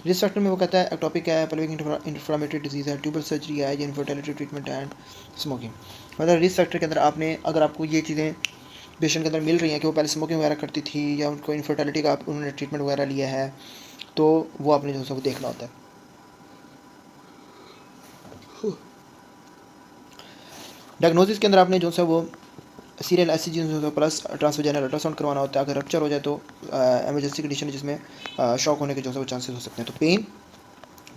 रिस्क फैक्टर में वो कहता है एक्टोपिक है, पेल्विक इन्फ्लेमेटरी डिजीज़ है, ट्यूबल सर्जरी है, इनफर्टिलिटी ट्रीटमेंट एंड स्मोकिंग। मतलब रिस्क फैक्टर के अंदर आपने, अगर आपको ये चीज़ें पेशेंट के अंदर मिल रही हैं कि वो पहले स्मोकिंग वगैरह करती थी या उनको इनफर्टिलिटी का उन्होंने ट्रीटमेंट वगैरह लिया है, तो वो आपने जो है वो देखना होता है। डायग्नोसिस के अंदर आपने जो सा वो serial SCG plus transvaginal ultrasound करवाना होता है। अगर रप्चर हो जाए तो एमरजेंसी कंडीशन जिसमें शॉक होने के जो है वो चांसेस हो सकते हैं। तो pain,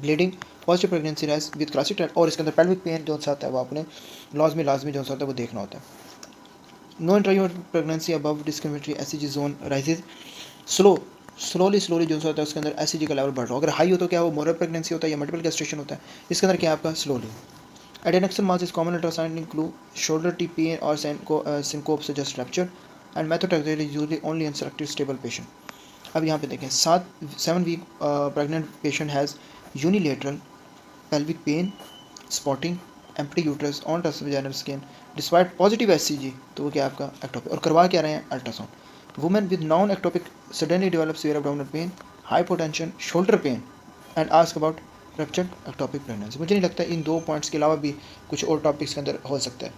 bleeding, positive pregnancy race with classic trend, और इसके अंदर पेल्विक पेन जो सा आता है वो आपने लाजमी जो सा होता है वो देखना होता है। No intrauterine pregnancy above discriminatory hCG zone rises slowly जो सा होता है उसके अंदर एससीजी का लेवल बढ़ रहा हो। अगर हाई हो तो क्या वो मोरल प्रेगनेंसी होता है या मल्टीपल गेस्टेशन होता है, इसके अंदर क्या आपका slowly. Adnexal mass is common ultrasound include shoulder TPA or syncope suggest rupture and methotrexate is usually only in selected stable patient. अब यहाँ पे देखें 7 week pregnant patient has unilateral pelvic pain, spotting, empty uterus on vaginal skin despite positive SCG, तो वो क्या आपका ectopic, और करवा क्या रहे हैं ultrasound. Women with non ectopic suddenly develop severe abdominal pain, hypotension, shoulder pain and ask about ruptured ectopic pregnancy. मुझे नहीं लगता इन 2 पॉइंट्स के अलावा भी कुछ और टॉपिक्स के अंदर हो सकता है,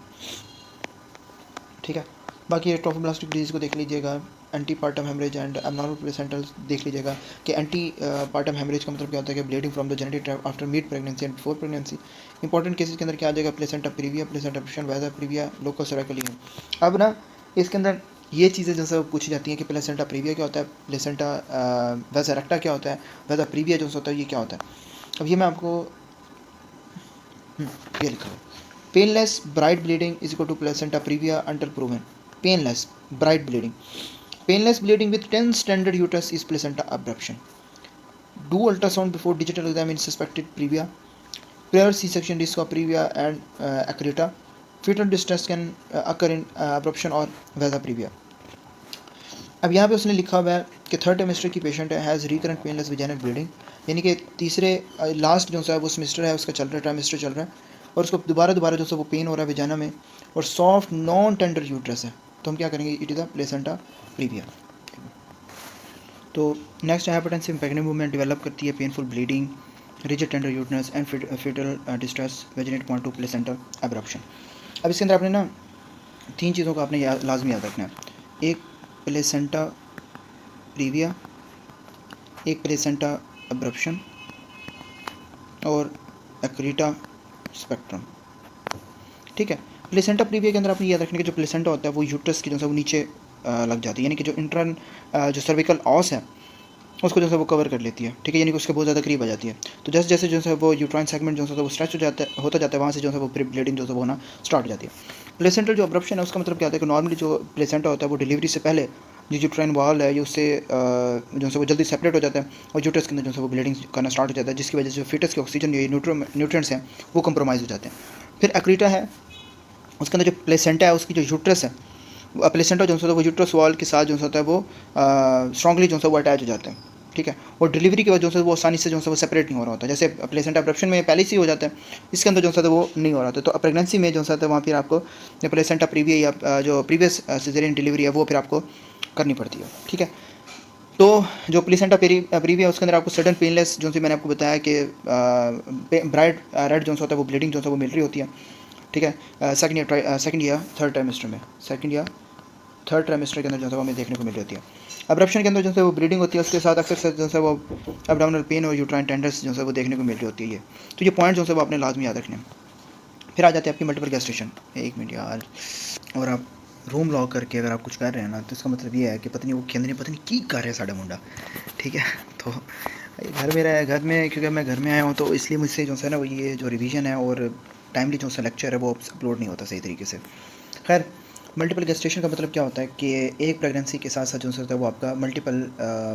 ठीक है। बाकी ट्रोफोब्लास्टिक डिजीज़ को देख लीजिएगा, antepartum haemorrhage and abnormal placental देख लीजिएगा कि एंटी पार्टम हेमरेज का मतलब क्या होता है कि bleeding from the genital tract after mid pregnancy and before pregnancy. Important cases के अंदर क्या आ जाएगा, प्लेसेंटा प्रीविया, प्लेसेंटा प्रेशन, वैसा प्रीविया, लोकल सेरेकलियम। अब ना इसके अंदर ये चीज़ें जैसे पूछी जाती हैं कि प्लेसेंटा प्रीविया क्या होता है, प्लेसेंटा वैसा रेक्टा क्या होता है, वैसा प्रीविया जो होता है ये क्या होता है। अब ये मैं आपको ये लिखा है, painless bright bleeding is equal to placenta praevia until proven. Painless bright bleeding, painless bleeding with 10 standard uterus is placenta abruption. Do ultrasound before digital exam in suspected praevia, prior C-section risk of previa and accreta, fetal distress can occur in abruption or vasa previa। अब यहाँ पे उसने लिखा हुआ है कि third semester की patient है, has recurrent painless vaginal bleeding, यानी कि तीसरे लास्ट जो सा है वो सेमेस्टर है उसका चल रहा है, ट्राइमेस्टर चल रहा है, और उसको दोबारा जो सा वो पेन हो रहा है वेजाइना में, और सॉफ्ट नॉन टेंडर यूट्रस है, तो हम क्या करेंगे, it is a placenta previa. तो next hypertensive pregnant women develop करती है painful bleeding, rigid tender uterus and fetal distress, वेजिनेट पॉइंट टू प्लेसेंटा एब्रप्शन। अब इसके अंदर आपने ना 3 चीज़ों का आपने लाजमी याद रखना है, एक प्लेसेंटा प्रीविया, एक प्लेसेंटा एब्रप्शन और एक्रीटा स्पेक्ट्रम, ठीक है। प्लेसेंटा प्रीविया के अंदर आपने याद रखने के जो प्लेसेंटा होता है वो यूट्रस की जो है वो नीचे लग जाती है, यानी कि जो इंटरन जो सर्विकल ऑस है उसको जो है वो कवर कर लेती है, ठीक है, यानी कि उसके बहुत ज़्यादा करीब आ जाती है। तो जैसे जैसे जो है वो यूट्राइन सेगमेंट जो है वो स्ट्रेच होता जाता है, वहाँ से जो है वो ब्लीडिंग जो है वो होना स्टार्ट हो जाती है। प्लेसेंटल जो अब्रप्शन है उसका मतलब क्या होता है कि नॉर्मली जो प्लेसेंटा होता है वो डिलीवरी से पहले जो यूट्राइन वॉल है ये उससे जो है वो जल्दी सेपरेट हो जाता है और यूट्रस के अंदर जो है वो ब्लीडिंग करना स्टार्ट हो जाता है, जिसकी वजह से फिटस के ऑक्सीजन या न्यूट्रिएंट्स हैं वो कंप्रोमाइज़ हो जाते हैं। फिर एक्रीटा है, उसके अंदर जो प्लेसेंटा है उसकी जो यूट्रस है, प्लेसेंटा जो है वो यूट्रस वॉल के साथ जो होता है वो स्ट्रांगली जो है वो अटैच हो जाता है, ठीक है, और डिलीवरी की वजह से वो आसानी से जो है वो सेपरेट नहीं हो रहा होता, जैसे प्लेसेंटा एब्रप्शन में पहले से ही हो जाता है, इसके अंदर जो है वो नहीं हो रहा था। तो प्रेगनेंसी में जो है वहाँ फिर आपको प्लेसेंटा प्रीविया या जो प्रीवियस सिजेरियन डिलीवरी है वो फिर आपको करनी पड़ती है, ठीक है। तो जो प्लेसेंटा प्रीविया उसके अंदर आपको सडन पेनलेस जो सी मैंने आपको बताया कि ब्राइट रेड जो होता है वो ब्लीडिंग जो है वो मिल रही होती है, ठीक है, सेकंड या थर्ड ट्राइमेस्टर में, सेकंड या थर्ड ट्राइमेस्टर के अंदर जो है वो हमें देखने को मिल रही है। अब्रप्शन के अंदर जो है वो ब्लीडिंग होती है, उसके साथ अक्सर जो है वो एब्डोमिनल पेन और यूट्राइन टेंडर्स जो है वो देखने को मिल रही होती है। ये तो ये पॉइंट जो है वो आपने लाजमी याद रखने हैं। फिर आ जाते हैं आपकी मल्टीपल गेस्टेशन। 1 मिनट यार, और आप रूम लॉक करके अगर आप कुछ कर रहे हैं ना तो इसका मतलब ये है कि पता नहीं वो केंद्र पता नहीं की कर रहे हैं साढ़ा मुंडा, ठीक है। तो घर में रहा घर में, क्योंकि मैं घर में आया हूँ तो इसलिए मुझसे जो है ना वो ये जो रिवीजन है और टाइमली जो सा लेक्चर है वो अपलोड नहीं होता सही तरीके से। खैर मल्टीपल गेस्टेशन का मतलब क्या होता है कि एक प्रेगनेंसी के साथ साथ जो होता है वो आपका मल्टीपल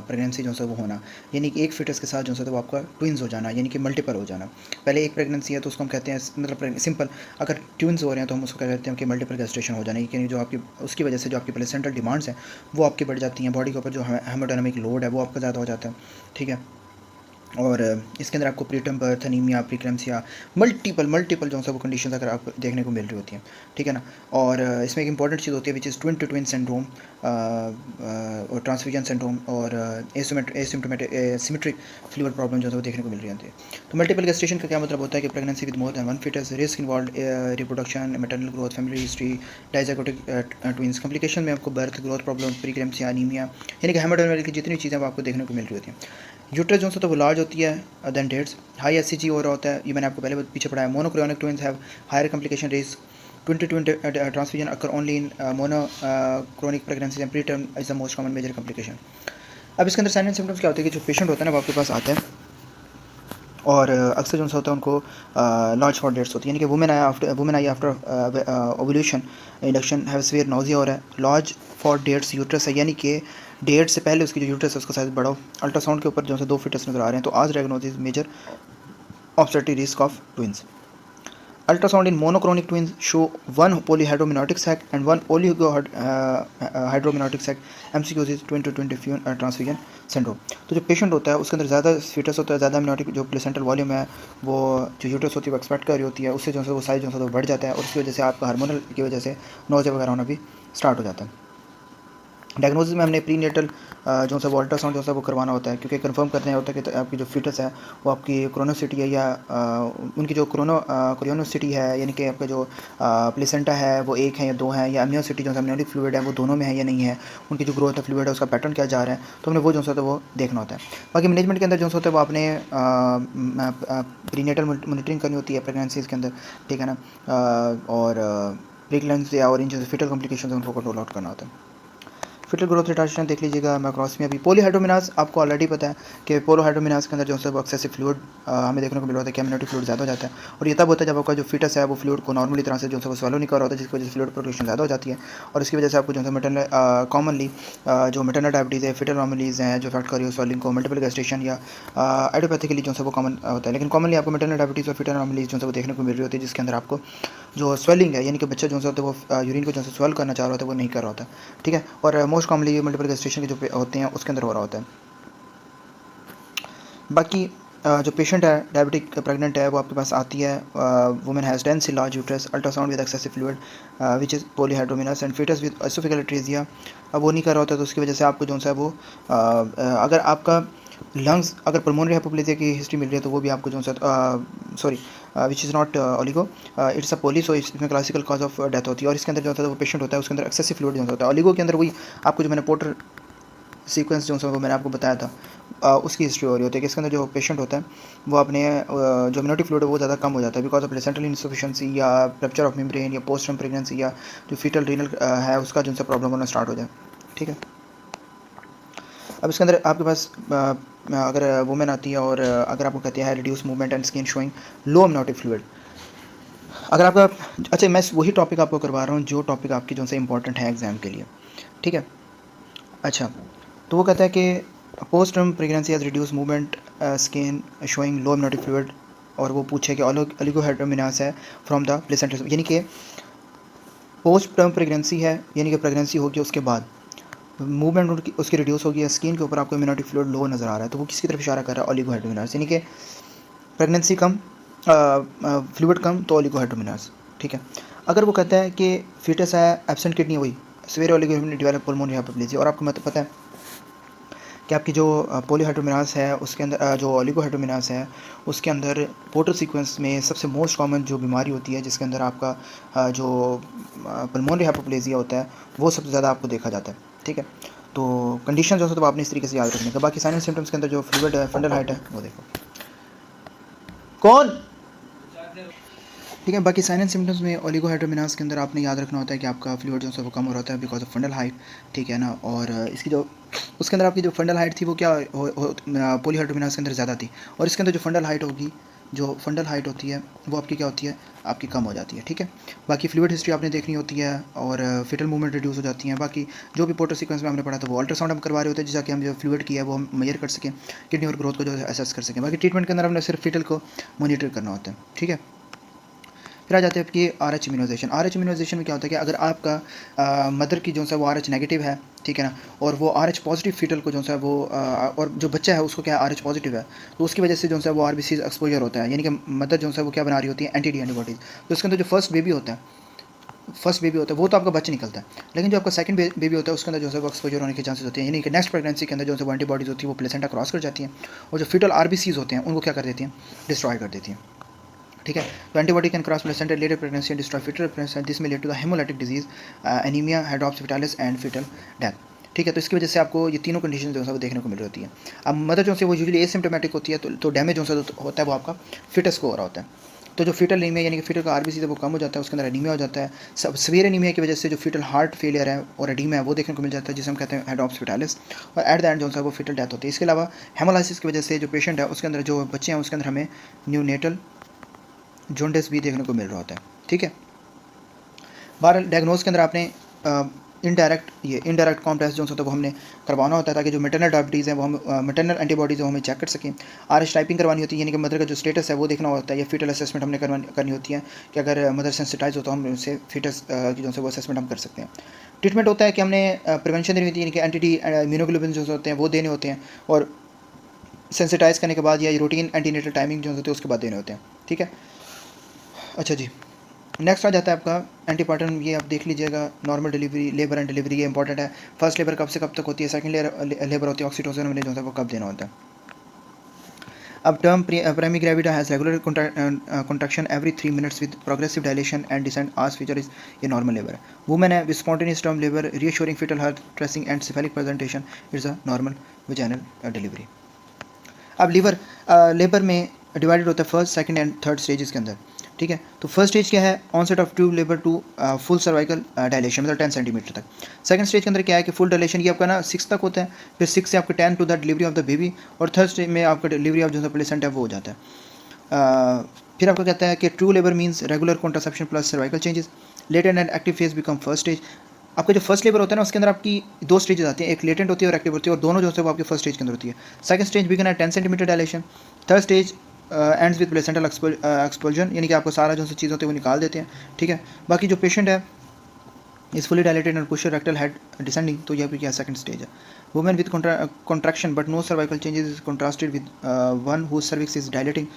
प्रेगनेंसी जो है वो होना, यानी कि एक फिटस के साथ जो है वो आपका ट्विंस हो जाना, यानी कि मल्टीपल हो जाना। पहले एक प्रेगनेंसी है तो उसको हम कहते हैं, मतलब सिंपल अगर ट्विंस हो रहे हैं तो हम उसको क्या कहते हैं कि मल्टीपल गेस्टेशन हो जाना, यानी जो आपकी उसकी वजह से जो आपकी प्लेसेंटल डिमांड्स हैं वो आपकी बढ़ जाती हैं, बॉडी के ऊपर जो हेमोडायनामिक लोड है वो आपका ज़्यादा हो जाता है। ठीक है, और इसके अंदर आपको preterm birth, anaemia, pre-eclampsia, multiple जो है वो कंडीशन अगर आपको देखने को मिल रही होती हैं। ठीक है ना। और इसमें एक इंपॉर्टेंट चीज़ होती है which is twin to twin syndrome और ट्रांसफ्यूजन सिंड्रोम और एसिमेट्रिक फ्लूइड प्रॉब्लम जो है वो देखने को मिल रही होती है। तो मल्टीपल गेस्टेशन का क्या मतलब होता है कि pregnancy with more than one fetus, risk involve reproduction, maternal growth, family history, dizygotic twins, complication में आपको birth, growth problem, preeclampsia, anaemia, यानी कि हेमोडायनामिक की जितनी चीज़ें वो आपको देखने को मिल रही होती हैं। यूट्रस जो है तो वो लार्ज होती है देन डेट्स, हाई एससीजी हो रहा होता है, ये मैंने आपको पहले पीछे पढ़ाया। Monochronic twins have higher complication risk, 20 transfusion occur only in monochronic pregnancy and preterm is the most common major complication. अब इसके अंदर साइन एंड सिम्टम्स क्या होते हैं कि जो पेशेंट होता है ना वो आपके पास आता है और अक्सर जो होता है उनको लार्ज फॉर डेट्स होती है, यानी कि women I after ovulation induction have severe nausea हो रहा है, लॉज फॉर डेट्स यूट्रस है, यानी कि डेट से पहले उसकी जो यूट्रस है उसका साइज बढ़ाओ, अल्ट्रासाउंड के ऊपर जो है 2 फिटस नजर आ रहे हैं, तो आज diagnosis major obstetric risk of twins. Ultrasound in monochronic twins show one polyhydramnionic sac and one oligohydramnionic sac. MCQs is 20 transfusion syndrome. तो जो पेशेंट होता है उसके अंदर ज़्यादा फीटस होता है, ज़्यादा amniotic जो प्लेसेंटल वॉल्यूम है वो जो यूट्रस होती है वो एक्सपेक्ट कर रही होती है, उससे जो है वो साइज जो है वो बढ़ जाता है और उसकी वजह से आपका हार्मोनल की वजह से नोज़िया वगैरह होना भी स्टार्ट हो जाता है। डायग्नोसिस में हमने प्री नेटल जो सा वो अल्ट्रासाउंड जो सा वो करवाना होता है, क्योंकि कंफर्म करना होता है कि आपकी जो फीटस है वो आपकी क्रोनोसिटी है या उनकी जो क्रोनोसिटी है, यानी कि आपका जो प्लेसेंटा है वो एक है या दो है, या अम्नियोसिटी जो अम्नियोटिक फ्लूइड है वो दोनों में है या नहीं है, उनकी जो ग्रोथ है फ्लूइड है उसका पैटर्न क्या जा रहा है, तो हमने वो जो सा वो देखना होता है। बाकी मैनेजमेंट के अंदर जो होता है वो आपने प्री नेटल मॉनिटरिंग करनी होती है प्रेगनेंसीज के अंदर। ठीक है ना। और प्रीक्लेम्सिया और इन जो फिटल कॉम्प्लिकेशन है उनको कंट्रोल आउट करना होता है। फिटल ग्रोथ रिटार्डेशन देख लीजिएगा मैक्रोस में। अभी पॉलीहाइड्रोमिनास आपको ऑलरेडी पता है कि पॉलीहाइड्रोमिनास के अंदर जो है वो एक्सेसिव फ्लूइड हमें देखने को मिल रहा है कि एमनियोटिक फ्लूइड ज़्यादा हो जाता है, और ये तब होता है जब आपका जो फिटस है वो फ्लूइड को नॉर्मली तरह से जो है वो स्वैलो नहीं कर रहा होता है, जिसकी वजह से फ्लूइड प्रोडक्शन ज़्यादा हो जाती है, और इसकी वजह से आपको जो है मेटरनल कॉमनली जो मेटरनल डायबिटीज़ है, फिटल नॉर्मलीज हैं जो फैक्ट कर रही है स्वेलिंग को, मल्टीपल गेस्टेशन या एडियोपैथिकली जो है वो कॉमन होता है, लेकिन कॉमनली आपको मेटरनल डायबिटीज़ और फिटल नॉर्मलीज जो है वो देखने को मिल रही होती है, जिसके अंदर आपको जो स्वेलिंग है, यानी कि बच्चा जो है वो यूरिन को जो है स्वेल करना चाह रहा होता है वो नहीं कर रहा होता। ठीक है, और मोस्ट कॉमनली मल्टीपल गेस्टेशन के जो होते हैं उसके अंदर हो रहा होता है। बाकी जो पेशेंट है डायबिटिक प्रेग्नेंट है वो आपके पास आती है, women has dense large uterus, ultrasound with excessive fluid which is polyhydramnios and fetus with oesophageal atresia. अब वो नहीं कर रहा होता तो उसकी वजह से आपको जो है वो अगर आपका लंग्स अगर पल्मोनरी हाइपोप्लेजिया की हिस्ट्री मिल रही है तो वो भी आपको जो है sorry which is not oligo, it's a poly, so इसमें क्लासिकल कॉज ऑफ डेथ होती है, और इसके अंदर जो होता है वो पेशेंट होता है उसके अंदर एक्सेसिव फ्लूइड जो होता है। ओलिगो के अंदर वही आपको जो मैंने पोर्टर सीक्वेंस जो वो मैंने आपको बताया था उसकी हिस्ट्री हो रही होती है कि इसके अंदर जो पेशेंट होता है वो अपने जो इम्यूनिटी फ्लूइड है वो ज़्यादा कम हो जाता है बिकॉज ऑफ प्लेसेंटल इनसफिशिएंसी या रप्चर ऑफ मेम्ब्रेन या पोस्ट टर्म प्रेगनेंसी या जो फीटल रीनल है उसका जो प्रॉब्लम होना स्टार्ट हो जाए। ठीक है, अब इसके अंदर आपके पास अगर वुमेन आती है और अगर आपको कहती है reduce movement and skin showing low amniotic fluid, अगर आपका अच्छा मैं वही टॉपिक आपको करवा रहा हूँ जो टॉपिक आपकी जो से इंपॉर्टेंट है एग्जाम के लिए। ठीक है, अच्छा तो वो कहता है कि post term pregnancy has reduce movement skin showing low amniotic fluid, और वो पूछे कि ओलिगोहाइड्रोमिनास है फ्रॉम द प्लेसेंटा, यानी कि पोस्ट टर्म प्रेगनेंसी है, यानी कि प्रेगनेंसी होगी उसके बाद मूवमेंट उसकी रिड्यूस होगी, स्किन के ऊपर आपको इम्यूनिटी फ्लूइड लो नज़र आ रहा है, तो वो किसकी तरफ इशारा कर रहा है? ओलिगोहाइड्रोमिनास, यानी कि प्रेगनेंसी कम फ्लूइड कम तो ओलिगोहाइड्रोमिनास। ठीक है, अगर वो कहता है कि फीटस है एब्सेंट किडनी, वही सवेरे ओलिगोहाइड्रोमिनास डेवलप पल्मोनरी हाइपोप्लेजिया, और आपको पता है कि आपकी जो पॉलीहाइड्रोमिनास है उसके अंदर जो ओलिगोहाइड्रोमिनास है उसके अंदर पोर्टर सीक्वेंस में सबसे मोस्ट कॉमन जो बीमारी होती है जिसके अंदर आपका जो पल्मोनरी हाइपोप्लेजिया होता है वो सबसे ज़्यादा आपको देखा जाता है। ठीक है, तो कंडीशन जो है तो आपने इस तरीके से याद रखने का। बाकी साइन सिम्टम्स के अंदर जो फ्लूइड है फंडल हाइट है वो देखो कौन। ठीक है, बाकी साइन एंड सिम्टम्स में ओलिगोहाइड्रोमिनास के अंदर आपने याद रखना होता है कि आपका फ्लूइड जो है वो कम हो रहा होता है बिकॉज ऑफ फंडल हाइट। ठीक है ना, और इसकी जो उसके अंदर आपकी जो फंडल हाइट थी वो क्या पॉलीहाइड्रोमिनास के अंदर ज़्यादा थी, और इसके अंदर जो फंडल हाइट होगी जो फंडल हाइट होती है वो आपकी क्या होती है, आपकी कम हो जाती है। ठीक है, बाकी फ्लूइड हिस्ट्री आपने देखनी होती है और फिटल मूवमेंट रिड्यूस हो जाती हैं। बाकी जो भी पोर्टल सीक्वेंस में हमने पढ़ा था वो अल्ट्रासाउंड हम करवा रहे होते हैं जिससे कि हम जो फ्लूइड की है वो हम मेजर कर सकें, किडनी और ग्रोथ को जो है असेस कर सकें। बाकी ट्रीटमेंट के अंदर हमने सिर्फ फिटल को मॉनिटर करना होता है। ठीक है, फिर आ जाते हैं आपकी R H immunisation. R H immunisation में क्या होता है कि अगर आपका मदर की जो है वो आर एच नेगेटिव है, ठीक है ना, और वो आर एच पॉजिटिव फीटल को जो है वो और जो बच्चा है उसको क्या आर एच पॉजिटिव है, तो उसकी वजह से जो है वो आर बी सी एक्सपोजर होता है, यानी कि मदर जो है वो क्या बना रही होती है, एंटी डी एंटीबॉडीज़। तो उसके अंदर जो फर्स्ट बेबी होता है वो तो आपका बच्चा निकलता है, लेकिन जो आपका सेकंड बेबी होता है उसके अंदर जो है वो एक्सपोजर होने के चांसेस होते हैं, यानी कि नेक्स्ट प्रेगनेंसी के अंदर जो है वो एंटीबॉडीज़ होती है वो प्लेसेंटा क्रॉस कर जाती हैं और जो फीटल आर बी सीज होते हैं उनको क्या कर देती हैं, डिस्ट्रॉय कर देती हैं। ठीक है, तो antibody can cross placenta later pregnancy and destroy fetal pregnancy, this may lead to the haemolytic disease, anaemia, hydrops and fetal death. ठीक है, तो इसकी वजह से आपको ये तीनों कंडीशन जो है वो देखने को मिल रही होती है। अब मदर जो है वो यूजुअली एसिम्प्टोमेटिक होती है, तो डैमेज जो होता है वो आपका फिटस को हो रहा होता है। तो जो फीटल एनीमिया यानी कि फीटल का आरबीसी जब वो कम हो जाता है उसके अंदर एनीमिया हो जाता है। सब सीवियर एनीमिया की वजह से जो फीटल हार्ट फेलियर है और एडीमा है वो देखने को मिल जाता है जिसे हम कहते हैं हाइड्रोप्सिस, और एट द एंड जो है वो फीटल डेथ होती है। इसके अलावा हेमोलाइसिस की वजह से जो पेशेंट है उसके अंदर जो बच्चे हैं उसके अंदर हमें न्यूनेटल जॉन्डिस भी देखने को मिल रहा होता है। ठीक है, बहरहाल डायग्नोज के अंदर आपने इनडायरेक्ट कॉम टेस्ट जो होता है वो हमने करवाना होता है ताकि जो मैटरनल डायबिटीज़ है वो हम मैटरनल एंटीबॉडीज़ है वो हमें चेक कर सकें। आर एच टाइपिंग करवानी होती है, यानी कि मदर का जो स्टेटस है वो देखना होता है, या फीटल असेसमेंट हमने करनी होती है कि अगर मदर सेंसिटाइज हो तो हम उनसे फीटस की जो है वो असेसमेंट हम कर सकते हैं। ट्रीटमेंट होता है कि हमने प्रिवेंशन देनी होती है, यानी कि एंटी इम्यूनोग्लोबिन जो होते हैं वो देने होते हैं, और सेंसिटाइज करने के बाद या रूटीन एंटीनेटल टाइमिंग जो होती है उसके बाद देने होते हैं। ठीक है, अच्छा जी, नेक्स्ट आ जाता है आपका एंटीपार्टम। ये आप देख लीजिएगा, normal delivery, labour and delivery, ये इंपॉर्टेंट है। फर्स्ट लेबर कब से कब तक होती है, सेकंड लेबर होती है ऑक्सीटोसिन हमने जो है वो कब देना होता है। अब term primary gravida has regular contraction every 3 minutes with progressive dilation and descent as feature is a normal labor. Women है with spontaneous term labor, reassuring fetal health, dressing and cephalic presentation is a normal vaginal delivery. अब labour में divided होता है first, second and third stages के अंदर। ठीक है, तो फर्स्ट स्टेज क्या है, onset of tube labour to full cervical dilation, मतलब 10 सेंटीमीटर तक। सेकंड स्टेज के अंदर क्या है कि फुल डायलेशन ये आपका ना 6 तक होता है, फिर 6 से आपका 10 to the delivery of the baby, और थर्ड स्टेज में आपका डिलीवरी ऑफ जो प्लेसेंट है वो हो जाता है। फिर आपको कहता है कि true labour means regular contraception plus cervical changes, latent and active phase become first stage. आपका जो फर्स्ट लेबर होता है ना उसके अंदर आपकी दो स्टेजेस आती हैं, एक लेटेंट होती है और एक्टिव होती है, और दोनों जो है वो आपके फर्स्ट स्टेज के अंदर होती है। सेकंड स्टेज बिगन है 10 centimetre dilation, third stage ends with placental expulsion, यानी कि आपको सारा जो चीज़ होती है वो निकाल देते हैं। ठीक है, बाकी जो पेशेंट है is fully dilated and push rectal head descending, तो ये आपकी क्या सेकंड स्टेज है। Women with contraction but no cervical changes is contrasted with one whose cervix is dilating,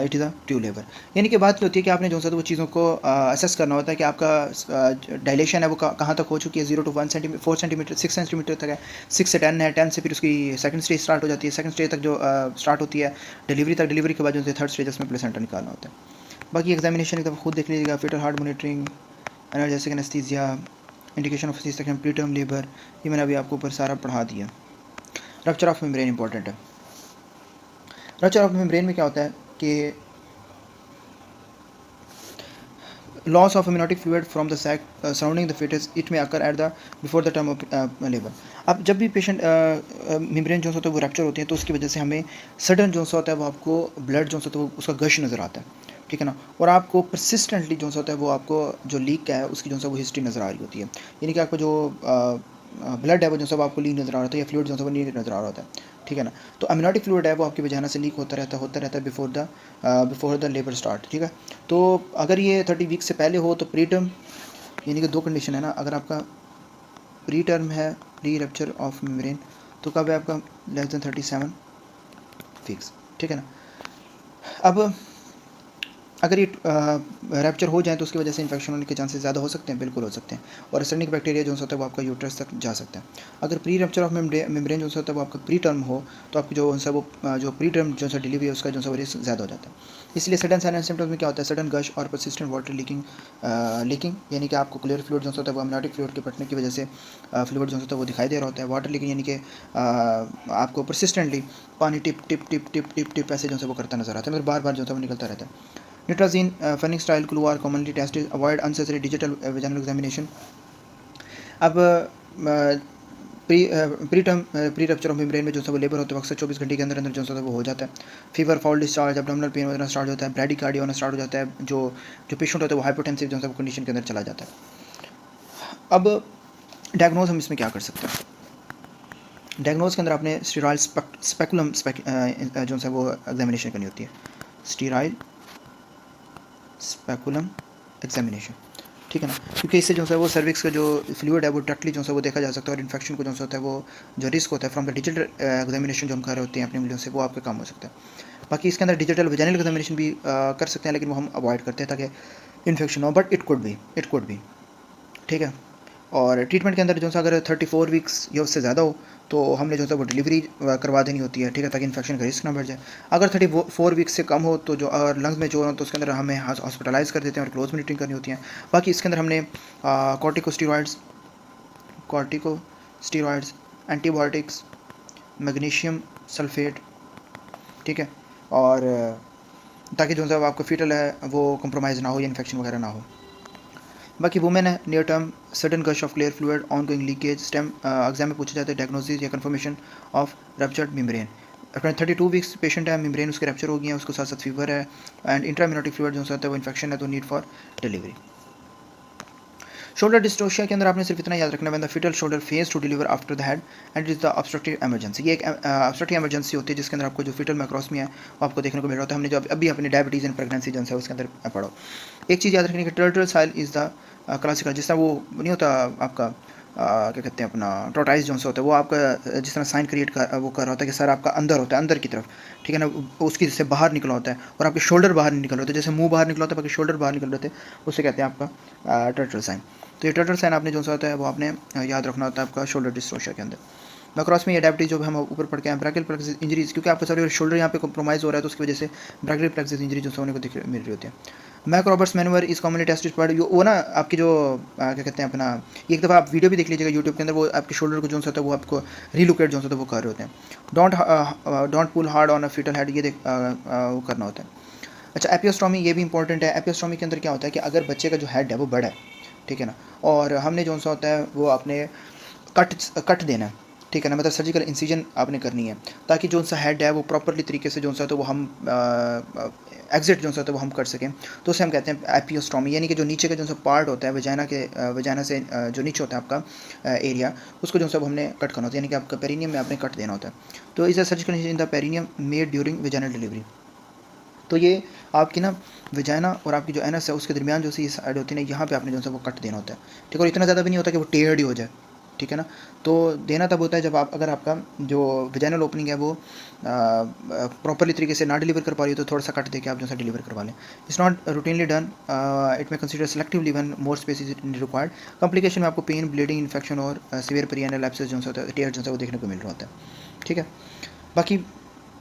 it is a true labor। यानी कि बात ये होती है कि आपने जो है वो चीज़ों को असेस करना होता है कि आपका डायलेशन है वो कहाँ तक हो चुकी है, 0 to 1 सेंटीमीटर, 4 सेंटीमीटर, 6 सेंटीमीटर तक है, 6 से 10 है, 10 से फिर उसकी सेकंड स्टेज स्टार्ट हो जाती है, सेकंड स्टेज तक जो स्टार्ट होती है डिलीवरी तक, डिलीवरी के बाद जो है थर्ड स्टेज में प्लेसेंटा निकालना होता है। बाकी एग्जामिनेशन एक दफ़ा खुद देख लीजिएगा, fetal heart monitoring, analgesic anaesthesia, indication of C-section, pre term labour, ये मैंने अभी आपको ऊपर सारा पढ़ा दिया। रप्चर ऑफ मेम्ब्रेन इंपॉर्टेंट है। रप्चर ऑफ मेम्ब्रेन में क्या होता है कि loss of amniotic fluid from the sac surrounding the fetus, it may occur at the before the term of labour. अब जब भी पेशेंट मेम्ब्रेन जो होता है वो रप्चर होती है तो उसकी वजह से हमें सडन जो होता है वो आपको ब्लड जो होता है वो उसका गश नज़र आता है। ठीक है ना, और आपको परसिस्टेंटली जो होता है वो आपको जो लीक है उसकी जो है वो हिस्ट्री नज़र आ रही होती है, यानी कि आपको जो ब्लड है वो जो सब आपको लीक नज़र आ रहा होता है, या फ्लूइड जो है वो लीक नज़र आ रहा होता है। ठीक है ना, तो अम्यूनोटिक फ्लूइड है वो आपकी वजह से लीक होता रहता है बिफोर द लेबर स्टार्ट। ठीक है, तो अगर ये 30 वीक से पहले हो तो प्री टर्म, यानी कि दो कंडीशन है ना, अगर आपका प्री टर्म है, प्री रप्चर ऑफ मेम्ब्रेन, तो कब है आपका लेस देन 37 वीक्स। ठीक है ना, अब अगर ये रैप्चर हो जाए तो उसकी वजह से इन्फेक्शन होने के चांसेस ज़्यादा हो सकते हैं, बिल्कुल हो सकते हैं, और एसेंडिक बैक्टीरिया जो होता है वो आपका यूट्रस तक जा सकता है। अगर प्री रप्चर ऑफ मेम्ब्रेन जो होता है वो आपका प्री टर्म हो तो आपकी जो है वो जो प्री टर्म जो है डिलीवरी है उसका जो है वो रिस्क ज़्यादा हो जाता है। इसलिए सडन साइन एंड सिम्टम्स में क्या होता है, सडन गश और परसिस्टेंट वाटर लीकिंग, यानी कि आपको क्लियर फ्लूइड जो होता है वो अम्नियोटिक फ्लूइड के फटने की वजह से फ्लूइड जो होता है वो दिखाई दे रहा होता है। वाटर लीकिंग यानी कि आपको परसिस्टेंटली पानी tip tip tip tip tip tip ऐसे जो है वो करता नजर आता है, मतलब बार बार जो है वो निकलता रहता है। Nitrazine, Phoenix trial clue are commonly tested. Avoid unnecessary digital vaginal examination. अब प्री रप्चर ऑफ मेम्ब्रेन में जो है वो लेबर होते वक्त से 24 घंटे के अंदर अंदर जो है वो हो जाता है। Fever, foul discharge, abdominal pain होना स्टार्ट होता है, ब्रैडीकार्डिया होना स्टार्ट हो जाता है, जो पेशेंट होता है वो हाइपोटेंसिव जो है वो कंडीशन के अंदर चला जाता है। अब डायग्नोज हम इसमें क्या कर सकते हैं? डायग्नोज के अंदर आपने स्टीराइल स्पेकुलम जो है वो एग्जामिनेशन करनी होती है, स्टीराइल स्पेकुलम एग्जामिनेशन, ठीक है ना, क्योंकि इससे जो है वो सर्विक्स का जो फ्लूइड है वो डायरेक्टली जो है वो देखा जा सकता है और इन्फेक्शन को जो होता है वो जो रिस्क होता है फ्रॉम द डिजिटल एग्जामिनेशन जो हम कर रहे होते हैं अपनी उंगलियों से, वो आपका काम हो सकता है। बाकी इसके अंदर डिजिटल वैजिनल एग्जामिनेशन भी कर सकते हैं, लेकिन वो हम अवॉइड करते हैं ताकि इन्फेक्शन हो, बट इट कुड बी, ठीक है। और ट्रीटमेंट के अंदर जो है अगर 34 वीक्स या उससे ज़्यादा हो तो हमने जो है वो डिलीवरी करवा देनी होती है, ठीक है, ताकि इन्फेक्शन का रिस्क ना बढ़ जाए। अगर 34 वीक्स से कम हो तो जो अगर लंग्स में जो हो तो उसके अंदर हमें हॉस्पिटलाइज कर देते हैं और क्लोज मॉनिटरिंग करनी होती है। बाकी इसके अंदर हमने कॉर्टिकोस्टीरॉइड्स, एंटीबायोटिक्स, मैग्नीशियम सल्फेट, ठीक है, और ताकि जो है आपको फीटल है वो कंप्रोमाइज़ ना हो या इन्फेक्शन वगैरह ना हो। बाकी वुमेन है, near term sudden gush of clear fluid, ongoing leakage, stem exam में पूछे जाते हैं डायग्नोसिस या कन्फर्मेशन ऑफ रप्चर्ड मेम्ब्रेन। अपने 32 वीक्स पेशेंट है, मेम्ब्रेन उसके रप्चर हो गई है, उसको साथ साथ फीवर है एंड इंट्रामिनोटिक फ्लूइड जो होता है वो इन्फेक्शन है, तो need for delivery. Shoulder dystocia के अंदर आपने सिर्फ इतना याद रखना है, the fetal shoulder fails to deliver after the head and it is the obstructive emergency. ये एक ऑब्स्ट्रक्टिव इमरजेंसी होती है जिसके अंदर आपको जो फिटल मैक्रोस्मी है वो आपको देखने को मिल रहा होता है। हमने जो अभी अपनी डायबिटीज़ एंड प्रेगनेंसी जो है उसके अंदर पढ़ो। एक चीज़ याद रखनी है कि टर्टल साइल इज़ द क्लासिकल, जिस तरह वो नहीं होता आपका क्या कहते हैं अपना टोटाइज जोन से होता है, वो आपका जिस तरह साइन क्रिएट कर वो कर रहा होता है कि सर आपका अंदर होता है, अंदर की तरफ, ठीक है ना, उसकी जैसे बाहर निकला होता है और आपके शोल्डर बाहर निकल रहे होते हैं, जैसे मुंह बाहर निकला होता है बाकी शोल्डर बाहर निकल रहे थे, उसे कहते हैं आपका टर्टल साइन। तो ये टर्टल साइन आपने जो सा होता है वो आपने याद रखना होता है आपका शोल्डर डिस्ट्रोशिया के अंदर। मैक्रोस में ये डायबिटीज जो हम ऊपर पढ़ के हैं, ब्रैकियल प्लेक्सिस इंजरीज, क्योंकि आपका सारे शोल्डर यहाँ पे कॉम्प्रोमाइज़ हो रहा है तो उसकी वजह से ब्रैकियल प्लेक्सिस इंजरी जो होने को मिल रही होती है। मैक रॉबर्ट्स मैनुअर इस कॉमनली टेस्टेड पर वो ना आपकी जो क्या कहते हैं अपना, एक दफ़ा आप वीडियो भी देख लीजिएगा यूट्यूब के अंदर, वो आपके शोल्डर को जो होता है वो आपको रीलोकेट जो होता है वो कर रहे होते हैं। Don't pull hard on a fetal head, ये वो करना होता है। अच्छा, एपियोस्टोमी ये भी इंपॉर्टेंट है। एपियोस्टोमी के अंदर क्या होता है कि अगर बच्चे का जो हेड है वो बड़ा है, ठीक है ना, और हमने जो सा होता है वो आपने कट देना है, ठीक है ना, मतलब सर्जिकल इंसिजन आपने करनी है ताकि जो सा हेड है वो प्रॉपरली तरीके से जो सा तो वो हम एग्जिट जो सा तो वो हम कर सकें, तो उसे हम कहते हैं एपियोस्टोमी। यानी कि जो नीचे का जो सा पार्ट होता है वजाना से जो नीचे होता है आपका एरिया, उसको जो सा वो हमने कट करना होता है, यानी कि आपका पेरिनियम में आपने कट देना होता है। तो इस surgical incision in the perineum made during vaginal delivery. तो ये आपकी ना वजाइना और आपकी जो एनस है उसके दरमियान जो सी साइड होती है ना, यहाँ पे आपने जो है वो कट देना होता है, ठीक है, और इतना ज़्यादा भी नहीं होता कि वो टेढ़ी हो जाए, ठीक है ना। तो देना तब होता है जब आप अगर आपका जो वजाइनल ओपनिंग है वो प्रॉपरली तरीके से ना डिलीवर कर पा रही हो तो थोड़ा सा कट दे के आप जो है डिलीवर करवा लें। It's not routinely done, it may consider selectively one more space is required. Complication में आपको पेन, ब्लीडिंग, इन्फेक्शन और सीवियर पेरिनियल एब्सेस जो होता है, टेयर जो है वो देखने को मिल रहा होता है, ठीक है। बाकी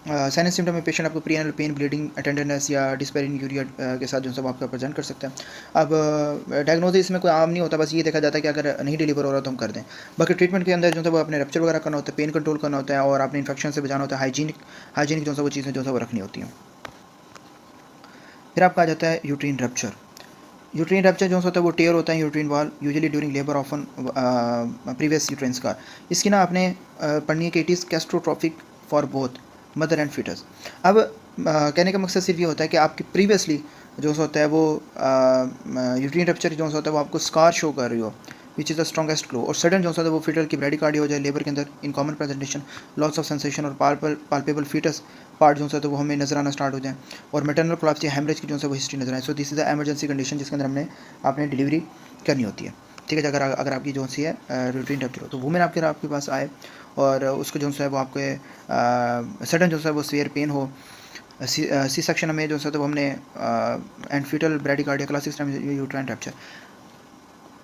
साइन सिम्टम में पेशेंट आपको प्रीएनल पेन, ब्लीडिंग, टेंडरनेस या डिस्पेरिंग यूरिया के साथ जो सब आपका प्रेजेंट कर सकता है। अब डायग्नोसिस इसमें कोई आम नहीं होता, बस ये देखा जाता है कि अगर नहीं डिलीवर हो रहा तो हम कर दें। बाकी ट्रीटमेंट के अंदर जो है वो अपने रप्चर वगैरह करना होता है, पेन कंट्रोल करना होता है और अपने इन्फेक्शन से बचाना होता है, हाइजीनिक जो है वो चीज़ें जो है वो रखनी होती हैं। फिर आपका आ जाता है यूट्रीन रप्चर। यूट्रीन रप्चर जो होता है वो टेयर होता है uterine wall, usually during labour often previous uterine scar. इसकी ना आपने पढ़नी है कि it is catastrophic for both mother and fetus. अब कहने का मकसद सिर्फ ये होता है कि आपकी प्रीवियसली जो होता है वो यूट्रीन रप्चर जो होता है वो आपको स्कार शो कर रही हो, which is the strongest clue, और सडन जो होता है वो फीटल की ब्रैडीकार्डिया हो जाए लेबर के अंदर in common presentation, loss of sensation और पाल्पेबल फीटस पार्ट जो है वो हमें नजर आना स्टार्ट हो जाए, और मैटरनल कोलैप्स या हेमरेज की जो है वो हिस्ट्री नजर आए। So this is the emergency condition जिसके अंदर आपने डिलीवरी करनी होती है, ठीक है। अगर आपकी जो सी है रूटीन रप्चर हो तो वुमेन आपके पास आए और उसको जो है वो आपके सडन जो है वो सीवियर पेन हो, सी सेक्शन में जो है तो हमने and fetal bradycardia classic uterine rupture,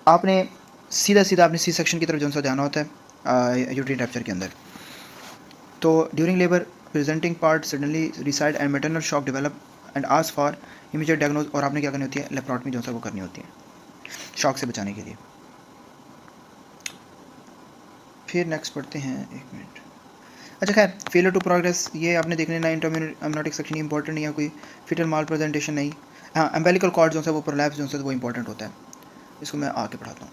आपने सीधा आपने सी सेक्शन की तरफ जो है जाना होता है यूट्रीन रप्चर के अंदर। तो during labour presenting part suddenly recede and maternal shock develop and ask for immediate diagnose, और आपने क्या करनी होती है, लेप्रोटमी जो है वो करनी होती है शॉक से बचाने के लिए। फिर नेक्स्ट पढ़ते हैं, एक मिनट। अच्छा खैर, फेलियर टू प्रोग्रेस ये आपने देखने ना, इंटरम्यूनिक सेक्शन इंपॉर्टेंट नहीं है, कोई फिटल माल प्रेजेंटेशन नहीं। हाँ, एम्बेलिकल कॉर्ड जो है वो प्रोलैप्स जो है वो इंपॉर्टेंट होता है, इसको मैं आके पढ़ाता हूँ।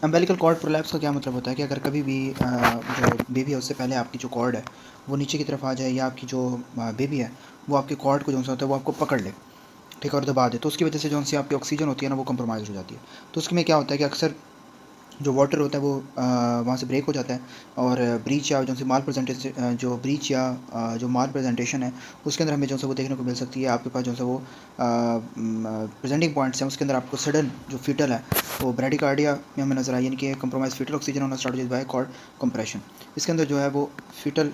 अम्बिलिकल कॉर्ड प्रोलैप्स का क्या मतलब होता है कि अगर कभी भी जो बेबी है उससे पहले आपकी जो कॉर्ड है वो नीचे की तरफ आ जाए, या आपकी जो बेबी है वो आपके कॉर्ड को जो सा होता है वो आपको पकड़ ले, ठीक है, और दबा दे, तो उसकी वजह से जो सी आपकी ऑक्सीजन होती है ना वो कंप्रोमाइज़ हो जाती है। तो उसमें क्या होता है कि अक्सर जो वाटर होता है वो वहाँ से ब्रेक हो जाता है, और ब्रीच या जो सी माल प्रेजेंटेशन जो ब्रीच या जो माल प्रेजेंटेशन है उसके अंदर हमें जो सा वो देखने को मिल सकती है। आपके पास जो सा वो प्रेजेंटिंग पॉइंट्स हैं, उसके अंदर आपको सडन जो फीटल है वो ब्रेडिकार्डिया में हमें नजर आई, यानी कि कंप्रोमाइज फीटल ऑक्सीजन होना स्टार्ट हो जाता है कॉर्ड कंप्रेशन। इसके अंदर जो है वो फीटल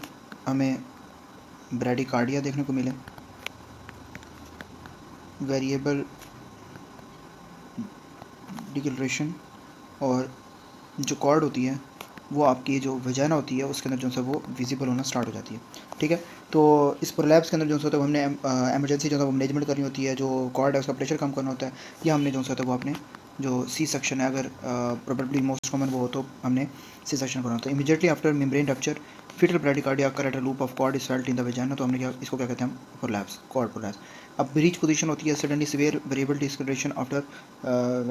हमें ब्रेडिकार्डिया देखने को मिले, वेरिएबल डिक्लेरेशन, और जो कॉर्ड होती है वो आपकी जो वजाना होती है उसके अंदर जो है वो विजिबल होना स्टार्ट हो जाती है, ठीक है। तो इस प्रोलैप्स के अंदर जो होता है हमने एमरजेंसी जो है वो मैनेजमेंट करनी होती है, जो कॉर्ड है उसका प्रेशर कम करना होता है, या हमने जो होता है वो अपने जो सी सेक्शन है, अगर प्रोबेबली मोस्ट कॉमन वो हो तो हमने सी सेक्शन करना होता है। Immediately after membrane rupture fetal bradycardia occur at a loop of cord is felt in the vagina, तो हमने क्या इसको क्या कहते हैं हम प्रोलैप्स, कॉर्ड प्रोलैप्स। अब ब्रीच पोजीशन होती है suddenly severe variable deceleration after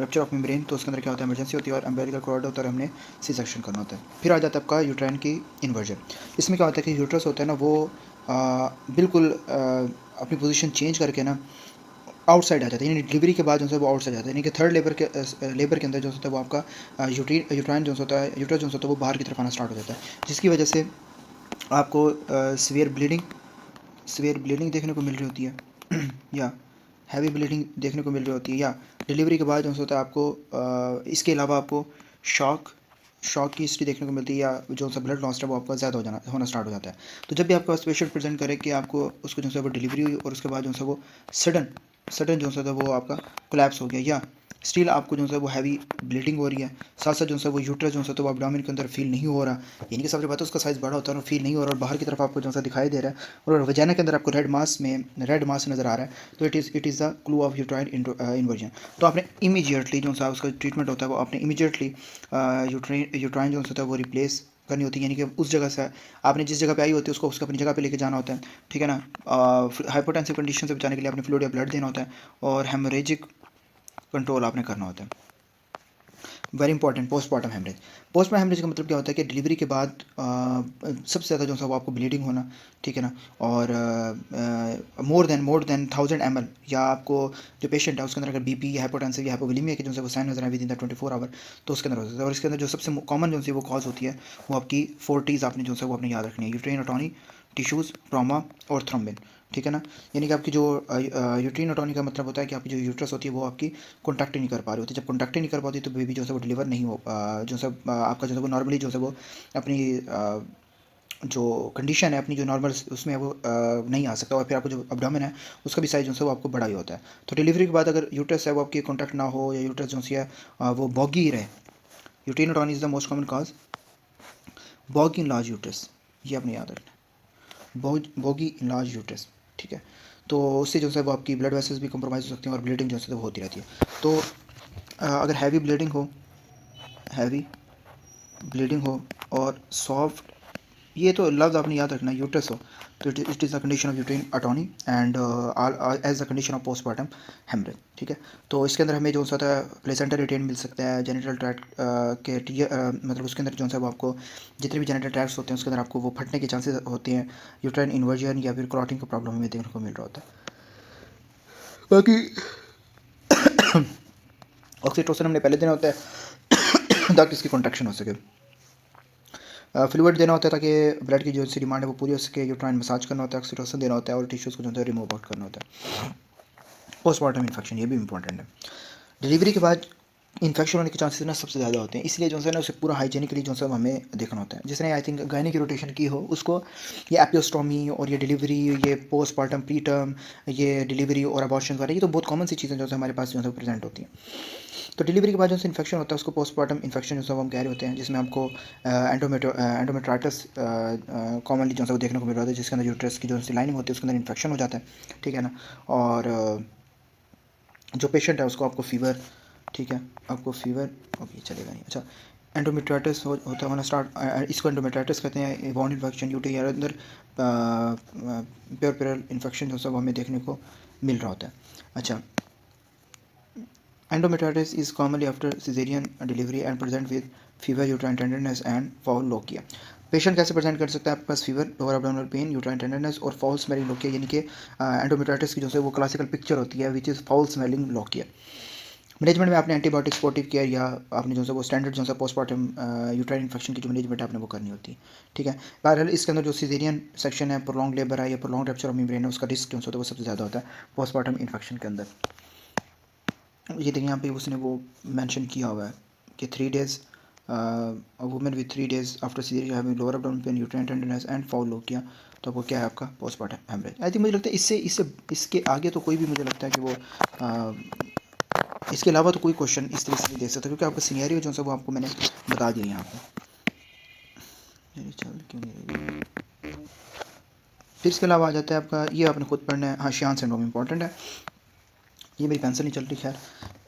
rupture of membrane, तो उसके अंदर क्या होता है इमरजेंसी होती है, और अम्बिलिकल कॉर्ड होता है, हमने सी सेक्शन करना होता है। फिर आ जाता है आपका यूट्राइन की इन्वर्जन। इसमें क्या होता है कि यूट्रस होता है ना वो बिल्कुल अपनी पोजीशन चेंज करके ना आउटसाइड आ जाता है, यानी डिलीवरी के बाद जो है वो आउटसाइड जाता है, यानी कि थर्ड लेबर के अंदर जो होता है वो आपका यूट्राइन जो होता है, यूट्रस जो होता है वो बाहर की तरफ आना स्टार्ट हो जाता है, जिसकी वजह से आपको सीवियर ब्लीडिंग देखने को मिल रही होती है या हैवी ब्लीडिंग देखने को मिल रही होती है, या डिलीवरी के बाद जो होता है आपको इसके अलावा आपको शॉक शॉक की हिस्ट्री देखने को मिलती है, या जो सा ब्लड लॉस है वो आपका ज़्यादा होना स्टार्ट हो जाता है। तो जब भी आपका पेशेंट प्रेजेंट करे कि आपको उसको जो है वो डिलीवरी हुई और उसके बाद जो है वो सडन सडन जो है वो आपका कोलैप्स हो गया, या स्टिल आपको जो है वो हैवी ब्लीडिंग हो रही है, साथ साथ जो है वो यूट्रस जो है तो वो एब्डोमेन के अंदर फील नहीं हो रहा, यानी कि सबसे बात है उसका साइज़ बड़ा होता है और फील नहीं हो रहा, और बाहर की तरफ आपको जो है दिखाई दे रहा है, और वजाना के अंदर आपको रेड मास नज़र आ रहा है, तो it is the clue of uterine inversion. तो आपने इमीजिएटली जो सा उसका ट्रीटमेंट होता है वो आपने इमीजिएटली यूट्राइन जो होता है वो रिप्लेस करनी होती है, यानी कि उस जगह से आपने जिस जगह पे आई होती है उसको उसको अपनी जगह पे लेके जाना होता है, ठीक है ना। हाइपोटेंसिव कंडीशन से बचाने के लिए आपने फ्लूइड या ब्लड देना होता है, और हेमोरेजिक कंट्रोल आपने करना होता है। Very important, postmortem haemorrhage. Postmortem haemorrhage का मतलब क्या होता है कि डिलीवरी के बाद सबसे ज़्यादा जो है वो आपको ब्लीडिंग होना, ठीक है ना, और मोर देन 1000 ml, या आपको जो पेशेंट है उसके अंदर अगर बीपी हाइपोटेंसिव या हाइपोवोलेमिया के जो है वो साइन नजर आए विद इन द 24 आवर, तो उसके अंदर हो सकता है। और इसके अंदर जो सबसे कॉमन जो है वो कॉज होती है वो आपकी 4Ts आपने जो है वो अपने याद रखनी है, यूट्रेन अटॉनी, टिश्यूज़, ट्रॉमा और थ्रोम्बिन, ठीक है ना। यानी कि आपकी जो यूट्रीन अटॉनी का मतलब होता है कि आपकी जो यूट्रस होती है वो आपकी कॉन्टैक्ट ही नहीं कर पा रही होती, जब कॉन्टैक्ट ही नहीं कर पाती तो बेबी जो है वो डिलीवर नहीं हो जो है आपका जो है वो नॉर्मली जो है वो अपनी जो कंडीशन है अपनी जो नॉर्मल उसमें वो नहीं आ सकता, और फिर आपको जो अब्डोमेन है उसका भी साइज जो है वो आपको बड़ा ही होता है। तो डिलीवरी के बाद अगर यूट्रस है वो आपकी कॉन्टैक्ट ना हो, या यूट्रस जो है वो बॉगी ही रहे, uterine atony is the most common cause boggy in large uterus, ये आपने याद रखना, बॉगी इन लार्ज यूट्रस, ठीक है। तो उससे जो है वो आपकी ब्लड वेसल्स भी कम्प्रोमाइज़ हो सकती हैं, और ब्लीडिंग जो है वो होती रहती है। तो अगर हैवी ब्लीडिंग हो और सॉफ्ट, ये तो लफ्ज़ आपने याद रखना, यूट्रस हो, तो it is the condition of uterine atony and as the condition of postpartum haemorrhage, ठीक है। तो इसके अंदर हमें जो सा था प्लेसेंटा रिटेन मिल सकता है, जेनिटल ट्रैक्ट के मतलब उसके अंदर जो है वो आपको जितने भी जेनिटल ट्रैक्ट्स होते हैं उसके अंदर आपको वो फटने के चांसेस होते हैं, यूट्राइन इन्वर्जन या फिर क्लॉटिंग का प्रॉब्लम हमें देखने को मिल रहा होता है। बाकी ऑक्सीटोसिन हमने पहले देना होता है ताकि इसकी कॉन्ट्रैक्शन हो सके, फ्लूइड देना होता है ताकि ब्लड की जो सी डिमांड है वो पूरी हो सके, यूट्राइन मसाज करना होता है, ऑक्सीटोसिन देना होता है, और टिश्यूज़ को जो है रिमूव आउट करना होता है। पोस्टमार्टम इन्फेक्शन ये भी इंपॉर्टेंट है, डिलीवरी के बाद इन्फेक्शन होने के चांसेस ना सबसे ज़्यादा होते हैं, इसलिए जो है ना उसे पूरा हाइजीनिकली जो है हमें देखना होता है। जिसने आई थिंक गायनी की रोटेशन की हो उसको ये एपियोस्टोमी और ये डिलीवरी, ये पोस्टमार्टम प्री टर्म, ये डिलीवरी और अबॉर्शन वगैरह, ये तो बहुत कॉमन सी चीज़ें जो है हमारे पास जो है प्रेजेंट होती हैं। तो डिलीवरी के बाद जो इन्फेक्शन होता है उसको पोस्टमार्टम इन्फेक्शन जो हम कह रहे होते हैं, जिसमें हमको एंडोमेट्राइटिस कॉमनली जो है वो देखने को मिल रहा है, जिसके अंदर यूट्रस की जो लाइनिंग होती है उसके अंदर इन्फेक्शन हो जाता है, ठीक है ना। और जो पेशेंट है उसको आपको फीवर, ठीक है, आपको फीवर ओके चलेगा नहीं, अच्छा एंडोमेट्राइटिस होता होना स्टार्ट, इसको एंडोमेट्राइटिस कहते हैं, बाउंड इन्फेक्शन यूटी या अंदर प्योरल इन्फेक्शन जो सब हमें देखने को मिल रहा होता है। अच्छा endometritis is commonly after caesarean delivery and present with fever, uterine tenderness and foul lochia. Patient कैसे प्रेजेंट कर सकता है? आपके पास fever, lower abdominal pain, uterine tenderness और फाउल स्मेलिंग लोकिया, यानी कि एंडोमेट्राइटिस की जो है वो क्लासिकल पिक्चर होती है which is foul smelling lochia. Management में आपने एंटीबायोटिक सपोर्टिव केयर या आपने जो है वो स्टैंडर्ड जो है पोस्टमार्टम यूट्राइन इन्फेक्शन की जो मैनेजमेंट आपने वो करनी होती है, ठीक है। बहरहाल इसके अंदर जो सीजेरियन सेक्शन है, प्रोलॉन्ग लेबर है या प्रोलॉन्ग रप्चर ऑफ मेम्ब्रेन है, उसका रिस्क जो होता है वो सबसे ज़्यादा होता है पोस्टमार्टम इन्फेक्शन के अंदर। ये देखिए यहाँ पे उसने वो मेंशन किया हुआ है कि 3 days women with 3 days after caesar having lower abdominal pain, uterine tenderness and foul lochia, तो वो क्या है आपका पोस्टमार्टम हेमरेज। आई थिंक मुझे लगता है इससे इससे इसके आगे तो कोई भी मुझे लगता है कि वो इसके अलावा तो कोई क्वेश्चन इस तरह से नहीं दे सकता, क्योंकि आपका सिनेरियो जो है वो आपको मैंने बता दिया यहाँ पे। चल क्यों नहीं, फिर इसके अलावा आ जाता है आपका, ये आपने खुद पढ़ना है। हाँ, शियान सिंड्रोम इंपॉर्टेंट है। ये मेरी पेंसिल नहीं चल रही, खैर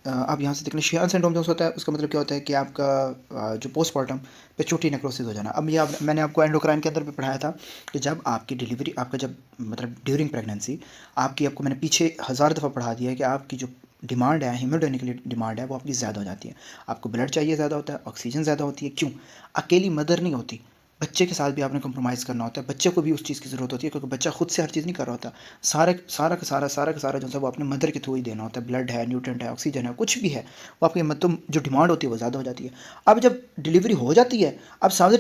आप यहाँ से देख लें। शियान सिंड्रोम जो होता है उसका मतलब क्या होता है कि आपका जो पोस्टमार्टम पिट्यूटरी नेक्रोसिस हो जाना। अब ये मैंने आपको एंडोक्राइन के अंदर भी पढ़ाया था कि जब आपकी डिलीवरी, आपका जब मतलब ड्यूरिंग प्रेगनेंसी आपको मैंने पीछे 1000 दफ़ा पढ़ा दिया है कि आपकी जो डिमांड है हीमोडायनेमिक डिमांड है वो आपकी ज़्यादा हो जाती है। आपको ब्लड चाहिए ज़्यादा होता है, ऑक्सीजन ज़्यादा होती है। क्यों? अकेली मदर नहीं होती, बच्चे के साथ भी आपने कंप्रोमाइज़ करना होता है। बच्चे को भी उस चीज़ की ज़रूरत होती है, क्योंकि बच्चा खुद से हर चीज़ नहीं कर रहा होता। सारा का सारा जो है वो अपने मदर के थ्रू ही देना होता है। ब्लड है, न्यूट्रेंट है, ऑक्सीजन है, कुछ भी है, वो आपकी मतलब जो डिमांड होती है वो ज़्यादा हो जाती है। अब जब डिलीवरी हो जाती है, अब सावधान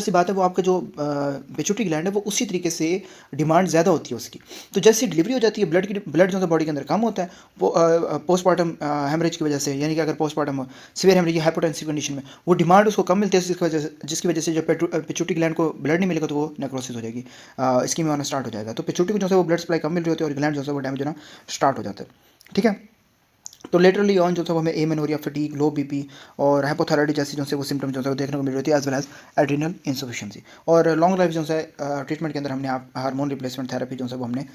सी बात है, वो आपका जो पिट्यूटरी ग्लैंड है वो उसी तरीके से डिमांड ज़्यादा होती है उसकी। तो जैसे डिलीवरी हो जाती है, ब्लड जो है बॉडी के अंदर कम होता है, वो पोस्टमार्टम हेमरेज की वजह से, यानी कि अगर पोस्टमार्टम सीवियर हेमरेज या हाइपोटेंसिव कंडीशन में वो डिमांड उसको कम मिलती है, जिसकी वजह से जब पिट्यूटरी ग्लैंड को ब्लड नहीं मिलेगा तो वो नेक्रोसिस हो जाएगी, स्कीमिया होना स्टार्ट हो जाएगा। तो पिट्यूटरी को जो है वो ब्लड सप्लाई कम मिल रही होती है और ग्लैंड जो है वो डैमेज होना स्टार्ट हो जाता है, ठीक है। तो लेटरली ऑन जो है हमें एमेनोरिया, फटीग, लो बीपी और हाइपोथायराइड जैसी जो है वो सिम्टम जो है वो देखने को मिल रही है, as well as adrenal insufficiency. और लॉन्ग लाइफ जो है ट्रीटमेंट के अंदर हमने हार्मोन रिप्लेसमेंट थेरेपी जो है वो हमने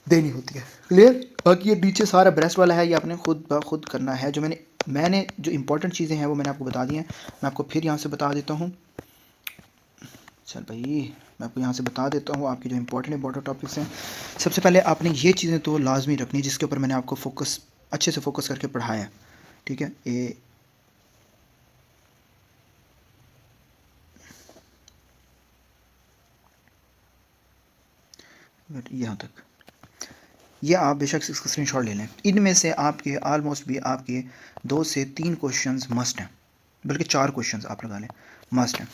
देनी होती है। क्लियर? बाकी ये नीचे सारा ब्रेस्ट वाला है, ये आपने खुद करना है। जो मैंने जो इंपॉर्टेंट चीज़ें हैं वो मैंने आपको बता दी हैं। मैं आपको फिर यहाँ से बता देता हूँ। चल भाई, मैं आपको यहाँ से बता देता हूँ आपकी जो इंपॉर्टेंट टॉपिक्स हैं। सबसे पहले आपने ये चीज़ें तो लाजमी रखनी है जिसके ऊपर मैंने आपको अच्छे से फोकस करके पढ़ाया, ठीक है। ये यहाँ तक, ये आप बेशक इसका स्क्रीनशॉट ले लें। इनमें से आपके ऑलमोस्ट भी आपके 2 से 3 क्वेश्चंस मस्ट हैं, बल्कि 4 क्वेश्चंस आप लगा लें, मस्ट हैं,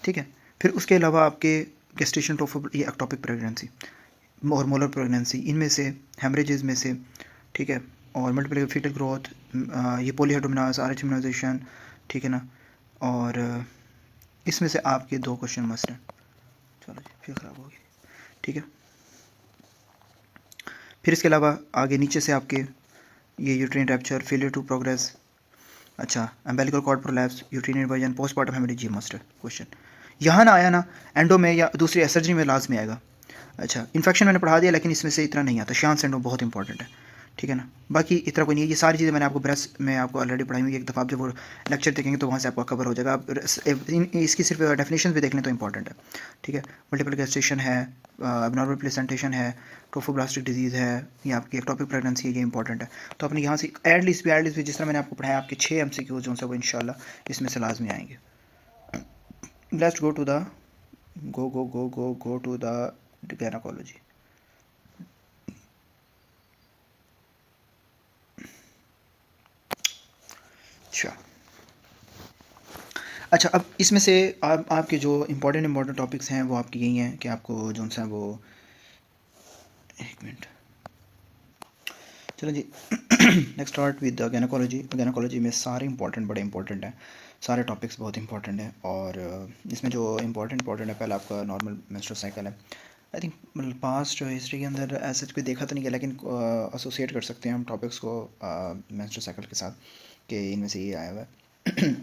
ठीक है। फिर उसके अलावा आपके गेस्टेशन टोफो या एक्टोपिक प्रेगनेंसी और मोलर प्रेगनेंसी, इनमें से हेमरेजेस में से, ठीक है, और मल्टीपल फीटल ग्रोथ, ये पॉलीहाइड्रोमिनास, आर एच इम्यूनाइजेशन, ठीक है ना। और इसमें से आपके 2 क्वेश्चन मस्ट हैं। चलो जी, फिर ख़राब हो गई, ठीक है। फिर इसके अलावा आगे नीचे से आपके ये uterine rupture, failure to progress, अच्छा, umbilical cord prolapse, uterine inversion, postpartum haemorrhage, ये मस्ट है क्वेश्चन। यहाँ ना आया ना, एंडो में या दूसरी सर्जरी में लाजमी आएगा। अच्छा, इन्फेक्शन मैंने पढ़ा दिया, लेकिन इसमें से इतना नहीं आता। शियान सिंड्रोम बहुत इंपॉर्टेंट है, ठीक है ना। बाकी इतना कोई नहीं है, ये सारी चीज़ें मैंने आपको ब्रेस्ट में आपको ऑलरेडी पढ़ाई हुई है। एक दफ़ा आप जब वो लेक्चर देखेंगे तो वहाँ से आपको कवर हो जाएगा। आप इसकी सिर्फ डेफिनेशन भी देख लें तो इंपॉर्टेंट है, ठीक है। मल्टीपल गैस्ट्रेशन है, एबनॉर्मल प्लेसेंटेशन है, ट्रोफोब्लास्टिक डिजीज़ है, या आपकी एक्टोपिक प्रेगनेंसी है, ये इंपॉर्टेंट है। तो अपने यहाँ से एटलीस्ट भी जिस तरह मैंने आपको पढ़ाया, आपके 6 MCQ जो है वो इंशाल्लाह इसमें से लाजमी आएंगे। Let's go to the go to the gynaecology. अच्छा, अब इसमें से आपके जो इम्पोर्टेंट टॉपिक्स हैं वो आपके यही हैं कि आपको जो सा वो, एक मिनट, चलो जी। Next start with the gynaecology में सारे बड़े इंपॉर्टेंट हैं, सारे टॉपिक्स बहुत इंपॉर्टेंट हैं। और इसमें जो इम्पोर्टेंट है, पहला आपका नॉर्मल मेंस्ट्रुअल साइकिल है। आई थिंक मतलब पास्ट हिस्ट्री के अंदर ऐसा कोई देखा तो नहीं गया, लेकिन एसोसिएट कर सकते हैं हम टॉपिक्स को मेंस्ट्रुअल साइकिल के साथ कि इनमें से ये आया हुआ है।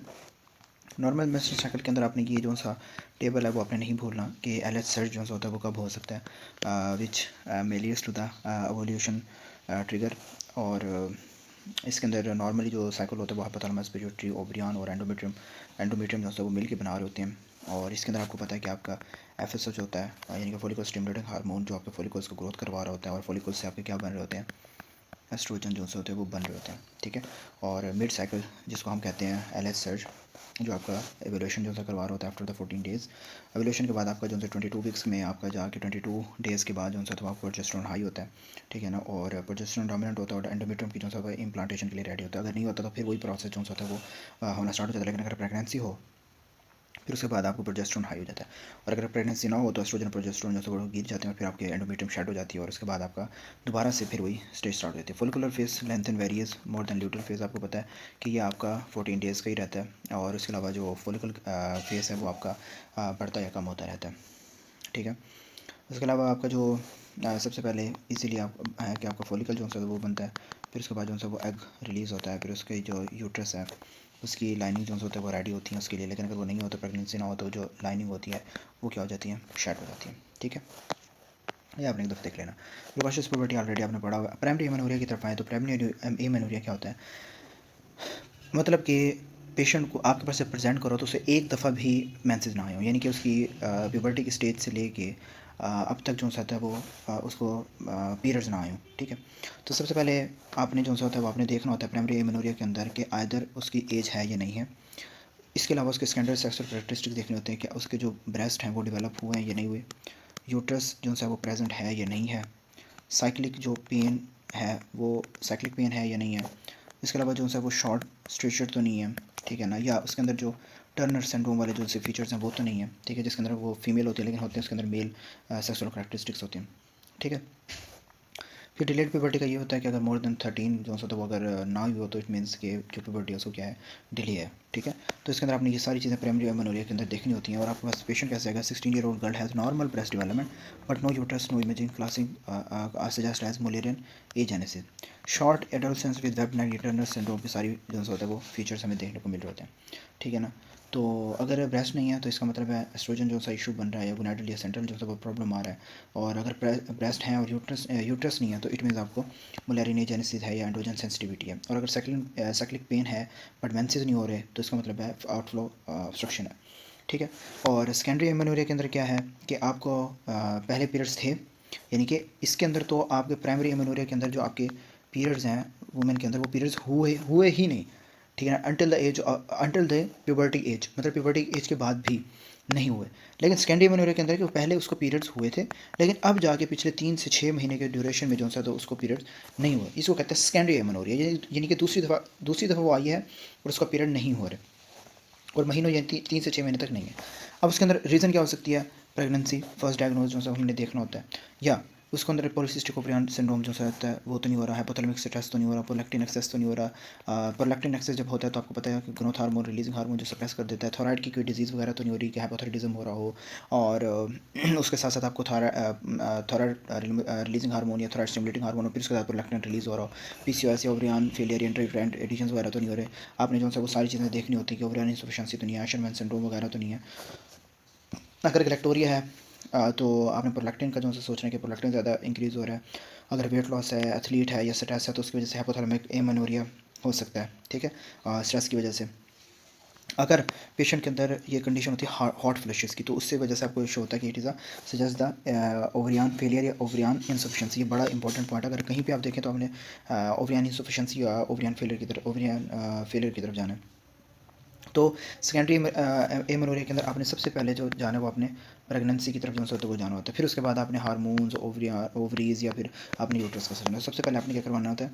नॉर्मल मेंस्ट्रुअल साइकिल के अंदर आपने ये जो सा टेबल है वो आपने नहीं भूलना कि एल एच सर्च जो होता है वो कब हो सकता है, विच मेलियस टू द एवोल्यूशन ट्रिगर। और इसके अंदर नॉर्मली जो साइकिल होता है वो हाइपोथैलेमस, पिट्यूटरी, ओवरियन और एंडोमेट्रियम जो होता है वो मिलकर बना रहे होते हैं। और इसके अंदर आपको पता है कि आपका FSH होता है, यानी कि फॉलिकल स्टिमुलेटिंग हार्मोन, जो आपके फॉलिकल्स को ग्रोथ करवा रहा होता है, और फॉलिकल्स से आपके क्या बन रहे होते हैं, एस्ट्रोजन जो होते हैं वो बन रहे होते हैं, ठीक है। और मिड साइकिल जिसको हम कहते हैं एलएच सर्ज, जो आपका एवोल्यूशन जो सा करवा रहा होता है आफ्टर द 14 डेज़। एवोल्यूशन के बाद आपका जो है 22 वीक्स में आपका जाके 22 डेज़ के बाद जो है तो आपका प्रोजेस्टेरोन हाई होता है, ठीक है ना। और प्रोजेस्टेरोन डोमिनेंट होता है और एंडोमेट्रियम की जो है इम्प्लांटेशन के लिए रेडी होता है। अगर नहीं होता तो फिर वही प्रोसेस जो होता है वो होना स्टार्ट हो जाता है। लेकिन अगर प्रेगनेंसी हो फिर उसके बाद आपको प्रोजेस्टेरोन हाई हो जाता है। और अगर प्रेगनेंसी ना हो तो एस्ट्रोजन प्रोजेस्टेरोन जो है वो गिर जाते हैं और फिर आपके एंडोमेट्रियम शेड हो जाती है और उसके बाद आपका दोबारा से फिर वही स्टेज स्टार्ट हो जाती है। Follicular phase length and varies more than luteal phase, आपको पता है कि ये आपका 14 डेज़ का ही रहता है। और उसके अलावा जो फोलिकल फेस है वो आपका बढ़ता या कम होता रहता है, ठीक है। उसके अलावा आपका जो सबसे पहले इसीलिए आप है कि आपका फॉलिकल जो है वो बनता है, फिर उसके बाद जो है वो एग रिलीज़ होता है, फिर उसके जो यूट्रस है उसकी लाइनिंग जो होता है वो रेडी होती है उसके लिए। लेकिन अगर वो नहीं होता, प्रेगनेंसी ना हो, तो जो लाइनिंग होती है वो क्या हो जाती है, शेड हो जाती है, ठीक है। ये आपने एक दफ़ा देख लेना। प्रिकॉशस पुबर्टी ऑलरेडी आपने पढ़ा होगा। प्राइमरी एमेनोरिया की तरफ आए तो प्राइमरी एमेनोरिया क्या होता है, मतलब कि पेशेंट को आपके पास से प्रेजेंट करो तो उसे एक दफ़ा भी मेंसेस ना आए हो, यानी कि उसकी प्यूबर्टी की स्टेज से लेके अब तक जो सा है वो उसको पीरियड्स ना आए हो, ठीक है। तो सबसे पहले आपने जो सा होता है वो आपने देखना होता है प्राइमरी एमेनोरिया के अंदर कि आइदर उसकी एज है या नहीं है। इसके अलावा उसके स्टैंडर्ड सेक्सुअल कैरेक्टरिस्टिक्स देखने होते हैं कि उसके जो ब्रेस्ट हैं वो डेवलप हुए हैं या नहीं हुए, यूट्रस जो है वो प्रेजेंट है या नहीं है, साइक्लिक जो पेन है वो साइक्लिक पेन है या नहीं है। इसके अलावा जो है वो शॉर्ट स्ट्रेचर तो नहीं है, ठीक है ना, या उसके अंदर जो टर्नर सिंड्रोम वाले जो से फीचर्स हैं वो तो नहीं है, ठीक है, जिसके अंदर वो फीमेल होती है लेकिन होते हैं उसके अंदर मेल सेक्सुअल कैरेक्टरिस्टिक्स होते हैं, ठीक है। फिर डिलेड प्यूबर्टी का ये होता है कि अगर मोर देन 13 जो है तो वो अगर ना हुई हो तो इट मीन्स कि जो प्यूबर्टी है उसको क्या है, डिले है, ठीक है। तो इसके अंदर आपने ये सारी चीज़ें प्राइमरी एमेनोरिया के अंदर देखनी होती हैं। और आपके पास पेशेंट कैसे आएगा, 16-year-old girl has normal breast development but no uterus no imaging classing suggest as Mullerian agenesis, short adolescence with webbed neck Turner syndrome की सारी जो होता है वो फीचर्स हमें देखने को मिल रहे होते हैं, ठीक है ना। तो अगर ब्रेस्ट नहीं है तो इसका मतलब है एस्ट्रोजन जो सा इशू बन रहा है या गोनाडल या सेंट्रल जो सा वो प्रॉब्लम आ रहा है। और अगर ब्रेस्ट है और यूट्रस नहीं है तो इट मीन्स आपको मुलेरिनेजेनेसिस है या एंड्रोजन सेंसिटिविटी है। और अगर साइक्लिक पेन है बट मेंसेस नहीं हो रहे तो इसका मतलब है आउटफ्लो ऑब्स्ट्रक्शन है, ठीक है। और सेकेंडरी एमेनोरिया के अंदर क्या है कि आपको पहले पीरियड्स थे, यानी कि इसके अंदर तो आपके प्राइमरी एमेनोरिया के अंदर जो आपके पीरियड्स हैं वुमेन के अंदर वो पीरियड्स हुए हुए ही नहीं, ठीक है ना, अंटिल द प्यूबर्टी एज, मतलब प्यूबर्टी एज के बाद भी नहीं हुए। लेकिन सेकेंडरी एमेनोरिया के अंदर कि पहले उसको पीरियड्स हुए थे लेकिन अब जाके पिछले 3 से 6 महीने के ड्यूरेशन में जो सा तो उसको पीरियड्स नहीं हुए, इसको कहते हैं सेकेंडरी एमेनोरिया, यानी कि दूसरी दफ़ा वो आई है और उसका पीरियड नहीं हो रहा और महीनों यानी 3 से 6 महीने तक नहीं है। अब उसके अंदर रीज़न क्या हो सकती है, प्रेगनेंसी फर्स्ट डायग्नोज जो हमने देखना होता है, या उसके अंदर पॉलीसिस्टिक ओवरियन सिंड्रोम जो होता है वो तो नहीं हो रहा, हाइपोथैलेमिक स्ट्रेस तो नहीं हो रहा, प्रोलैक्टिन एक्सेस तो नहीं हो रहा। प्रोलैक्टिन एक्सेस जब होता है तो आपको पता है कि ग्रोथ हार्मोन रिलीजिंग हार्मोन जो सप्रेस कर देता है, थायराइड की कोई डिजीज़ वगैरह तो नहीं हो रही कि हाइपोथायराइडिज्म हो रहा हो। और उसके साथ साथ आपको थायराइड रिलीजिंग हार्मोन या थायराइड स्टिमुलेटिंग हार्मोन, फिर उसके साथ प्रोलैक्टिन रिलीज़ हो रहा हो, पीसीओएस या ओवरियन फेलियर इंट्रायूटेराइन एडिशंस वगैरह तो नहीं हो रहे। आपने जो है वो सारी चीज़ें देखनी होती है कि ओवरियन इंसफिशिएंसी तो नहीं है, आयरन सिंड्रोम वगैरह तो नहीं है। अगर गैलेक्टोरिया है तो आपने प्रोलैक्टिन का जो है सोचना है कि प्रोलैक्टिन ज़्यादा इंक्रीज़ हो रहा है। अगर वेट लॉस है, एथलीट है या स्ट्रेस है तो उसकी वजह से हाइपोथैलेमिक एमेनोरिया हो सकता है, ठीक है, स्ट्रेस की वजह से। अगर पेशेंट के अंदर ये कंडीशन होती है हॉट फ्लशेस की तो उससे वजह से आपको इशू होता है कि it is a suggest the ovarian failure या ओवरियन इंसफिशिएंसी। ये बड़ा इंपॉर्टेंट पॉइंट, अगर कहीं पे आप देखें तो आपने ओवरियन इंसफिशिएंसी या ओवरियन फेलियर की तरफ जाना है। तो सेकेंडरी एमेनोरिया के अंदर आपने सबसे पहले जो जाना है वो आपने प्रेगनेंसी की तरफ जो है तो वो जाना होता है। फिर उसके बाद आपने हार्मोन्स ओवरीज या फिर आपने यूट्रस का सोचना है। सबसे पहले आपने क्या करवाना होता है,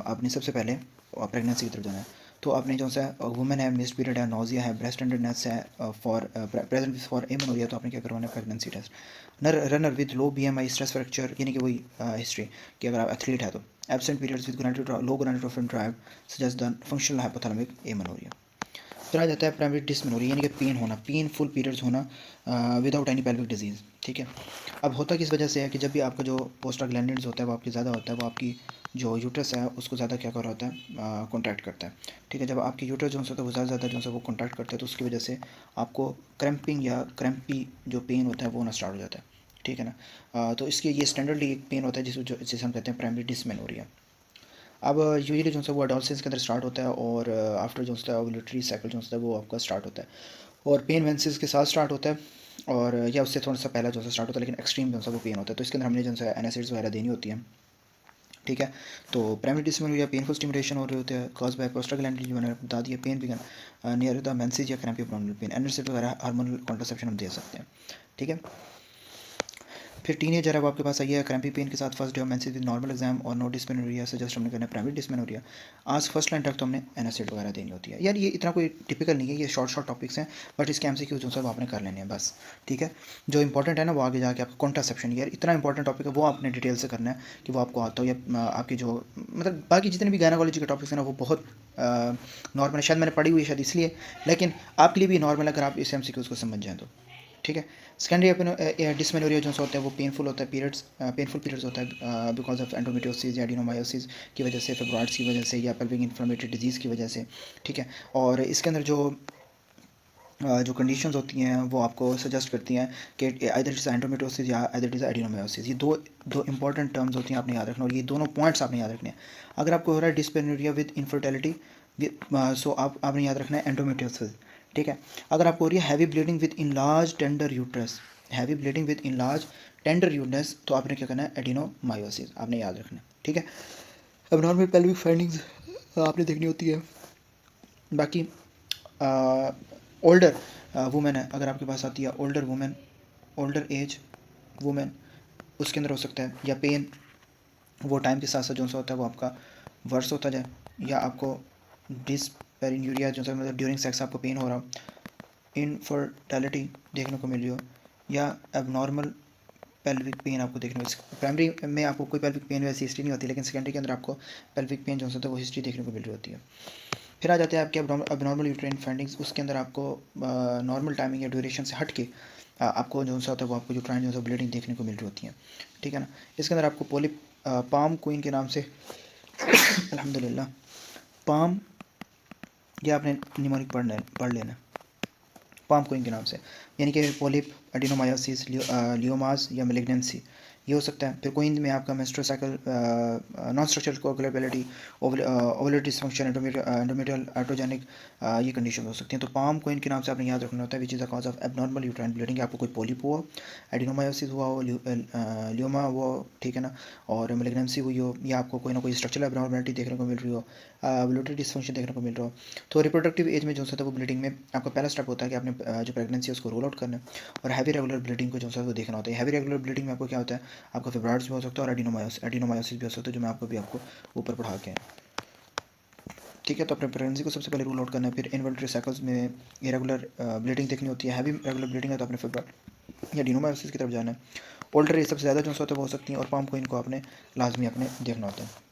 आपने सबसे पहले प्रेगनेंसी की तरफ जाना है। तो आपने जो सा वुमेन है, मिस्ड पीरियड है, नोजिया है, ब्रेस्ट टेंडरनेस है फॉर प्रेजेंट फॉर एमेनोरिया, तो आपने क्या करवाना है, pregnancy test. Runner with low BMI stress fracture, यानी कि वही हिस्ट्री कि अगर आप एथलीट है तो absent periods with low gonadotropin drive suggest the functional hypothalamic amenorrhoea. फिर आ जाता है प्राइमरी डिस्मेनोरिया, यानी कि पेन होना, पेनफुल पीरियड्स होना विदाउट एनी पेल्विक डिजीज़, ठीक है। अब होता किस वजह से है कि जब भी आपका जो पोस्टाग्लैंडिन्स होता है वो आपकी ज़्यादा होता है, वो आपकी जो यूट्रस है उसको ज़्यादा क्या कर रहा होता है, कॉन्ट्रैक्ट करता है, ठीक है। जब आपकी यूट्रस जो होता है वो ज़्यादा जो है वो कॉन्ट्रैक्ट करता है तो उसकी वजह से आपको क्रैम्पिंग या क्रैम्पी जो पेन होता है वो होना स्टार्ट हो जाता है, ठीक है ना। तो इसके ये स्टैंडर्डली एक पेन होता है जिसे हम कहते हैं प्राइमरी डिस्मेनोरिया। अब यूजुअली जो है वो एडोलसेंस के अंदर स्टार्ट होता है और आफ्टर जो है ओव्यूलेटरी साइकिल जो होता है वो आपका स्टार्ट होता है और पेन मेंसेस के साथ स्टार्ट होता है और या उससे थोड़ा सा पहला जो है स्टार्ट होता है, लेकिन एक्सट्रीम जो है वो पेन होता है। तो इसके अंदर हमने जो है एनासिड्स वगैरह देनी होती है, ठीक है। तो प्राइमरी डिस्मेनोरिया पेनफुल स्टिमुलेशन हो रहे होते हैं कॉज बाय प्रोस्टाग्लैंडिन जो मैंने बता दिया, pain began near the menses या क्रैम्पी एब्डोमिनल पेन, एनर्जेटिक वगैरह हार्मोनल कॉन्ट्रासेप्शन हम दे सकते हैं, ठीक है। फिर टीनेजर अब आपके पास आई है क्रैम्पी पेन के साथ first day of menses with normal exam और नो डिस्मेनोरिया, सजेस्ट हमने करना है प्राइमरी डिस्मेनोरिया। आज फर्स्ट लाइन तक तो हमने एनासिड वगैरह देनी होती है। यार ये इतना कोई टिपिकल नहीं है, ये शॉर्ट टॉपिक्स हैं, बट इसके एमसीक्यूज जो सब आपने कर लेने हैं बस, ठीक है। जो इंपॉर्टेंट है ना वो आगे जाके आपका कॉन्ट्रासेप्शन, यार इतना इंपॉर्टेंट टॉपिक है, वो आपने डिटेल से करना है कि वो आपको आता हो, या आपकी जो मतलब बाकी जितने भी गायनाकोलॉजी के टॉपिक्स हैं ना वो बहुत नॉर्मल है, शायद मैंने पढ़ी हुई है शायद इसलिए, लेकिन आपके लिए भी नॉर्मल है अगर आप इस एमसीक्यूज को समझ जाएँ तो, ठीक है। सेकेंडरी डिस्मेनोरिया जो होता है वो पेनफुल होता है, पेनफुल पीरियड्स होता है बिकॉज ऑफ एंडोमेट्रियोसिस या एडिनोमायोसिस की वजह से, फिब्रॉइड्स की वजह से, या पेल्विक इन्फ्लेमेटरी डिजीज़ की वजह से, ठीक है। और इसके अंदर जो कंडीशंस होती हैं वो आपको सजेस्ट करती हैं कि आइदर इज एंडोमेट्रियोसिस या आइदर इज एडिनोमायोसिस। ये दो इंपॉर्टेंट टर्म्स होती हैं, आपने याद रखना, और ये दोनों पॉइंट्स आपने याद रखने हैं। अगर आपको हो रहा है डिस्मेनोरिया विद इनफर्टिलिटी, सो आपने याद रखना है एंडोमेट्रियोसिस, ठीक है। अगर आपको हो रही है heavy bleeding with enlarge tender uterus, heavy bleeding with enlarge tender uterus, तो आपने क्या करना है एडिनोमायोसिस आपने याद रखना है, ठीक है। अब नॉर्मल पेल्विक फाइंडिंग्स आपने देखनी होती है। बाकी ओल्डर वुमेन है, अगर आपके पास आती है older women, older age women, उसके अंदर हो सकता है या पेन वो टाइम के साथ साथ जो सा होता है वो आपका वर्स होता जाए, या आपको डिस्पेरिन्यूरिया जो सा मतलब ड्यूरिंग सेक्स आपको पेन हो रहा, इनफर्टिलिटी देखने को मिल रही हो, या एबनॉर्मल पेल्विक पेन आपको देखने को। प्राइमरी में आपको कोई पेल्विक पेन वैसी हिस्ट्री नहीं होती, लेकिन सेकेंडरी के अंदर आपको पेल्विक पेन जो होता है वो हिस्ट्री देखने को मिल रही होती है। फिर आ जाते हैं आपके अबनॉर्मल यूट्राइन फाइंडिंग्स, उसके अंदर आपको नॉर्मल टाइमिंग या ड्यूरेशन से हट के आपको जो सा होता है वो आपको यूट्राइन जो सा ब्लीडिंग देखने को मिल रही होती है, ठीक है ना। इसके अंदर आपको पोलिप पाम क्वीन के नाम से अल्हम्दुलिल्लाह पाम, या आपने निमोनिक पढ़ लेना पाम क्वीन के नाम से, यानी कि पोलिप, एडिनोमायोसिस, लियोमास या मेलिग्नेंसी, ये हो सकता है। फिर क्वीन में आपका menstrual cycle, non structural coagulopathy, ओवुलर डिसफंक्शन, एंडोमेट्रियल एट्रोजेनिक, ये कंडीशन हो सकती हैं। तो पाम क्वीन के नाम से आपने याद रखना होता है which is the cause of abnormal uterine bleeding. आपको कोई पोलिप हुआ, एडिनोमायोसिस हुआ हो, लियोमा हुआ हो, ठीक है ना, और मेलिग्नेंसी हुई हो, या आपको कोई ना कोई स्ट्रक्चरल एबनॉर्मलिटी देखने को मिल रही हो, ओवुलर डिसफंक्शन देखने को मिल रहा हो, तो रिप्रोडक्टिव एज में जो होता है वो ब्लीडिंग में आपका पहला स्टेप होता है कि आपने जो प्रेगनेंसी है उसको रोल आउट करना है, और हैवी रेगुलर ब्लीडिंग को जो है वो देखना होता है। हैवी रेगुलर ब्लीडिंग में आपको क्या होता है, आपका फिब्रॉइड्स भी हो सकता है और एडिनोमायोसिस भी हो सकता है, जो मैं आपको ऊपर पढ़ा के, ठीक है। तो अपने प्रेगनेंसी को सबसे पहले रूल आउट करना है। फिर इनवॉल्यूटरी साइकिल्स में इरेगुलर ब्लीडिंग देखनी होती है, हैवी रेगुलर ब्लीडिंग है तो अपने फिब्रॉइड या एडिनोमायोसिस की तरफ जाना है। ओल्डर एज सबसे ज़्यादा जो होता है वो हो सकती हैं, और पाम को इनको आपने लाजमी अपने देखना होता है।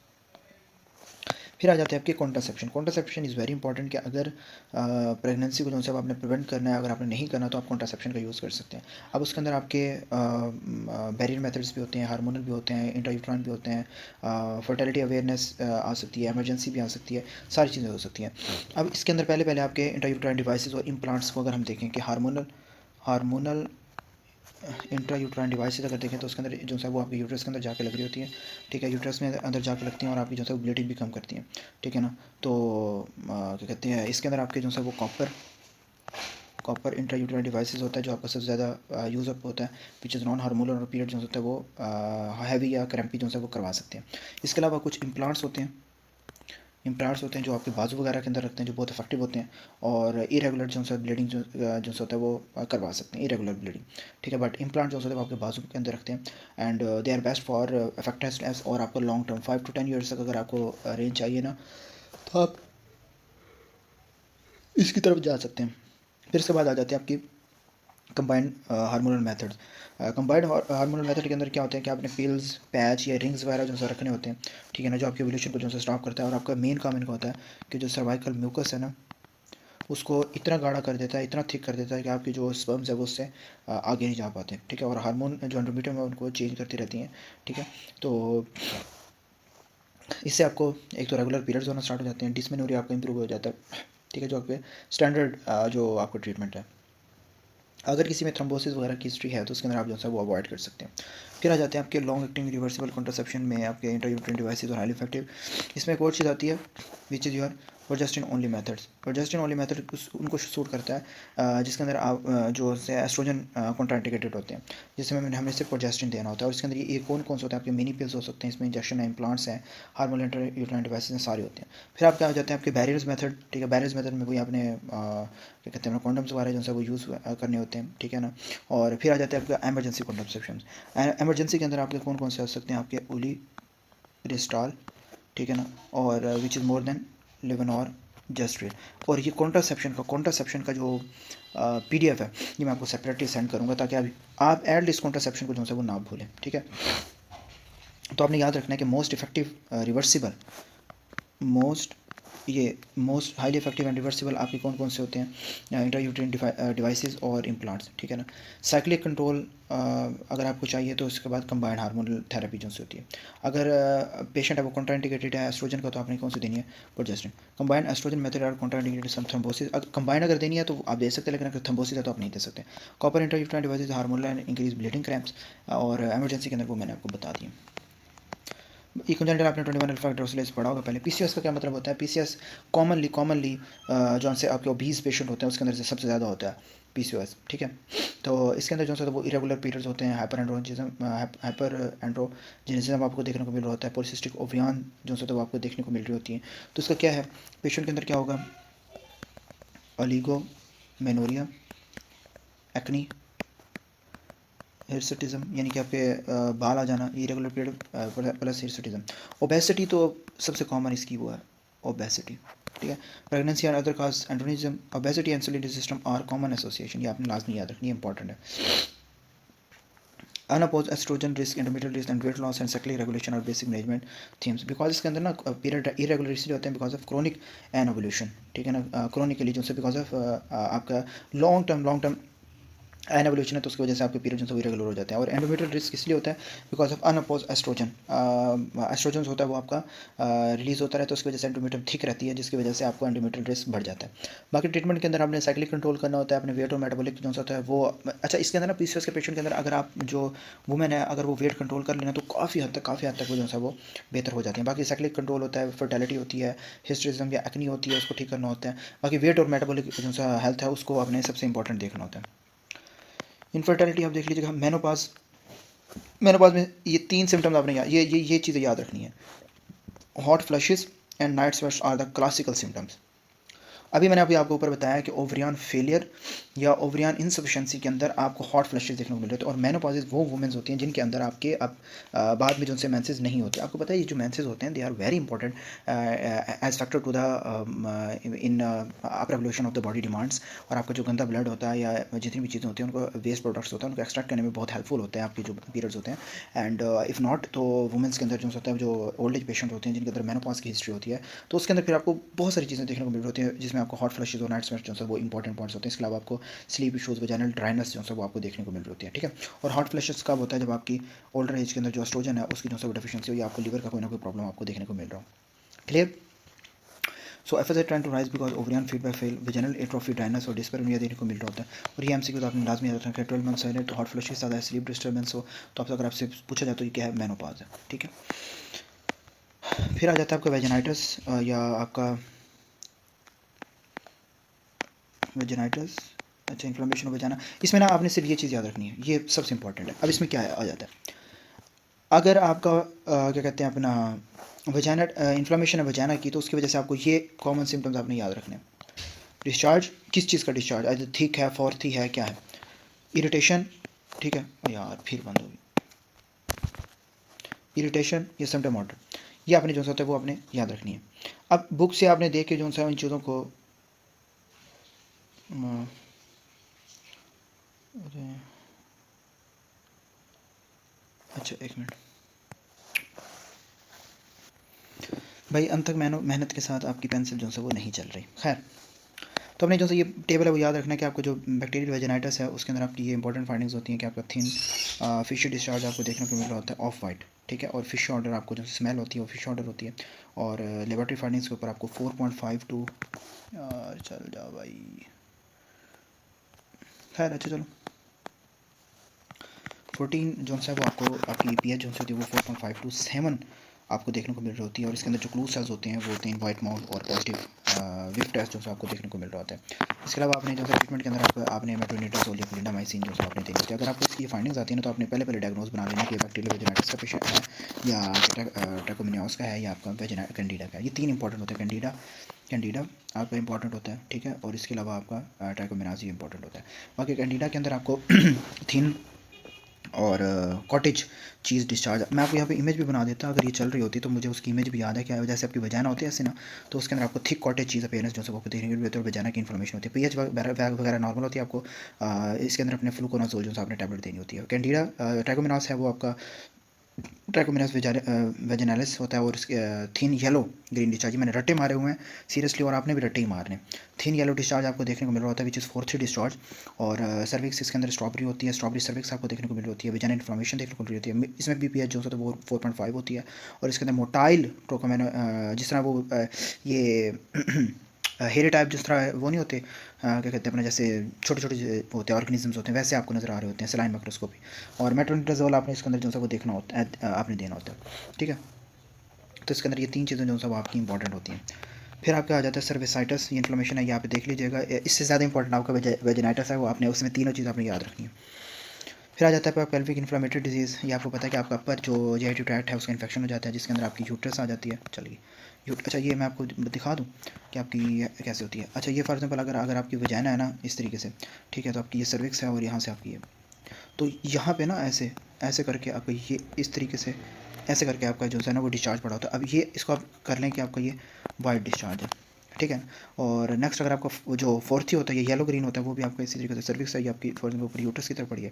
फिर आ जाते हैं आपके contraception. Contraception is very important कि अगर प्रेगनेंसी को जो है आपने प्रिवेंट करना है, अगर आपने नहीं करना तो आप कॉन्ट्रासेप्शन का यूज़ कर सकते हैं। अब उसके अंदर आपके बैरियर मेथड्स भी होते हैं, हार्मोनल भी होते हैं, इंट्रायूट्राइन भी होते हैं, फर्टिलिटी अवेयरनेस आ सकती है, इमरजेंसी भी आ सकती है, सारी चीज़ें हो सकती हैं। अब इसके अंदर पहले आपके इंट्रायूट्राइन डिवाइसेस और इम्प्लांट्स को अगर हम देखें कि हार्मोनल इंट्रा यूट्राइन डिवाइसेस अगर देखें तो उसके अंदर जो है वो आपके यूट्रस के अंदर जाके लग रही होती है, ठीक है। यूट्रस में अंदर जाके लगती हैं और आपकी जो है वो ब्लीडिंग भी कम करती हैं, ठीक है ना। तो क्या कहते हैं, इसके अंदर आपके जो है वो कॉपर इंट्रा यूट्राइन डिवाइसेस होता है जो आपका सबसे ज़्यादा यूज़ अप होता है, विच इज़ नॉन हार्मोनल, और पीरियड जो होता है वो हैवी या क्रैम्पी जो है वो करवा सकते हैं। इसके अलावा कुछ इम्प्लांट्स होते हैं जो आपके बाजू वगैरह के अंदर रखते हैं, जो बहुत इफेक्टिव होते हैं, और इरेगुलर जो है ब्लीडिंग जो होता है वो करवा सकते हैं, इरेगुलर ब्लीडिंग, ठीक है। बट इम्प्लांट जो होता है वो आपके बाजू के अंदर रखते हैं, and they are best for effectiveness, और आपको लॉन्ग टर्म 5 to 10 ईयर्स तक अगर आपको रेंज चाहिए ना तो आप इसकी तरफ जा सकते हैं। फिर इसके बाद आ जाते हैं आपकी combined hormonal methods. Combined hormonal method के अंदर क्या होता है कि आपने पिल्स, पैच या रिंग्स वगैरह जो है रखने होते हैं, ठीक है ना, जो आपके ओव्यूलेशन को जो है स्टॉप करता है, और आपका मेन काम इनका होता है कि जो सर्वाइकल म्यूकस है ना उसको इतना गाढ़ा कर देता है, इतना थिक कर देता है कि आपकी जो स्पर्म्स है वो उससे आगे नहीं जा पाते, ठीक है। और हार्मोन जो एंडोमेट्रियम है उनको चेंज करती रहती हैं, ठीक है। तो इससे आपको एक तो रेगुलर पीरियड्स होना स्टार्ट हो जाते हैं, डिस्मेनोरिया आपका इंप्रूव हो जाता है, ठीक है, जो आपके स्टैंडर्ड जो आपका ट्रीटमेंट है। अगर किसी में थ्रोम्बोसिस वगैरह की हिस्ट्री है तो उसके अंदर आप जो है वो अवॉइड कर सकते हैं। फिर आ जाते हैं आपके लॉन्ग एक्टिंग रिवर्सिबल कॉन्ट्रासेप्शन में आपके इंट्रायूट्राइन डिवाइसेस और हाईली इफेक्टिव। इसमें एक और चीज़ आती है which is your progestin only methods, progestin only method उनको सूट करता है जिसके अंदर आप जो से एस्ट्रोजन कॉन्ट्राइंडिकेटेड होते हैं, जिसमें हमें सिर्फ प्रोजेस्टिन देना होता है। और इसके अंदर ये कौन कौन से होते हैं, आपके मिनी पिल्स हो सकते हैं, इसमें इंजेक्शन है, इम्प्लांट्स हैं, हार्मोनल यूट्राइन डिवाइसेस हैं, सारे होते हैं। फिर आप क्या हो जाते हैं आपके बैरियर्स मेथड, ठीक है। बैरियर्स मेथड में कोई आपने क्या कहते हैं कॉन्डम्स वगैरह जो है वो यूज़ करने होते हैं, ठीक है ना। और फिर आ जाते हैं आपके एमरजेंसी कॉन्ट्रासेप्शन। एमरजेंसी के अंदर आपके कौन कौन से हो सकते हैं, आपके ओली रिस्टाल, ठीक है ना, और विच इज़ मोर देन लेवनॉर जस्ट्रेल। और ये कॉन्ट्रासेप्शन का जो PDF है ये मैं आपको सेपरेटली सेंड करूँगा, ताकि आप एटलीस्ट कॉन्ट्रासेप्शन को जो है वो ना भूलें, ठीक है। तो आपने याद रखना है कि most effective reversible most highly effective and reversible आपके कौन कौन से होते हैं, इंट्रायूटेरिन डिवाइसेस और इम्प्लांट्स, ठीक है ना। साइक्लिक कंट्रोल अगर आपको चाहिए तो उसके बाद कंबाइंड हार्मोनल थेरेपी जो से होती है। अगर पेशेंट है वो कॉन्ट्राइंडिकेटेड है एस्ट्रोजन का, तो आपने कौन सी देनी है, प्रोजेस्टिन। कंबाइंड एस्ट्रोजन मेथड और कॉन्ट्राइंडिकेटेड सम थ्रोम्बोसिस, अगर कंबाइंड अगर देनी है तो आप दे सकते हैं, लेकिन अगर थ्रोम्बोसिस है तो आप नहीं दे सकते। Copper intrauterine devices hormonal and increase bleeding cramps, और एमरजेंसी के अंदर वो मैंने आपको बता दिया। ई कंजेंटल आपने 21 अल्फा हाइड्रोक्सिलेज पढ़ा होगा पहले। PCOS का क्या मतलब होता है, PCOS कॉमनली जो से आपके ओबीज पेशेंट होते हैं उसके अंदर से सबसे ज़्यादा होता है PCOS, ठीक है। तो इसके अंदर जो है वो इरेगुलर पीरियड्स होते हैं, हाइपर एंड्रोजिनिज्म आपको देखने को मिल रहा होता है, पॉलिसिस्टिक ओवरियन जो है वो आपको देखने को मिल रही होती है। तो इसका क्या है, पेशेंट के अंदर क्या होगा, ओलिगोमेनोरिया, एक्नी, हिर्सुटिज्म यानी कि आपके बाल आ जाना, irregular period plus hirsutism. Obesity तो सबसे कॉमन इसकी वो है, ओबेसिटी, ठीक है। Pregnancy and other cause androgenism, obesity and insulin system are common association, ये आपने लाजमी याद रखनी है, इंपॉर्टेंट है। Unopposed oestrogen risk, intermediate risk and weight loss and cyclic regulation और बेसिक मैनेजमेंट थीम्स, बिकॉज इसके अंदर ना पीरियड इरेगुलर इसलिए होते हैं बिकॉज ऑफ क्रोनिक एनोवल्यूशन, ठीक है ना। क्रोनिकली जो से बिकॉज ऑफ आपका लॉन्ग टर्म एनोवल्यूशन है, तो उसकी वजह से आपके पीरियड जो है वो इरेगुलर हो जाते हैं। और एंडोमेट्रियल रिस्क इसलिए होता है because of unopposed oestrogen, oestrogen होता है वो आपका रिलीज होता है, तो उसकी वजह से एंडोमेट्रियम थिक रहती है, जिसकी वजह से आपको एंडोमेट्रियल रिस्क बढ़ जाता है। बाकी ट्रीटमेंट के अंदर आपने साइक्लिक कंट्रोल करना होता है, अपने वेट और मेटाबॉलिक जो होता है वो अच्छा। इसके अंदर ना PCOS के पेशेंट के अंदर अगर आप जो वुमेन है अगर वो वेट कंट्रोल कर लेना तो काफ़ी हद तक वो जो है वो बेहतर हो जाती है। बाकी साइक्लिक कंट्रोल होता है, फर्टिलिटी होती है, हिस्ट्रिज्म या एक्नी होती है, उसको ठीक करना होता है। बाकी वेट और मेटाबॉलिक जो हेल्थ है उसको आपने सबसे इंपॉर्टेंट देखना होता है। इनफर्टिलिटी आप देख लीजिएगा, मेनोपाज में ये 3 सिम्टम्स आपने ये चीज़ें याद रखनी है। Hot flushes and night sweats are the classical symptoms. अभी मैंने आपको ऊपर बताया कि ओवरियन फेलियर या ओवरियन इनसफिशेंसी के अंदर आपको हॉट फ्लशेस देखने को मिल रहे थे। और मेनोपॉजेज वो वुमेन्स होती हैं जिनके अंदर आपके बाद में जो उनसे मेंसेस नहीं होते। आपको पता है ये जो मेंसेस होते हैं they are very important as factor to the in up regulation of the body demands. और आपका जो गंदा ब्लड होता है या जितनी भी चीज़ें होती हैं उनको वेस्ट प्रोडक्ट्स होता है उनको एक्सट्रैक्ट करने में बहुत हेल्पफुल होते हैं आपके जो पीरियड्स होते हैं। एंड इफ़ नॉट तो वुमेन्स के अंदर जो होता है जो ओल्ड एज पेशेंट होते हैं जिनके अंदर मेनोपॉज की हिस्ट्री होती है तो उसके अंदर फिर आपको बहुत सारी चीज़ें देखने को मिल रही होती हैं, जिसमें आपको हॉट फ्लशेज और नाइट स्वेट्स जो है वो इंपॉर्टेंट पॉइंट्स होते हैं। इसके अलावा आपको स्लीप इशूज़, वजाइनल ड्राइनेस जो है वो आपको देखने को मिल रही होती है, ठीक है। और हॉट फ्लशेज कब होता है, जब आपकी ओल्डर एज के अंदर जो एस्ट्रोजन है उसकी जो है डेफिशिएंसी हो या आपको लीवर का कोई ना कोई प्रॉब्लम आपको देखने को मिल रहा हो। Clear. So FSH trying to rise because ovarian feedback fail, vaginal atrophy, dryness और डिस्पेरिया देखने को मिल रहा होता है। और ये MCQ आपने लाजमी याद रखना है। 12 मंथ्स है तो हॉट फ्लशेज ज़्यादा है, स्लीप डिस्टर्बेंस हो तो अगर आपसे पूछा जाए तो ये क्या है, मेनोपॉज है, ठीक है। फिर आ जाता है आपका वेजिनाइटिस या आपका वेजिनाइटिस, अच्छा इन्फ्लेमेशन हो वजाना। इसमें ना आपने सिर्फ ये चीज़ याद रखनी है, ये सबसे इंपॉर्टेंट है। अब इसमें क्या आ जाता है, अगर आपका क्या कहते हैं अपना वजाना इन्फ्लेमेशन है वजाना की, तो उसकी वजह से आपको ये कॉमन सिम्टम्स आपने याद रखने हैं। डिस्चार्ज, किस चीज़ का डिस्चार्ज, आज थिक है, फॉर्थी है, क्या है, इरिटेशन, ठीक है यार फिर बंद होगी, इरिटेशन या सिम्टम ऑर्डर, ये आपने जो सा होता है वो आपने याद रखनी है। अब बुक से आपने देख के जो सा इन चीज़ों को अच्छा एक मिनट भाई, अंत तक मेहनत के साथ आपकी पेंसिल जो है वो नहीं चल रही। खैर, तो अपने जो से ये टेबल है वो याद रखना है कि आपको जो बैक्टीरियल वेजिनाइटिस है उसके अंदर आपकी ये इंपॉर्टेंट फाइंडिंग्स होती हैं कि आपका थिन फिशी डिस्चार्ज आपको देखने को मिल रहा होता है, ऑफ वाइट, ठीक है। और फिश ऑर्डर आपको जो स्मेल होती है वो फिश ऑर्डर होती है। और लेबोरेटरी फाइंडिंग्स के ऊपर आपको 4.52 यार चल जा भाई, खैर अच्छा चलो 14 जो है वो आपको आपकी pH जो होती है वो 4.5 to 7 आपको देखने को मिल रही होती है। और इसके अंदर जो क्लू सेल्स होते हैं वो होते हैं वाइट माउथ और पॉजिटिव विफ टेस्ट जो आपको देखने को मिल रहा होता है। इसके अलावा आपने जो ट्रीटमेंट के अंदर आपने मेट्रोनिडाज़ोल या क्लिंडामाइसिन जो आपने देनी होती है। अगर आपको इसकी फाइंडिंग्स आती है ना तो आपने पहले डायग्नोज बना लेना कि बैक्टीरियल वेजिनाइटिस का पेशेंट है या ट्रैकोमोनास का है या आपका कैंडिडा का है। ये 3 इंपॉर्टेंट होते हैं। कैंडिडा आपका इंपॉर्टेंट होता है, ठीक है, और इसके अलावा आपका ट्रैकोमोनास भी इंपॉर्टेंट होता है। बाकी कैंडिडा के अंदर आपको थिन और कॉटेज चीज़ डिस्चार्ज, मैं आपको यहाँ पे इमेज भी बना देता अगर ये चल रही होती तो मुझे उसकी इमेज भी याद है क्या, जैसे आपकी वजाना होती है ऐसे ना, तो उसके अंदर आपको थिक कॉटेज चीज़ अपीयरेंस जो आपको देखने को मिलती है, वजाना की इन्फॉर्मेशन होती है, पीएच वगैरह नॉर्मल होती है। आपको इसके अंदर अपने फ्लूकोनाजोल जो आपने टैबलेट देनी होती है। कैंडिडा ट्रैकोमोनास है वो आपका ट्रैकोमोनास वेजिनालिस होता है और उसके थिन येलो ग्रीन डिस्चार्ज, मैंने रट्टे मारे हुए हैं सीरियसली और आपने भी रट्टे ही मारने। थिन येलो डिस्चार्ज आपको देखने को मिल रहा होता है विच इज़ 4-3 डिस्चार्ज। और सर्विक्स इसके अंदर स्ट्रॉबेरी होती है, स्ट्रॉबेरी सर्विक्स आपको देखने को मिल रही होती है। वेजाइनल इन्फ्लेमेशन देखने को मिल रही होती है। इसमें भी पीएच जो होता है वो 4.5 होती है। और इसके अंदर मोटाइल ट्रोकोमेनो जिस तरह वो ये हेयर टाइप जिस तरह वो नहीं होते क्या कहते हैं अपने, जैसे छोटे छोटे होते हैं ऑर्गेनिजम्स होते हैं, वैसे आपको नज़र आ रहे होते हैं सलाइन माइक्रोस्कोपी। और मेट्रोनिडाज़ोल आपने इसके अंदर जो सा वो देखना होता है, आपने देना होता है, ठीक है। तो इसके अंदर ये 3 चीज़ें जो सा वो आपकी इंपॉर्टेंट होती हैं। फिर आपका आ जाता है सर्विसाइटिस, ये इन्फ्लेमेशन है, यहाँ पे देख लीजिएगा। इससे ज़्यादा इंपॉर्टेंट आपका वेजिनाइटिस है, वो आपने उसमें तीनों चीज़ आपने याद रखनी है। फिर आ जाता है आपका पेल्विक इन्फ्लेमेटरी डिजीज़, ये आपको पता है कि आपका अपर जो जेआईटी ट्रैक्ट है उसका इन्फेक्शन हो जाता है जिसके अंदर आपकी यूट्रस आ जाती है। चलिए अच्छा ये मैं आपको दिखा दूँ कि आपकी कैसे होती है। अच्छा ये फॉर एग्जांपल अगर आपकी वजाना है ना इस तरीके से, ठीक है, तो आपकी ये सर्विक्स है और यहाँ से आपकी है, तो यहाँ पे ना ऐसे ऐसे करके आपको ये इस तरीके से ऐसे करके आपका जो है ना वो डिस्चार्ज पड़ा होता है। अब ये इसको आप कर लें कि आपका ये वाइट डिस्चार्ज है, ठीक है। और नेक्स्ट अगर आपका जो फोर्थी होता है ये येलो ग्रीन होता है, वो भी आपका इसी तरीके से सर्विक्स है, ये आपकी फॉर एग्जाम्पल ऊपर यूट्रस की तरफ पड़ी है,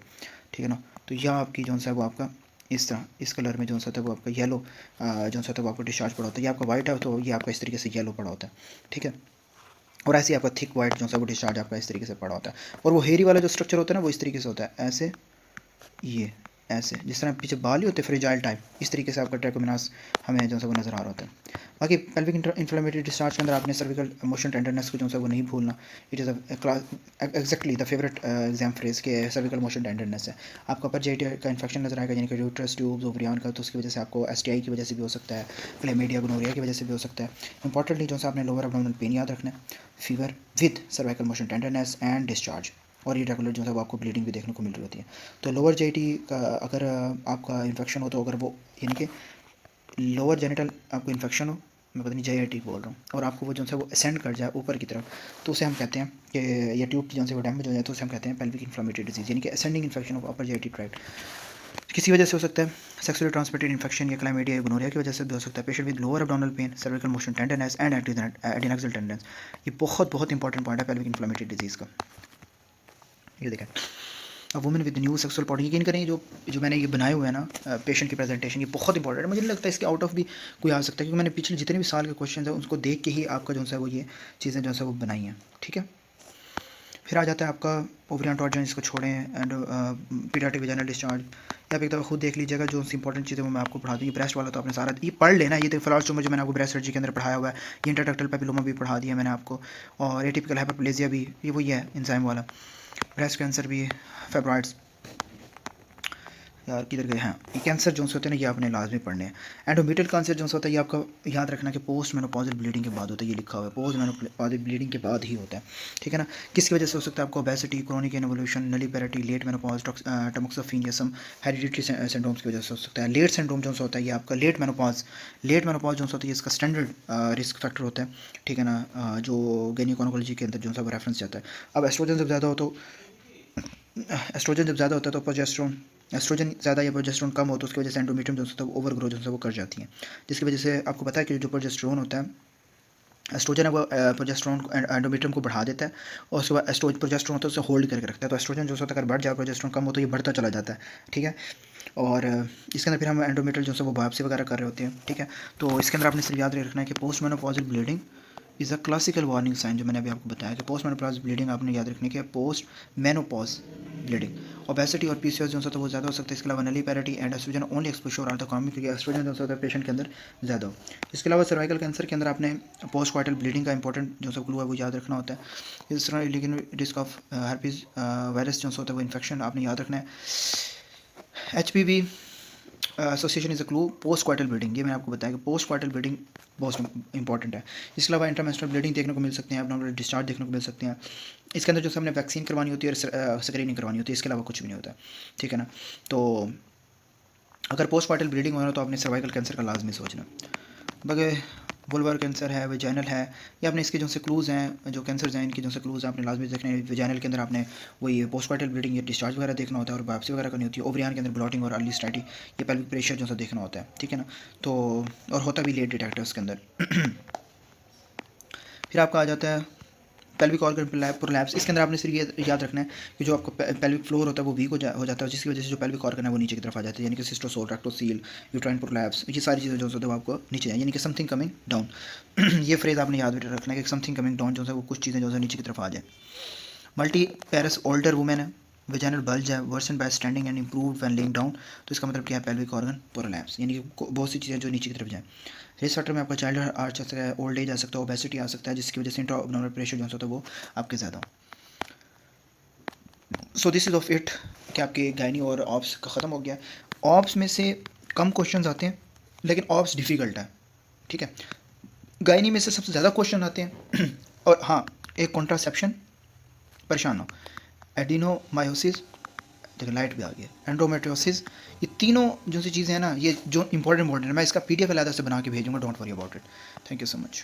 ठीक है ना। तो यहाँ आपकी जो है वो आपका इस तरह इस कलर में जो सा था वो आपका येलो जो सा था वो आपको डिस्चार्ज पड़ा होता है। ये आपका वाइट है तो ये आपका इस तरीके से येलो पड़ा होता है, ठीक है। और ऐसे ही आपका थिक वाइट जो सा वो डिस्चार्ज आपका इस तरीके से पड़ा होता है। और वो हेयरी वाला जो स्ट्रक्चर होता है ना वो इस तरीके से होता है, ऐसे ये ऐसे जिस तरह पीछे बाल ही होते हैं फ्रेजाइल टाइप, इस तरीके से आपका ट्रैकोमोनास हमें जो सा वो नज़र आ रहा होता है। बाकी पेल्विक इन्फ्लेमेटरी डिस्चार्ज के अंदर आपने सर्विकल मोशन टेंडरनेस को जो सा वो नहीं भूलना। It is exactly the favourite exam phrase के सर्विकल मोशन टेंडरनेस है। आपका पर जेटी का इन्फेक्शन नजर आएगा यानी कि यूट्रस ट्यूब्स ओवरियन का, तो उसकी वजह से आपको एसटीआई की वजह से भी हो सकता है, क्लेमिडिया गोनोरिया की वजह से भी हो सकता है। इंपॉर्टेंटली जो सा आपने लोअर एब्डोमिनल पेन याद रखना है, fever with cervical motion tenderness and discharge, और ये रेगुलर जो है वो आपको ब्लीडिंग भी देखने को मिल रही होती है। तो लोअर जेटी का अगर आपका इन्फेक्शन हो तो अगर वो यानी कि लोअर जेनिटल आपको इन्फेक्शन हो, मैं पता नहीं जेआईटी बोल रहा हूँ, और आपको वो जो है वो असेंड कर जाए ऊपर की तरफ, तो उसे हम कहते हैं कि ये ट्यूब जो है वो डैमेज हो जाए तो उसे हम कहते हैं पेल्विक इन्फ्लेमेटरी डिजीज़, यानी कि ascending infection of upper JIT tract. किसी वजह से हो सकता है सेक्सुअली ट्रांसमिटेड इन्फेक्शन या क्लाइमेडिया या गोनोरिया की वजह से भी हो सकता है। Patient with lower abdominal pain, cervical motion tenderness and adnexal tenderness, ये बहुत इंपॉर्टेंट पॉइंट है पेल्विक इन्फ्लेमेटरी डिजीज़ का। ये देखें women with new sexual partner, यकीन करें जो मैंने ये बनाए हुए हैं ना पेशेंट की प्रेजेंटेशन, ये बहुत इंपॉर्टेंट है। मुझे नहीं लगता इसके आउट ऑफ भी कोई आ सकता है, क्योंकि मैंने पिछले जितने भी साल के क्वेश्चन हैं उसको देख के ही आपका जो है वो ये चीज़ें जो है वो बनाई हैं, ठीक है। फिर आ जाता है आपका ओवरियन टॉर्जन, इसको छोड़ें, एंड पीडियाट्रिक वेजाइनल डिस्चार्ज। आप एक दफ़ा खुद देख लीजिएगा जो इंपॉर्टेंट चीज़ें वो मैं आपको पढ़ा दूँ। ये ब्रेस्ट वाला तो आपने सारा ये पढ़ लेना, ये तो फिलहाल जो मैंने आपको ब्रेस्ट सर्जरी के अंदर पढ़ाया हुआ है। ये इंटरडक्टल पेपिलोमा भी पढ़ा दिया मैंने आपको, और एटिपिकल हाइपरप्लेजिया भी ये वही है इंजाइम वाला, ब्रेस्ट कैंसर भी, फेब्रॉइड्स यार किधर गए हैं, ये कैंसर जो होते हैं ना ये आपने लाजमी पढ़ने हैं। एंडोमेट्रियल कैंसर जो होता है ये आपका याद रखना कि पोस्ट मेनोपॉजल ब्लीडिंग के बाद होता है, ये लिखा हुआ है पोस्ट मेनोपॉजल ब्लीडिंग के बाद ही होता है, ठीक है ना। किसकी वजह से हो सकता है आपको obesity, chronic anovulation, nulliparity, late menopause, tamoxifen, hereditary syndromes की वजह से हो सकता है। लेट सिंड्रोम जो होता है ये आपका लेट मेनोपॉज जो होता है इसका स्टैंडर्ड रिस्क फैक्टर होता है, ठीक है ना, जो गायनिकोलॉजी के अंदर जो है रेफरेंस जाता है। अब एस्ट्रोजन जब ज़्यादा हो तो एस्ट्रोजन ज़्यादा या प्रोजेस्टेरोन कम हो तो उसकी वजह से एंडोमेट्रियम जो होता है वो ओवर ग्रो जो है वो कर जाती है, जिसकी वजह से आपको पता है कि जो प्रोजेस्टेरोन होता है, एस्ट्रोजन है वो प्रोजेस्टेरोन एंडोमेट्रियम को बढ़ा देता है, और उसके बाद प्रोजेस्टेरोन होता है उसे होल्ड करके रखता है। तो एस्ट्रोजन जो होता है अगर बढ़ जाए प्रोजेस्टेरोन कम हो तो ये बढ़ता चला जाता है, ठीक है। और इसके अंदर फिर हम एंडोमेट्रियल जो है वो बायोप्सी वगैरह कर रहे होते हैं, ठीक है। तो इसके अंदर आपने सिर्फ याद रखना है कि post menopausal bleeding is a classical warning sign, जो मैंने अभी आपको बताया कि पोस्ट मेनोपॉज ब्लीडिंग आपने याद रखनी है, पोस्ट मेनोपॉज ब्लीडिंग। ओबेसिटी और पीसीओएस जो होता है वो ज़्यादा हो सकता है। इसके अलावा nulliparity and oestrogen only exposure are the common, क्योंकि एस्ट्रोजन जो होता है पेशेंट के अंदर ज़्यादा हो। इसके अलावा सर्वाइकल कैंसर के अंदर आपने पोस्ट क्वार्टल ब्लीडिंग का इंपॉर्टेंट जो सब क्लू है वो याद रखना होता है। इस तरह लेकिन रिस्क ऑफ हर्पीज वायरस जो होता है वो इन्फेक्शन आपने याद रखना है। HPV association is a clue, post quartile bleeding, ये मैंने आपको बताया कि पोस्ट क्वार्टल ब्लीडिंग बहुत इंपॉर्टेंट है। इसके अलावा इंटरमेंस्ट्रुअल ब्लीडिंग देखने को मिल सकते हैं, अपना डिस्चार्ज देखने को मिल सकते हैं। इसके अंदर जो हमने वैक्सीन करवानी होती है और स्क्रीनिंग करवानी होती है, इसके अलावा कुछ भी नहीं होता, ठीक है ना। तो अगर पोस्ट क्वार्टल ब्लीडिंग हो रहा है तो आपने सर्वाइकल कैंसर का लाजमी सोचना। बाकी वुल्वर कैंसर है, वेजाइनल है, या आपने इसके जो से क्लूज़ हैं, जो कैंसर्स हैं इनकी जो से क्लूज़ हैं आपने लाजमी देखने हैं। वेजाइनल के अंदर आपने वही पोस्ट क्वार्टल ब्लीडिंग या डिस्चार्ज वगैरह देखना होता है और बायोप्सी वगैरह करनी होती है। ओवरियन के अंदर ब्लॉटिंग और अर्ली स्टैटी, ये पेल्विक प्रेशर जो सा देखना होता है, ठीक है ना। तो और होता भी लेट डिटेक्टर उसके अंदर। फिर आपका आ जाता है पेल्विक ऑर्गन प्रोलैप्स। इसके अंदर आपने सिर्फ ये याद रखना है कि जो आपका पेल्विक फ्लोर होता है वो वीक हो जाता है, जिसकी वजह से जो पेल्विक ऑर्गन है वो नीचे की तरफ आ जाता है, यानी कि सिस्टोसोल, रेक्टोसील, यूट्राइन प्रोलैप्स, ये सारी चीज़ें जो होते हैं वो आपको नीचे है, यानी कि समथिंग कमिंग डाउन। ये फ्रेज आपने याद रखना है कि समथिंग कमिंग डाउन जो है वो कुछ चीज़ें जो है नीचे की तरफ आ जाए। मल्टी पैरस ओल्डर वुमेन है, वेजाइनल बल्ज है, worsen by standing and improve when lying down, तो इसका मतलब क्या है, पेल्विक ऑर्गन प्रोलैप्स, यानी कि बहुत सी चीज़ें जो नीचे की तरफ जाएँ। रिस्क फैक्टर में आपका चाइल्ड आ सकता है, ओल्ड एज आ सकता है, ओबेसिटी आ सकता है, जिसकी वजह से इंट्रा एब्डोमिनल प्रेशर जो होता है वो आपके ज़्यादा हो। So this is of it कि आपके गायनी और ऑप्स का ख़त्म हो गया। ऑप्स में से कम क्वेश्चन आते हैं लेकिन ऑप्स डिफ़िकल्ट है, ठीक है। गायनी में से सबसे ज़्यादा क्वेश्चन आते हैं। और हाँ, एक कॉन्ट्रासेप्शन, परेशान हो, एडिनोमायोसिस, देखो लाइट भी आ गया, एंडोमेट्रियोसिस, ये तीनों जो सी चीज़ें हैं ना, ये जो इंपॉर्टेंट है, मैं इसका PDF अलग से बना के भेजूँगा, don't worry about it. Thank you so much.